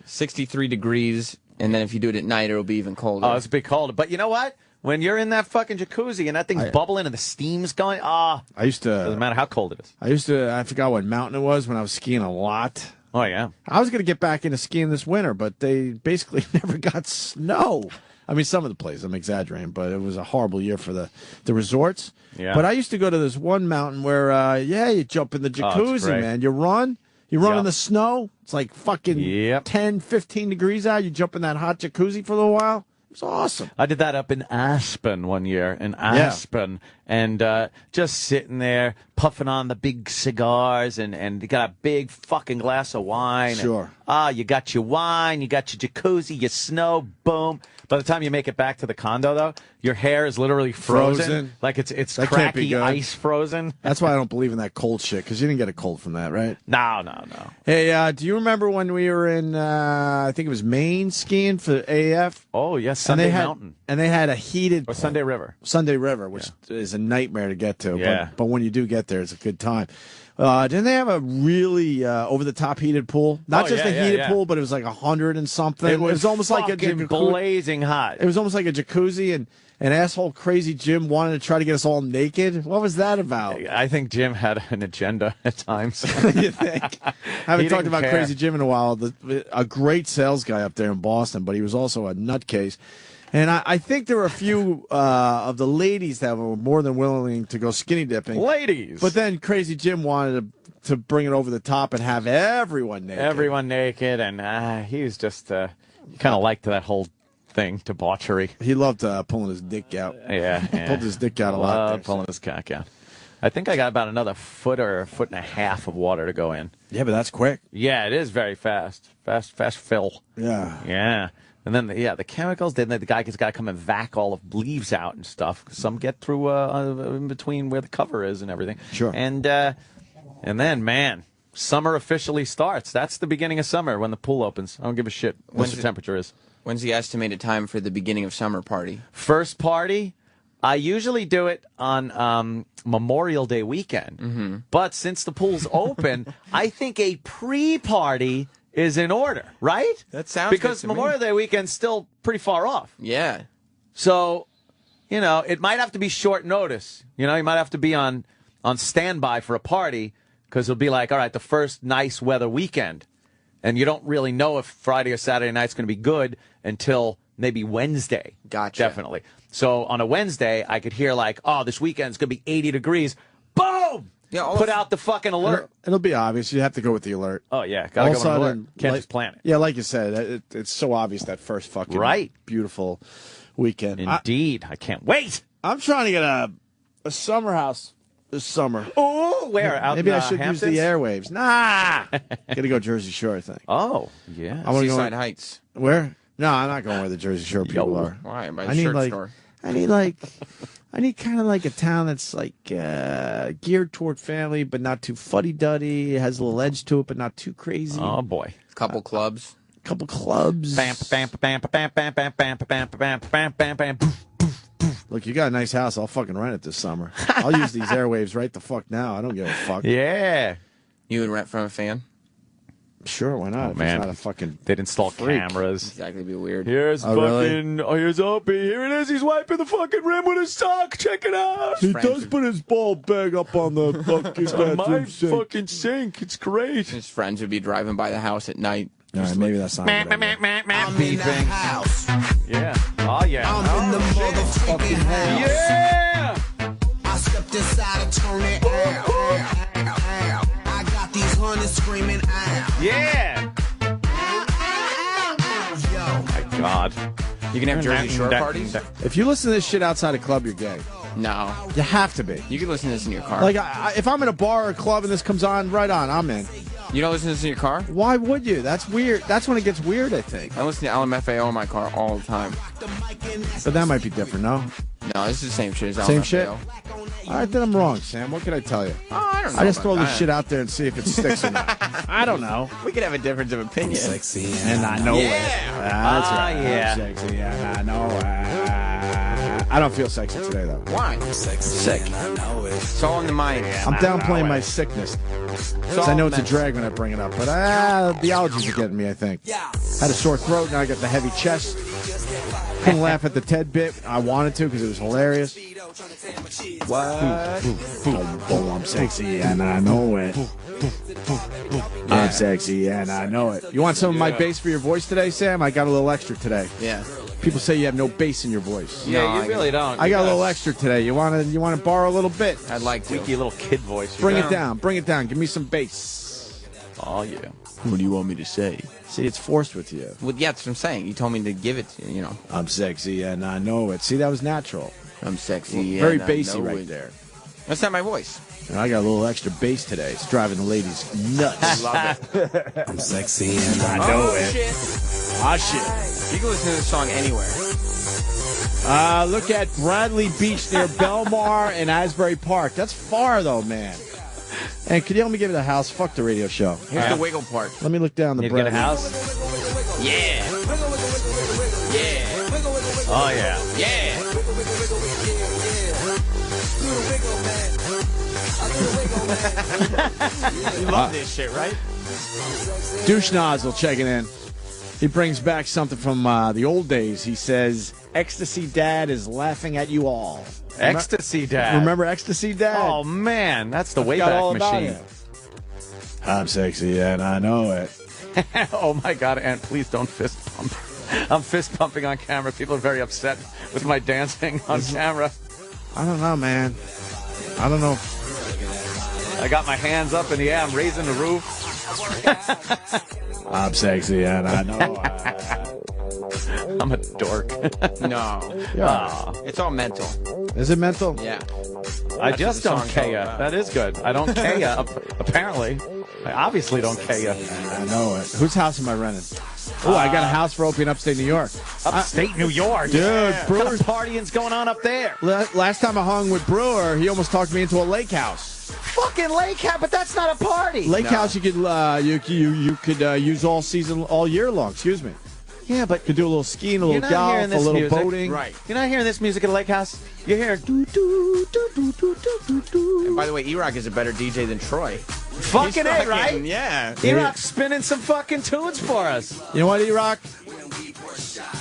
63 degrees, and then if you do it at night, it'll be even colder. Oh, it's a bit colder. But you know what? When you're in that fucking jacuzzi and that thing's bubbling and the steam's going, I used to. doesn't matter how cold it is. I forgot what mountain it was when I was skiing a lot. Oh, yeah. I was going to get back into skiing this winter, but they basically never got snow. I mean, some of the places, I'm exaggerating, but it was a horrible year for the resorts. Yeah. But I used to go to this one mountain where, you jump in the jacuzzi, great. man. You run in the snow. It's like fucking 10, 15 degrees out. You jump in that hot jacuzzi for a little while. It was awesome. I did that up in Aspen one year, and just sitting there puffing on the big cigars, and you got a big fucking glass of wine. Sure. You got your wine, you got your jacuzzi, your snow, boom. By the time you make it back to the condo, though, your hair is literally frozen. Like it's That can't be cracky good. ice frozen. That's why I don't believe in that cold shit, because you didn't get a cold from that, right? No. Hey, do you remember when we were in, I think it was Maine skiing for AF? Oh, yes, Sunday Mountain. And they had a heated... Or Sunday River. Sunday River, which is a nightmare to get to. Yeah. But when you do get there, it's a good time. Didn't they have a really over-the-top heated pool? Not just a heated pool, but it was like 100 and something. It was almost like a blazing hot. It was almost like a jacuzzi, and an asshole crazy Jim wanted to try to get us all naked. What was that about? I think Jim had an agenda at times. You think? I haven't talked about Crazy Jim in a while. A great sales guy up there in Boston, but he was also a nutcase. And I think there were a few of the ladies that were more than willing to go skinny dipping. Ladies! But then Crazy Jim wanted to bring it over the top and have everyone naked. Everyone naked, and he was just, he kind of liked that whole thing, debauchery. He loved pulling his dick out. Yeah. Pulled his dick out a lot there. Pulling his cock out. I think I got about another foot or a foot and a half of water to go in. Yeah, but that's quick. Yeah, it is very fast. Fast fill. Yeah. Yeah. And then, the chemicals, then the guy has got to come and vac all of leaves out and stuff. Some get through in between where the cover is and everything. Sure. And then, man, summer officially starts. That's the beginning of summer when the pool opens. I don't give a shit what the temperature is. When's the estimated time for the beginning of summer party? First party, I usually do it on Memorial Day weekend. Mm-hmm. But since the pool's open, I think a pre-party is in order, right? That sounds because good to me. Memorial Day weekend's still pretty far off. Yeah. So, it might have to be short notice. You might have to be on standby for a party because it'll be like, all right, the first nice weather weekend. And you don't really know if Friday or Saturday night's going to be good until maybe Wednesday. Gotcha. Definitely. So on a Wednesday, I could hear like, oh, this weekend's going to be 80 degrees. Boom! Yeah, Put out the fucking alert. It'll be obvious. You have to go with the alert. Oh, yeah. Got to go with the alert. Can't just plan it. Yeah, like you said, it's so obvious that first fucking beautiful weekend. Indeed. I can't wait. I'm trying to get a summer house this summer. Oh, where? Out Maybe in, I should Hamptons? use the airwaves. Nah. Gotta go Jersey Shore, I think. Oh, yeah. I wanna Seaside go Heights. Where? No, I'm not going where the Jersey Shore people are. Why? By the I need shirt store. I need kind of like a town that's like geared toward family, but not too fuddy-duddy. It has a little edge to it, but not too crazy. Oh, boy. Couple clubs. Couple clubs. Bam, bam, bam, bam, bam, bam, bam, bam, bam, bam, bam, bam. Look, you got a nice house. I'll fucking rent it this summer. I'll use these airwaves right the fuck now. I don't give a fuck. Yeah. You would rent from a fan? Sure, why not? Oh, if man. It's not a fucking They'd install freak. cameras. Exactly, be weird. Here's here's Opie. Here it is. He's wiping the fucking rim with his sock. Check it out. He does put his ball bag up on the fucking It's on my bathroom sink. fucking sink. It's great. His friends would be driving by the house at night. All right, maybe that's not a good idea. I'm in the house. Yeah. Oh, yeah. I'm in the motherfucking house. Yeah. I stepped inside and turned it out. I got these hunters screaming out. Yeah. Yo. My God. You can have Jersey Shore parties? If you listen to this shit outside a club, you're gay. No. You have to be. You can listen to this in your car. Like, if I'm in a bar or a club and this comes on, right on, I'm in. You don't listen to this in your car? Why would you? That's weird. That's when it gets weird, I think. I listen to LMFAO in my car all the time. But that might be different, no? No, this is the same shit as LMFAO. Same shit? All right, then I'm wrong, Sam. What can I tell you? Oh, I don't know. I just about throw this that. shit out there and see if it sticks or not. I don't know. We could have a difference of opinion. Sexy And I know it. That's right. Yeah. I'm sexy and I know it. I don't feel sexy today, though. Why? Sick. It's all in the mind. I'm downplaying my sickness. Because I know it's a drag when I bring it up. But the allergies are getting me, I think. Had a sore throat, now I got the heavy chest. Couldn't laugh at the Ted bit. I wanted to because it was hilarious. What? Boom, boom, I'm sexy and I know it. I'm sexy and I know it. You want some of my bass for your voice today, Sam? I got a little extra today. Yeah. People say you have no bass in your voice. Yeah, you really don't. I got a little extra today. You want to borrow a little bit? I'd like to. Squeaky little kid voice. Bring it down. Bring it down. Give me some bass. Oh, yeah. What do you want me to say? See, it's forced with you. Well, yeah, that's what I'm saying. You told me to give it to you, you know. I'm sexy and I know it. See, that was natural. I'm sexy. Very and I bassy know right it. there. That's not my voice. And I got a little extra bass today. It's driving the ladies nuts. Love it. I'm sexy and I know it. Shit. You can listen to this song anywhere. Look at Bradley Beach near Belmar and Asbury Park. That's far, though, man. And could you help me give it a house? Fuck the radio show. Here's the wiggle part. Let me look down the You get a Bradley. house? Yeah. Yeah. Oh, yeah. Yeah. You love this shit, right? Douche Nozzle checking in. He brings back something from the old days. He says, Ecstasy Dad is laughing at you all. Ecstasy Dad. Remember Ecstasy Dad? Oh, man. That's the I forgot all Wayback about Machine. it. I'm sexy and I know it. Oh, my God, Aunt, please don't fist pump. I'm fist pumping on camera. People are very upset with my dancing on camera. I don't know, man. I don't know. I got my hands up in the air. I'm raising the roof. I'm sexy and I know I'm a dork. No. Yeah. It's all mental. Is it mental? Yeah. I That's just what the don't song's K all ya. about. That is good. I don't K ya, apparently. I obviously don't K ya. I know it. Whose house am I renting? Oh, I got a house for Opie in upstate New York. Upstate New York. Dude, What Brewer's kind of partying's going on up there? Last time I hung with Brewer, he almost talked me into a lake house. Fucking lake house, but that's not a party. Lake house you could you could use all year long. Excuse me. Yeah, but could do a little skiing, a you're little not golf, hearing a this little music. boating. Right. You're not hearing this music at a lake house. You hear do do do do do do do do. And by the way, E-Rock is a better DJ than Troy. Fucking A, right? Yeah. E-Rock's spinning some fucking tunes for us. You know what, E-Rock?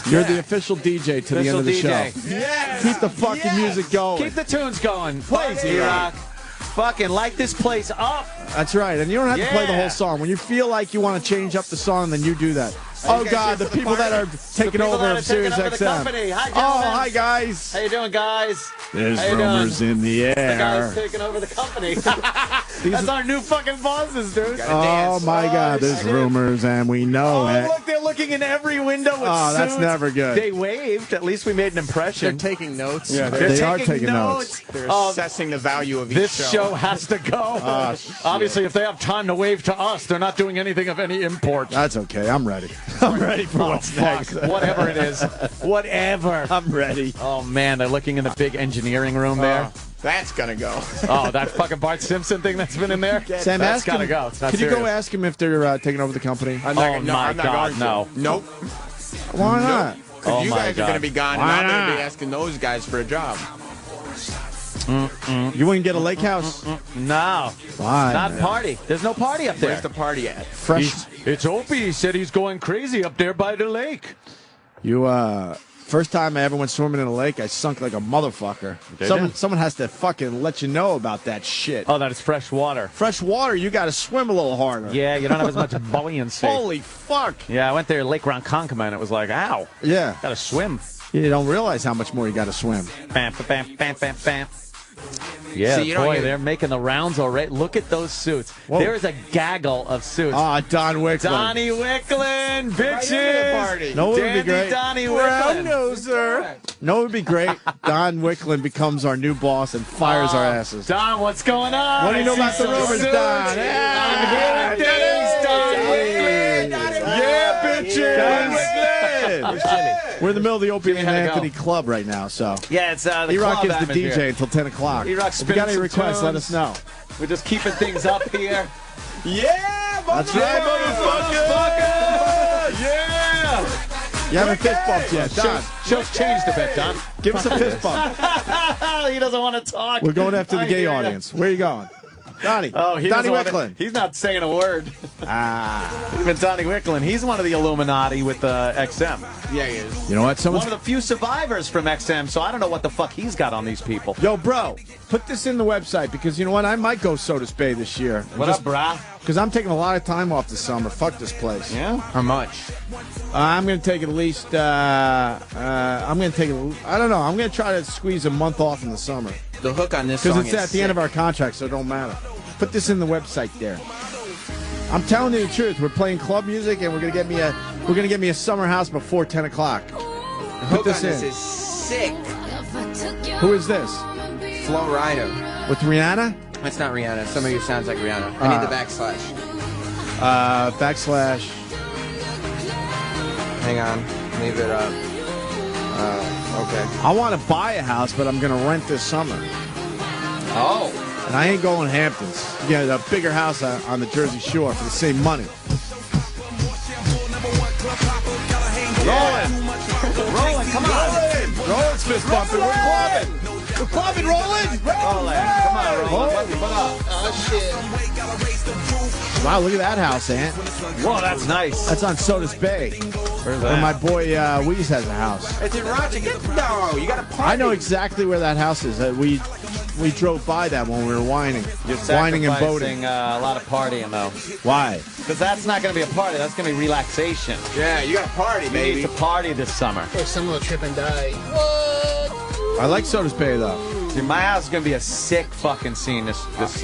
You're the official DJ to the end of the show. Yes. Keep the fucking music going. Keep the tunes going. Please, E-Rock. Fucking light this place up. That's right. And you don't have to play the whole song. When you feel like you want to change up the song, then you do that. Oh, God, the people that are taking over of Sirius XM. Hi, hi, guys. How you doing, guys? There's How you rumors doing? in the The air. guy's taking over the company. That's our new fucking bosses, dude. Oh, my God. There's rumors, and we know Oh, it. look, they're looking in every window with Oh, that's suits. never good. They waved. At least we made an impression. They're taking notes. Yeah, they are taking notes. They're assessing the value of each This show has to go. Obviously, if they have time to wave to us, they're not doing anything of any import. That's okay. I'm ready. I'm ready for what's next. Whatever it is. Whatever. I'm ready. Oh, man, they're looking in the big engineering room there. That's gonna go. Oh, that fucking Bart Simpson thing that's been in there? Sam, that's ask gotta him. go. It's not Could you go serious. ask him if they're taking over the company? I'm not, Oh, my I'm not God, going no. to. Nope. Why not? Because Oh, you my guys God. are going to be gone, Why and I'm going to not? be asking those guys for a job. You wouldn't get a lake house? No. Why? Not party. There's no party up there. Where's the party at? Fresh. It's Opie. He said he's going crazy up there by the lake. First time I ever went swimming in a lake, I sunk like a motherfucker. Did Someone has to fucking let you know about that shit. Oh, that is fresh water. Fresh water, you got to swim a little harder. Yeah, you don't have as much buoyancy. Holy fuck. Yeah, I went there Lake Ronkonkoma, and it was like, ow. Yeah. Gotta swim. You don't realize how much more you got to swim. Bam, bam, bam, bam, bam. Yeah, See, you don't boy, hear- they're making the rounds already. Look at those suits. Whoa. There is a gaggle of suits. Ah, Don Wicklund. Donnie Wicklund, bitches. No, it would be Dandy great. Donnie Brown Wicklund. noser. No, it would be great. Don Wicklund becomes our new boss and fires our asses. Don, what's going on? What do you know I about see the some rumors, suits. Don? I'm here with Denny's, Don Wicklund. Yeah, bitches. Where's Jimmy? We're in the middle of the Opie and had to Anthony go. Club right now, so. Yeah, it's the E-Rock club is the atmosphere. DJ until 10 o'clock. E-Rock's If you got any spinning requests, some let us know. We're just keeping things up here. Yeah, That's right, motherfucker. Yeah. You haven't fist bumped yet, Don. Show's changed a bit, Don. Give us a fist bump. He doesn't want to talk. We're going after the I gay hear ya. audience. Where are you going? Donnie. Oh, he Donnie doesn't Wicklund. He's not saying a word. Even Donnie Wicklund. He's one of the Illuminati with XM. Yeah, he is. You know what? One of the few survivors from XM, so I don't know what the fuck he's got on these people. Yo, bro, put this in the website because you know what? I might go Sodas Bay this year. What up, brah? Because I'm taking a lot of time off this summer. Fuck this place. Yeah? How much? I'm going to take at least, I'm going to take, I don't know. I'm going to try to squeeze a month off in the summer. The hook on this song Because is it's at the end of sick. our contract, so it don't matter. Put this in the website there. I'm telling you the truth. We're playing club music, and we're gonna get me a summer house before 10 o'clock. The Put hook this on this in. is sick. If I took your Who is this? Flo Rida. With Rihanna? That's not Rihanna. Somebody who sounds like Rihanna. I need the backslash. Backslash. Hang on. Leave it up. Okay. I want to buy a house, but I'm going to rent this summer. Oh. And I ain't going Hamptons. You get a bigger house on the Jersey Shore for the same money. Rolling. Rolling, come on. Rolling's fist bumping. We're clubbing. We're clubbing, Rolling. Rolling. Come on, Rolling. What up? Oh, shit. Wow, look at that house, Ant. Whoa, that's nice. That's on Sodas Bay. Where's Where that? my boy Weeze has a house. It's in Rochester. No, you got to party. I know exactly where that house is. We drove by that when we were whining. You're whining and boating. sacrificing a lot of partying, though. Why? Because that's not going to be a party. That's going to be relaxation. Yeah, you got to party, You baby. need to party this summer. Or someone will trip and die. I like Sodas Bay, though. See, my house is going to be a sick fucking scene this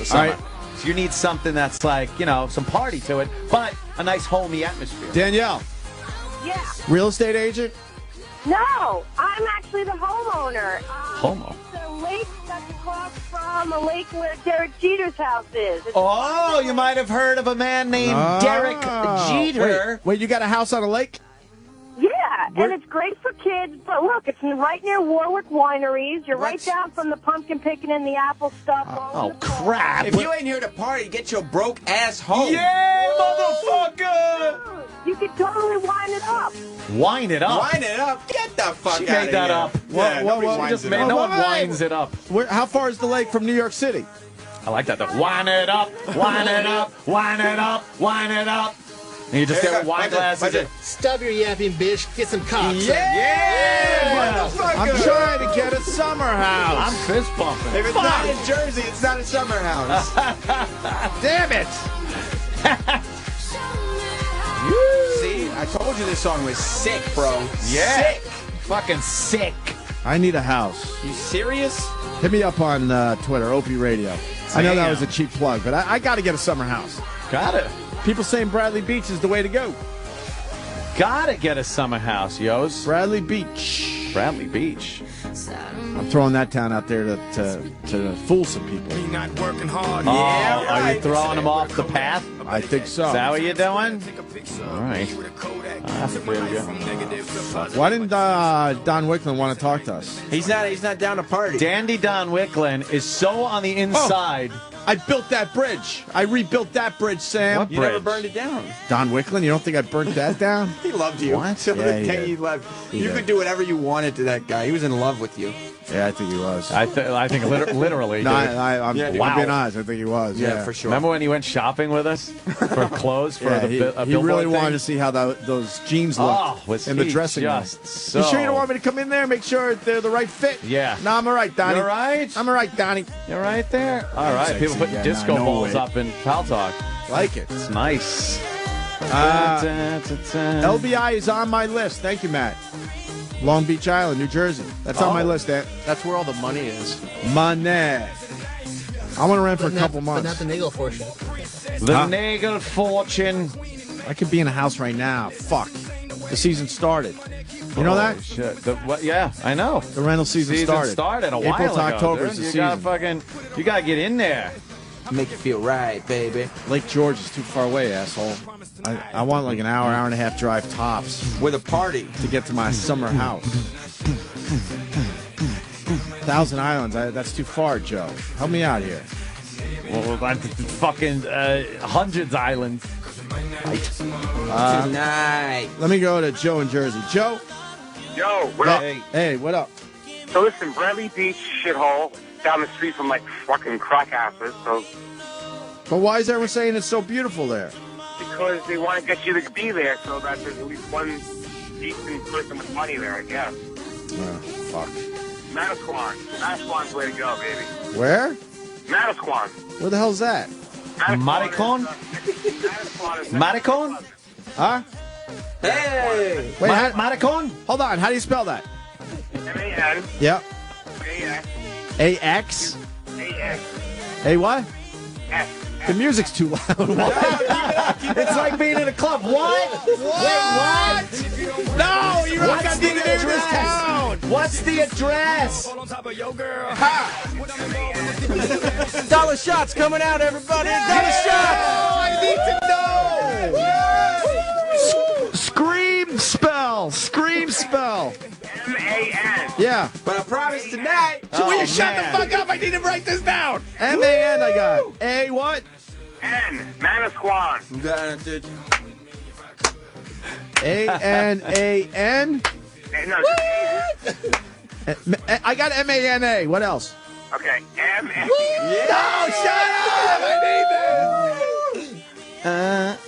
summer. All right. So you need something that's like, some party to it, but a nice homey atmosphere. Danielle, Yeah. real estate agent? No, I'm actually the homeowner. Homo. The lake that's across from the lake where Derek Jeter's house is. It's Oh, you might have heard of a man named Derek Jeter. Wait, you got a house on a lake? Yeah, and it's great for kids, but look, it's right near Warwick Wineries. You're right down from the pumpkin picking and the apple stuff. Oh, crap. If you ain't here to party, get your broke ass home. Yeah, motherfucker! You could totally wind it up. Wine it up. Wine it up. Get the fuck She out made of that here. up. Yeah, nobody winds just it made, up. no one Wait, wait, winds it up. How far is the lake from New York City? I like that, though. Wine it up, wine it up, wine it up, wine it up. And you just Here get you go. wine glasses. Stop your yapping, bitch. Get some cocks. Yeah! I'm trying to get a summer house. I'm fist bumping. If it's not in Jersey, it's not a summer house. Damn it! See, I told you this song was sick, bro. Yeah. Sick. Fucking sick. I need a house. You serious? Hit me up on Twitter, Opie Radio. I know that was a cheap plug, but I got to get a summer house. Got it. People saying Bradley Beach is the way to go. Gotta get a summer house, yos. Bradley Beach. Bradley Beach. I'm throwing that town out there to fool some people. Not working hard. Yeah, are you throwing them off the path? I think so. Is that what you're doing? All right. That's pretty good. Why didn't Don Wicklund want to talk to us? He's not down to party. Dandy Don Wicklund is so on the inside. I built that bridge. I rebuilt that bridge, Sam. What You never bridge? burned it down. Don Wicklund, you don't think I burnt that down? He loved you. What? Till Yeah, the he day did. he left. He You did. could do whatever you wanted to that guy. He was in love with you. Yeah, I think he was. I think literally. No, dude. I'm Yeah, being honest. I think he was. Yeah, for sure. Remember when he went shopping with us for clothes for Yeah, a he billboard really thing? wanted to see how those jeans Oh, looked was in the he dressing room. just so... You sure you don't want me to come in there and make sure they're the right fit? Yeah. No, I'm all right, Donnie. You all right? I'm all right, Donnie. You're right there? All right. Sexy, People putting yeah, disco no balls way. up in Pal Talk. Like it. It's nice. LBI is on my list. Thank you, Matt. Long Beach Island, New Jersey. That's on my list, Ed. That's where all the money is. Money. I want to rent for a couple But months. not the Nagel fortune. The Nagel fortune. I could be in a house right now. Fuck. The season started. You know that? Shit. Yeah, I know. The rental season started. a while April to ago. October Dude. is the You gotta season. you gotta get in there. Make you feel right, baby. Lake George is too far away, asshole. I want like an hour and a half drive tops With a party. to get to my summer house. Thousand Islands, that's too far, Joe. Help me out here. Well, fucking hundreds islands. Tonight. Let me go to Joe in Jersey. Joe? Yo, what up? Hey, what up? So listen, Bradley Beach shithole down the street from like fucking crack asses. So But why is everyone saying it's so beautiful there? because they want to get you to be there, so that there's at least one decent person with money there, I guess. Fuck. Manasquan's the way to go, baby. Where? Manasquan. Where the hell's that? Maricon? Maricon? Huh? Hey! Wait, Maricon? Hold on. How do you spell that? M-A-N. Yep. A-X. A-X? A-X. A what? S. The music's too loud. It's like being in a club. What? Wait, what? No, you're not What's going to the do this address? town. What's the address? Dollar shots coming out, everybody. Dollar shots. I need to know. Scream spell. Scream spell. M-A-N. Yeah. But I promise tonight. Oh, will you shut man. the fuck up? I need to write this down. M-A-N I got. A what? N. Manasquan. A-N-A-N? No, I got M-A-N-A. What else? okay. M-A-N. No, shut up! I need that!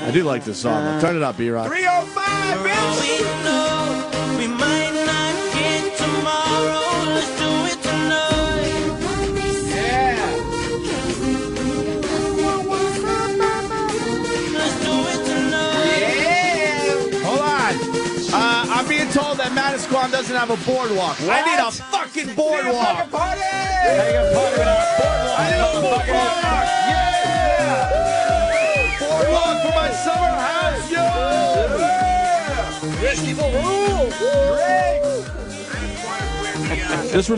I do like this song. Turn it up, B-Rock. 305, bitch. We might not get tomorrow. Let's do it tonight. Yeah. Let's do it tonight. Yeah. Hold on. I'm being told that Manasquan doesn't have a boardwalk. I need a fucking boardwalk. Party! I need a boardwalk. Yeah. Boardwalk for my summer house. Yeah. Rich people rule. Great. This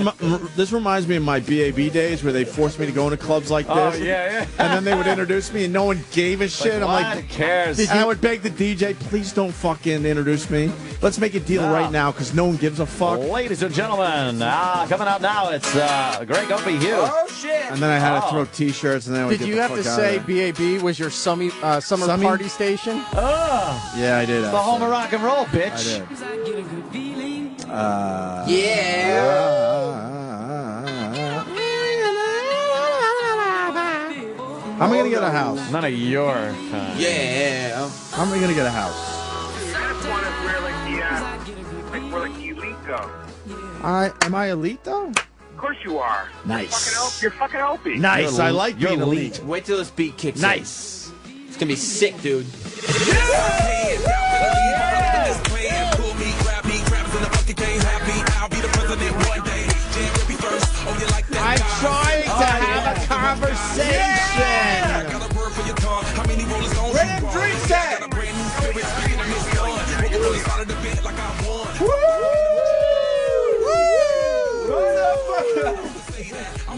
reminds me of my BAB days where they forced me to go into clubs like this. Oh, yeah. And then they would introduce me and no one gave a shit. I'm like, who cares? and I would beg the DJ, please don't fucking introduce me. Let's make a deal right now because no one gives a fuck. Ladies and gentlemen, coming out now, it's Greg Opie Hughes. Oh, shit. And then I had to throw T-shirts and then I would Did get you the have fuck to out say of there. BAB was your summer party station? Oh, Yeah, I did. the home of rock and roll, I bitch. did. How am I gonna get a house? None of your kind. Yeah. How am I gonna get a house? That's one of where like the elite go. Am I elite though? Of course you are. Nice. You're fucking Opie. Nice. I like being elite. Wait till this beat kicks in. Nice. It's gonna be sick, dude. I'm trying to have a conversation. Where them drinks at?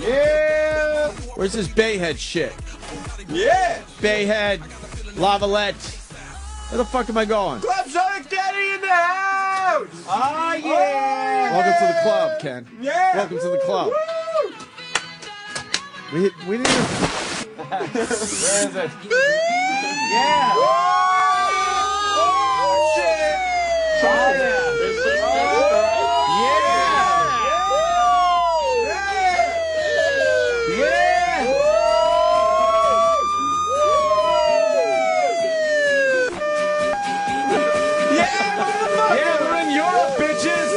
Yeah. Where's this Bayhead shit? Yeah. Bayhead, Lavalette. Where the fuck am I going? Club Sonic Daddy in the house. Oh, yeah. Welcome to the club, Ken. Yeah. Welcome to the club. We didn't even... Where is it? Yeah. Oh, shit. Yeah, we're in Europe, bitches.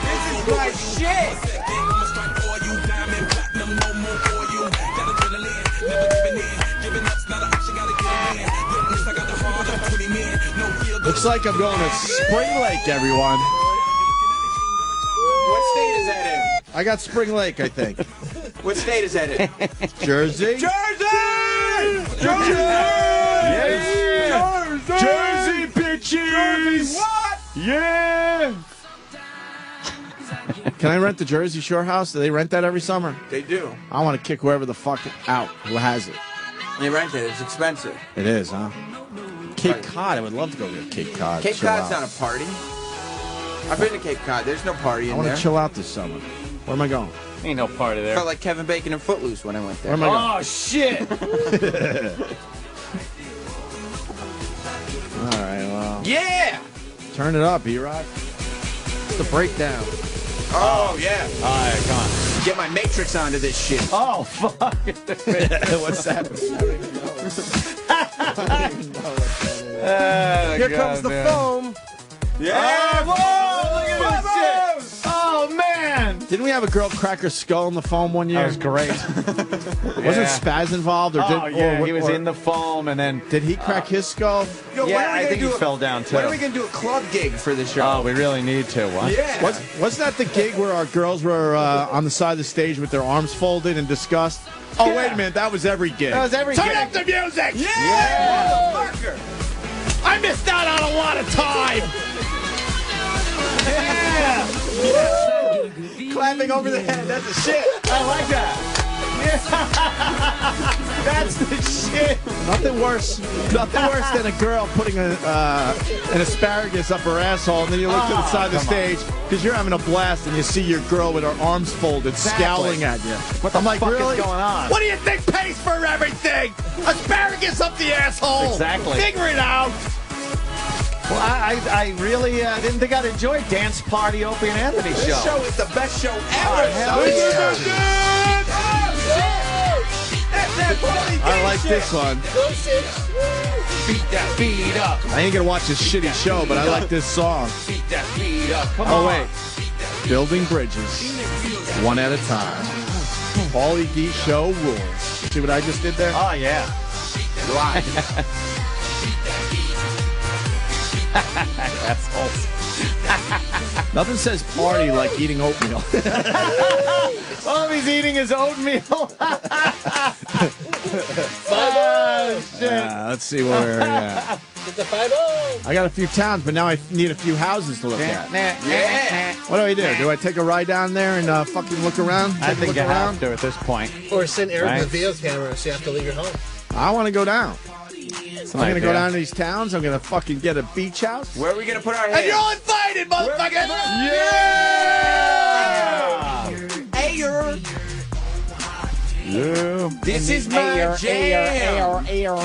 This is my shit. Looks like I'm going to Spring Lake, everyone. What state is that in? I got Spring Lake, I think. What state is that in? Jersey? Jersey! Jersey! Yeah! Jersey, bitches! What? Yeah! Can I rent the Jersey Shore house? Do they rent that every summer? They do. I want to kick whoever the fuck out who has it. They rent it. It's expensive. It is, huh? Cape Cod. I would love to go to Cape Cod. Cape chill Cod's out. not a party. I've been to Cape Cod. There's no party I in want there. to chill out this summer. Where am I going? Ain't no party there. Felt like Kevin Bacon and Footloose when I went there. Where am I going? Oh, shit. All right, well. Yeah! Turn it up, E-Rock. It's the breakdown. Oh, yeah. All right, come on. Get my Matrix onto this shit. Oh, fuck. What's that? Here comes the foam. Yeah! Whoa! Look at this shit! Oh, man. Didn't we have a girl crack her skull in the foam one year? That was great. Wasn't Spaz involved? Or Oh, yeah, he was in the foam, and then... Did he crack his skull? Yo, when Yeah, are we I gonna think do he a- fell down, too. When are we going to do a club gig for the show? Oh, we really need to. What? Yeah. Wasn't that the gig where our girls were on the side of the stage with their arms folded in disgust? Oh, Yeah. wait a minute. That was every gig. That was every Turn gig. up the music! Yeah! Motherfucker! I missed out on a lot of time! time. Yeah. Clapping over the head. That's the shit. I like that. That's the shit. Nothing worse than a girl putting an asparagus up her asshole, and then you look to the side of the stage because you're having a blast, and you see your girl with her arms folded, scowling at you. What the fuck is going on? What do you think pays for everything? Asparagus up the asshole. Exactly. Figure it out. Well, I really didn't think I'd enjoy Dance Party Opie and Anthony show. This show is the best show ever. I like this one. Beat that beat up. I ain't gonna watch this shitty show, but I like this song. Beat that beat up. Come on. Oh wait, building bridges, one at a time. Paulie D show rules. See what I just did there? Oh yeah. Live. Assholes. Nothing says party like eating oatmeal. Oh, he's eating his oatmeal. Shit. Let's see where we're at. Get the 5-0. I got a few towns, but now I need a few houses to look at. Yeah. What do I do? Do I take a ride down there and fucking look around? I think you have to at this point. Or send Eric Right. the video camera so you have to leave your home. I want to go down. It's I'm going to go down to these towns. I'm going to fucking get a beach house. Where are we going to put our And heads? you're all invited, motherfucker! Yeah! This is my jam. AM.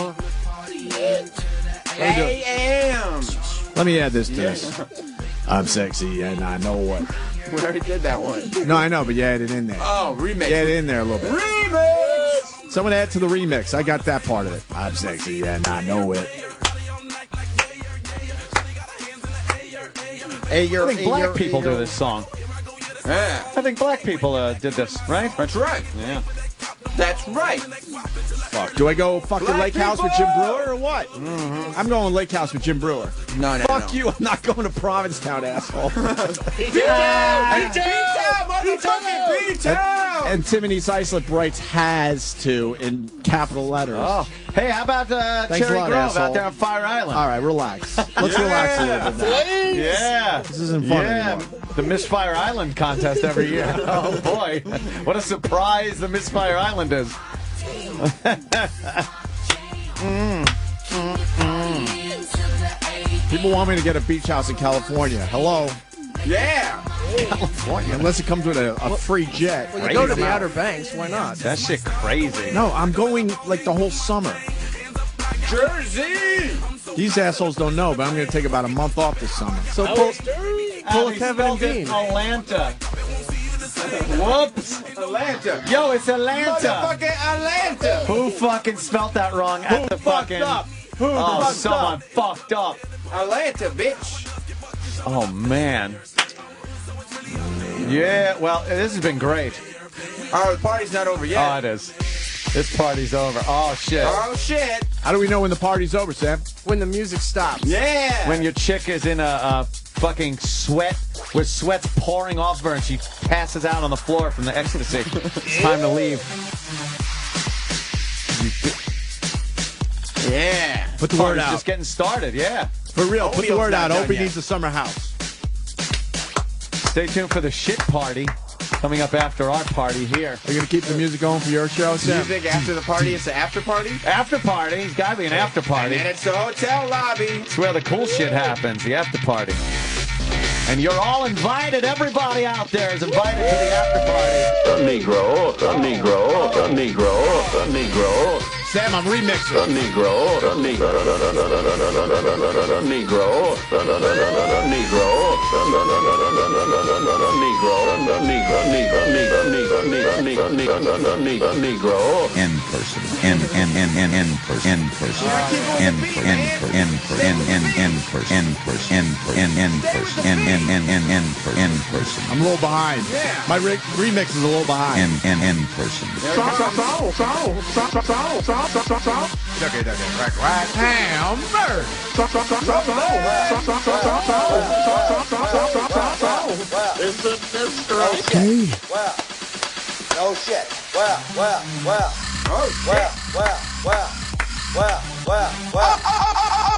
Let me add this to this. I'm sexy and I know what. We already did that one. No, I know, but you add it in there. Oh, remix. You add it in there a little bit. Remix. Someone add to the remix. I got that part of it. I'm sexy and I know it. I think black people do this song. Yeah. I think black people did this, right? That's right. Yeah. That's right. Fuck. Do I go fucking Black Lake House with people! Jim Brewer or what? Mm-hmm. I'm going Lake House with Jim Brewer. No. Fuck you. I'm not going to Provincetown, asshole. And Timothy's Islip writes has to in capital letters. Oh. Hey, how about Thanks Cherry a lot, Grove asshole. out there on Fire Island? All right, relax. Let's relax a little bit now. Yeah. This isn't fun anymore. The Miss Fire Island contest every year. Oh, boy. What a surprise the Miss Fire Island is. People want me to get a beach house in California. Hello? Yeah. California. Unless it comes with a free jet. Well, you go to the Outer Banks. Why not? That shit crazy. No, I'm going like the whole summer. Jersey. These assholes don't know, but I'm going to take about a month off this summer. So pull a Kevin and Dean. Atlanta. Whoops. Atlanta. Yo, it's Atlanta. Motherfucking Atlanta. Who fucking spelt that wrong at the fucking... Who Oh, fucked someone up? fucked up. Atlanta, bitch. Oh, man. Yeah, well, this has been great. Oh, the party's not over yet. Oh, it is. This party's over. Oh, shit. Oh, shit. How do we know when the party's over, Sam? When the music stops. Yeah. When your chick is in a fucking sweat, with sweat's pouring off her, and she passes out on the floor from the ecstasy. It's time to leave. Yeah. Put the word Party's out. just getting started, yeah. For real, put the word out. not done Opie yet. needs a summer house. Stay tuned for the shit party coming up after our party here. Are you going to keep the music going for your show, Sam? Music after the party is the after party? After party. It's got to be an after party. And then it's the hotel lobby. It's where the cool shit happens, the after party. And you're all invited. Everybody out there is invited to the after party. A Negro, a Negro, a Negro, a Negro. Sam, I'm remixing. A Negro, a Negro, a Negro, a Negro. In person. In person. I'm a little behind. My remix is a little behind. In person. Hammer. Okay. Well, no shit. Well.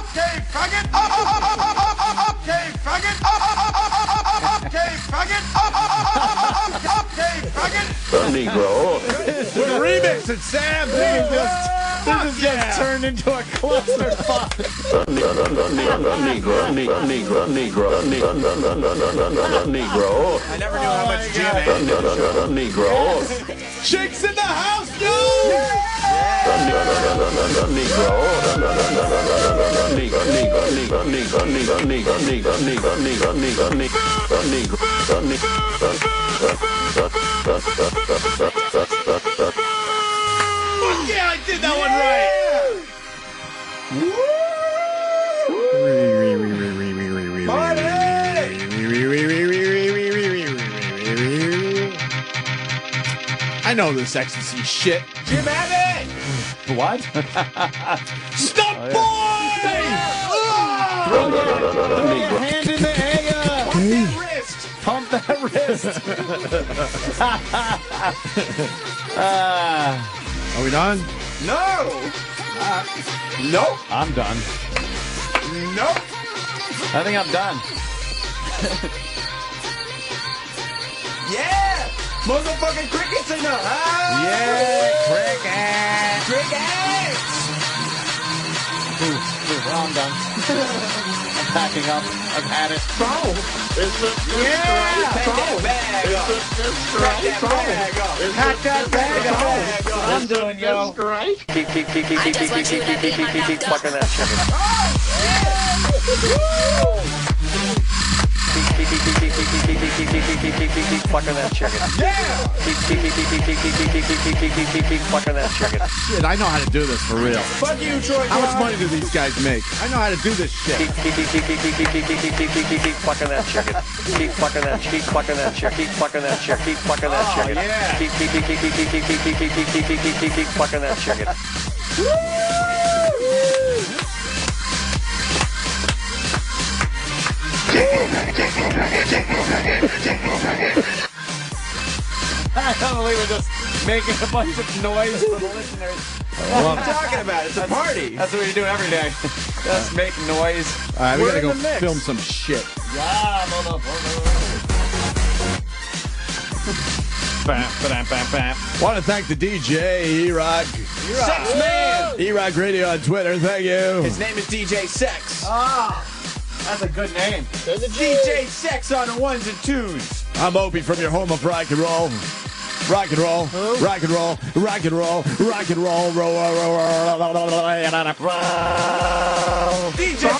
Okay, faggot. Crockett! Up, Dave Crockett! The Negro. We're remixing, Sam. This is just turned into a clusterfuck. The Negro. I never knew how much Jim ate. The Negro. Chicks in the house, yo! The Negro. Yeah, I did that one right. I know this ecstasy shit. Jim Abbott! What? Stop, boy! Throw your hand in the air. Pump that wrist. Are we done? No! Nope. I'm done. Nope. I think I'm done. Yeah! Motherfucking crickets in the house! Yeah, cricket. Crickets! Well, I'm done. I'm packing up. I've had it. Pack that bag up. I'm doing, yo. Keep fucking that chicken. Keep fucking that chicken. Yeah! Keep fucking that chicken. Shit, I know how to do this for real. Fuck you, Troy. How much money do these guys make? I know how to do this shit. Keep fucking that chicken. Keep fucking that chicken. Keep fucking that chicken. Keep fucking that chicken. Keep fucking that chicken. Keep fucking that chicken. I can't believe we're just making a bunch of noise for the listeners. What are you talking about? It's a party. That's what we do every day. Just make noise. All right, we We're gotta go in the mix. film some shit. Yeah, motherfucker. Want to thank the DJ, E-Rock. Sex Man! E-Rock Radio on Twitter. Thank you. His name is DJ Sex. Ah, that's a good name. DJ Sex on the ones and twos. I'm Opie from your home of rock and roll. Rock and roll, rock and roll, rock and roll, rock and roll, DJ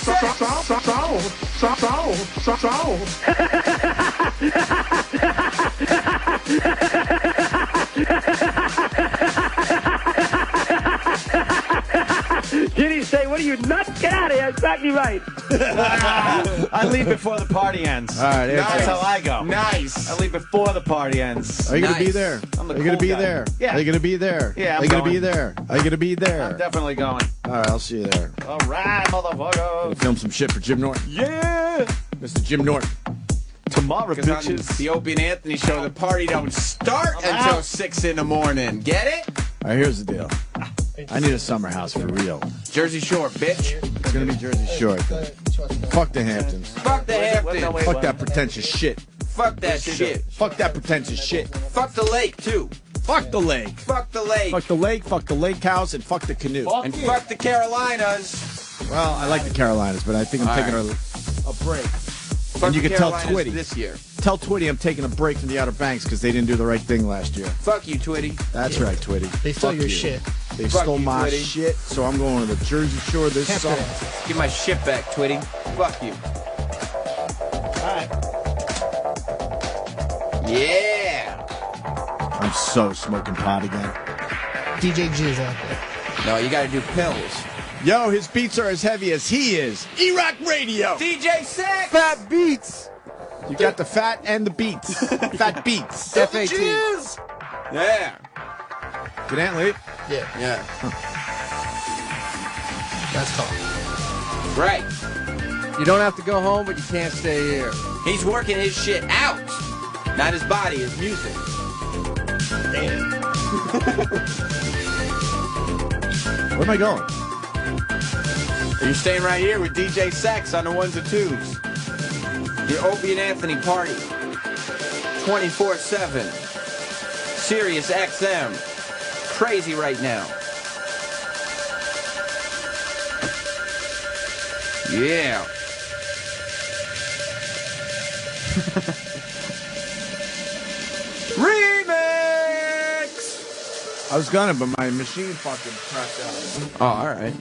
Did he say, what are you, nuts? Get out of here. Exactly right. I leave before the party ends. All right, That's how I go. Nice. I leave before the party ends. Are you going to be Nice. there? I'm the Are you going to cool be guy. there? Yeah. Are you going to be there? Yeah, Are you going to going. be there? Are you going to be there? I'm definitely going. All right, I'll see you there. All right, motherfucker. Film some shit for Jim Norton. Yeah. Mr. Jim Norton. Tomorrow, Because on bitches. the Opie and Anthony show, the party don't start until 6 in the morning. Get it? All right, here's the deal. I need a summer house for real. Jersey Shore, bitch. It's going to be Jersey Shore, I think. Fuck the Hamptons. Fuck the Hamptons. Fuck that pretentious shit. Fuck that shit. Fuck that pretentious shit. Fuck the lake, too. Fuck the lake. Fuck the lake. Fuck the lake, fuck the lake house, and fuck the canoe. And fuck the Carolinas. Well, I like the Carolinas, but I think I'm All taking right. a break. Fuck And you the can tell Carolinas Twitty. this year. Tell Twitty I'm taking a break from the Outer Banks because they didn't do the right thing last year. Fuck you, Twitty. That's right, Twitty. They stole Fuck your you. shit. They Fuck stole you, my Twitty. shit, so I'm going to the Jersey Shore this summer. Give my shit back, Twitty. Fuck you. Yeah. I'm so smoking pot again. DJ G's out there. No, you gotta do pills. Yo, his beats are as heavy as he is. E-Rock Radio. DJ Sex. Fat beats. You got the fat and the beats. Fat beats. F-A-T. Yeah. Good Aunt Lee. Yeah. That's called. Right. You don't have to go home, but you can't stay here. He's working his shit out. Not his body, his music. Damn. Where am I going? You're staying right here with DJ Sex on the ones and twos. The Opie and Anthony party. 24/7. Sirius XM. Crazy right now. Yeah. I was gonna, but my machine fucking cracked out. Oh, all right.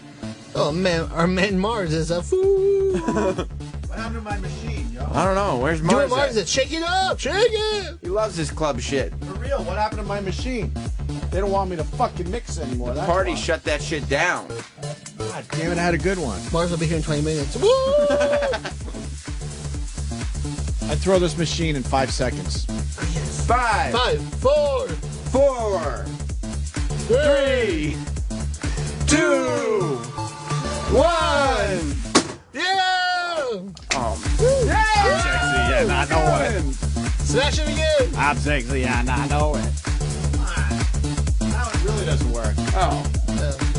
Oh man, our man Mars is a fool. What happened to my machine, yo? I don't know. Where's Mars? Doing Mars, shake it up, shake it. He loves his club shit. For real, what happened to my machine? They don't want me to fucking mix anymore. The party shut that shit down. God damn it, I had a good one. Mars will be here in 20 minutes. Woo! I'd throw this machine in 5 seconds. 5, 4, 4, 3, 2, 1. Yeah! Sexy, and I know it. Smash it again. I'm sexy, and I know it. Now it really doesn't work. Oh.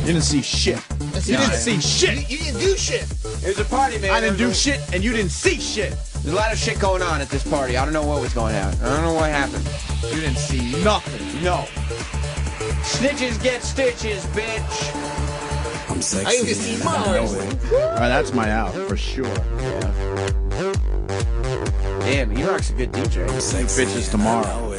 You didn't see shit. You didn't see shit. You didn't do shit. It was a party, man. I didn't do shit, and you didn't see shit. There's a lot of shit going on at this party. I don't know what was going on. I don't know what happened. You didn't see nothing. No. Snitches get stitches, bitch. I'm sexy. I can see Mars. All right, that's my out for sure. Yeah. Damn, E-Rock's a good DJ. Bitches tomorrow.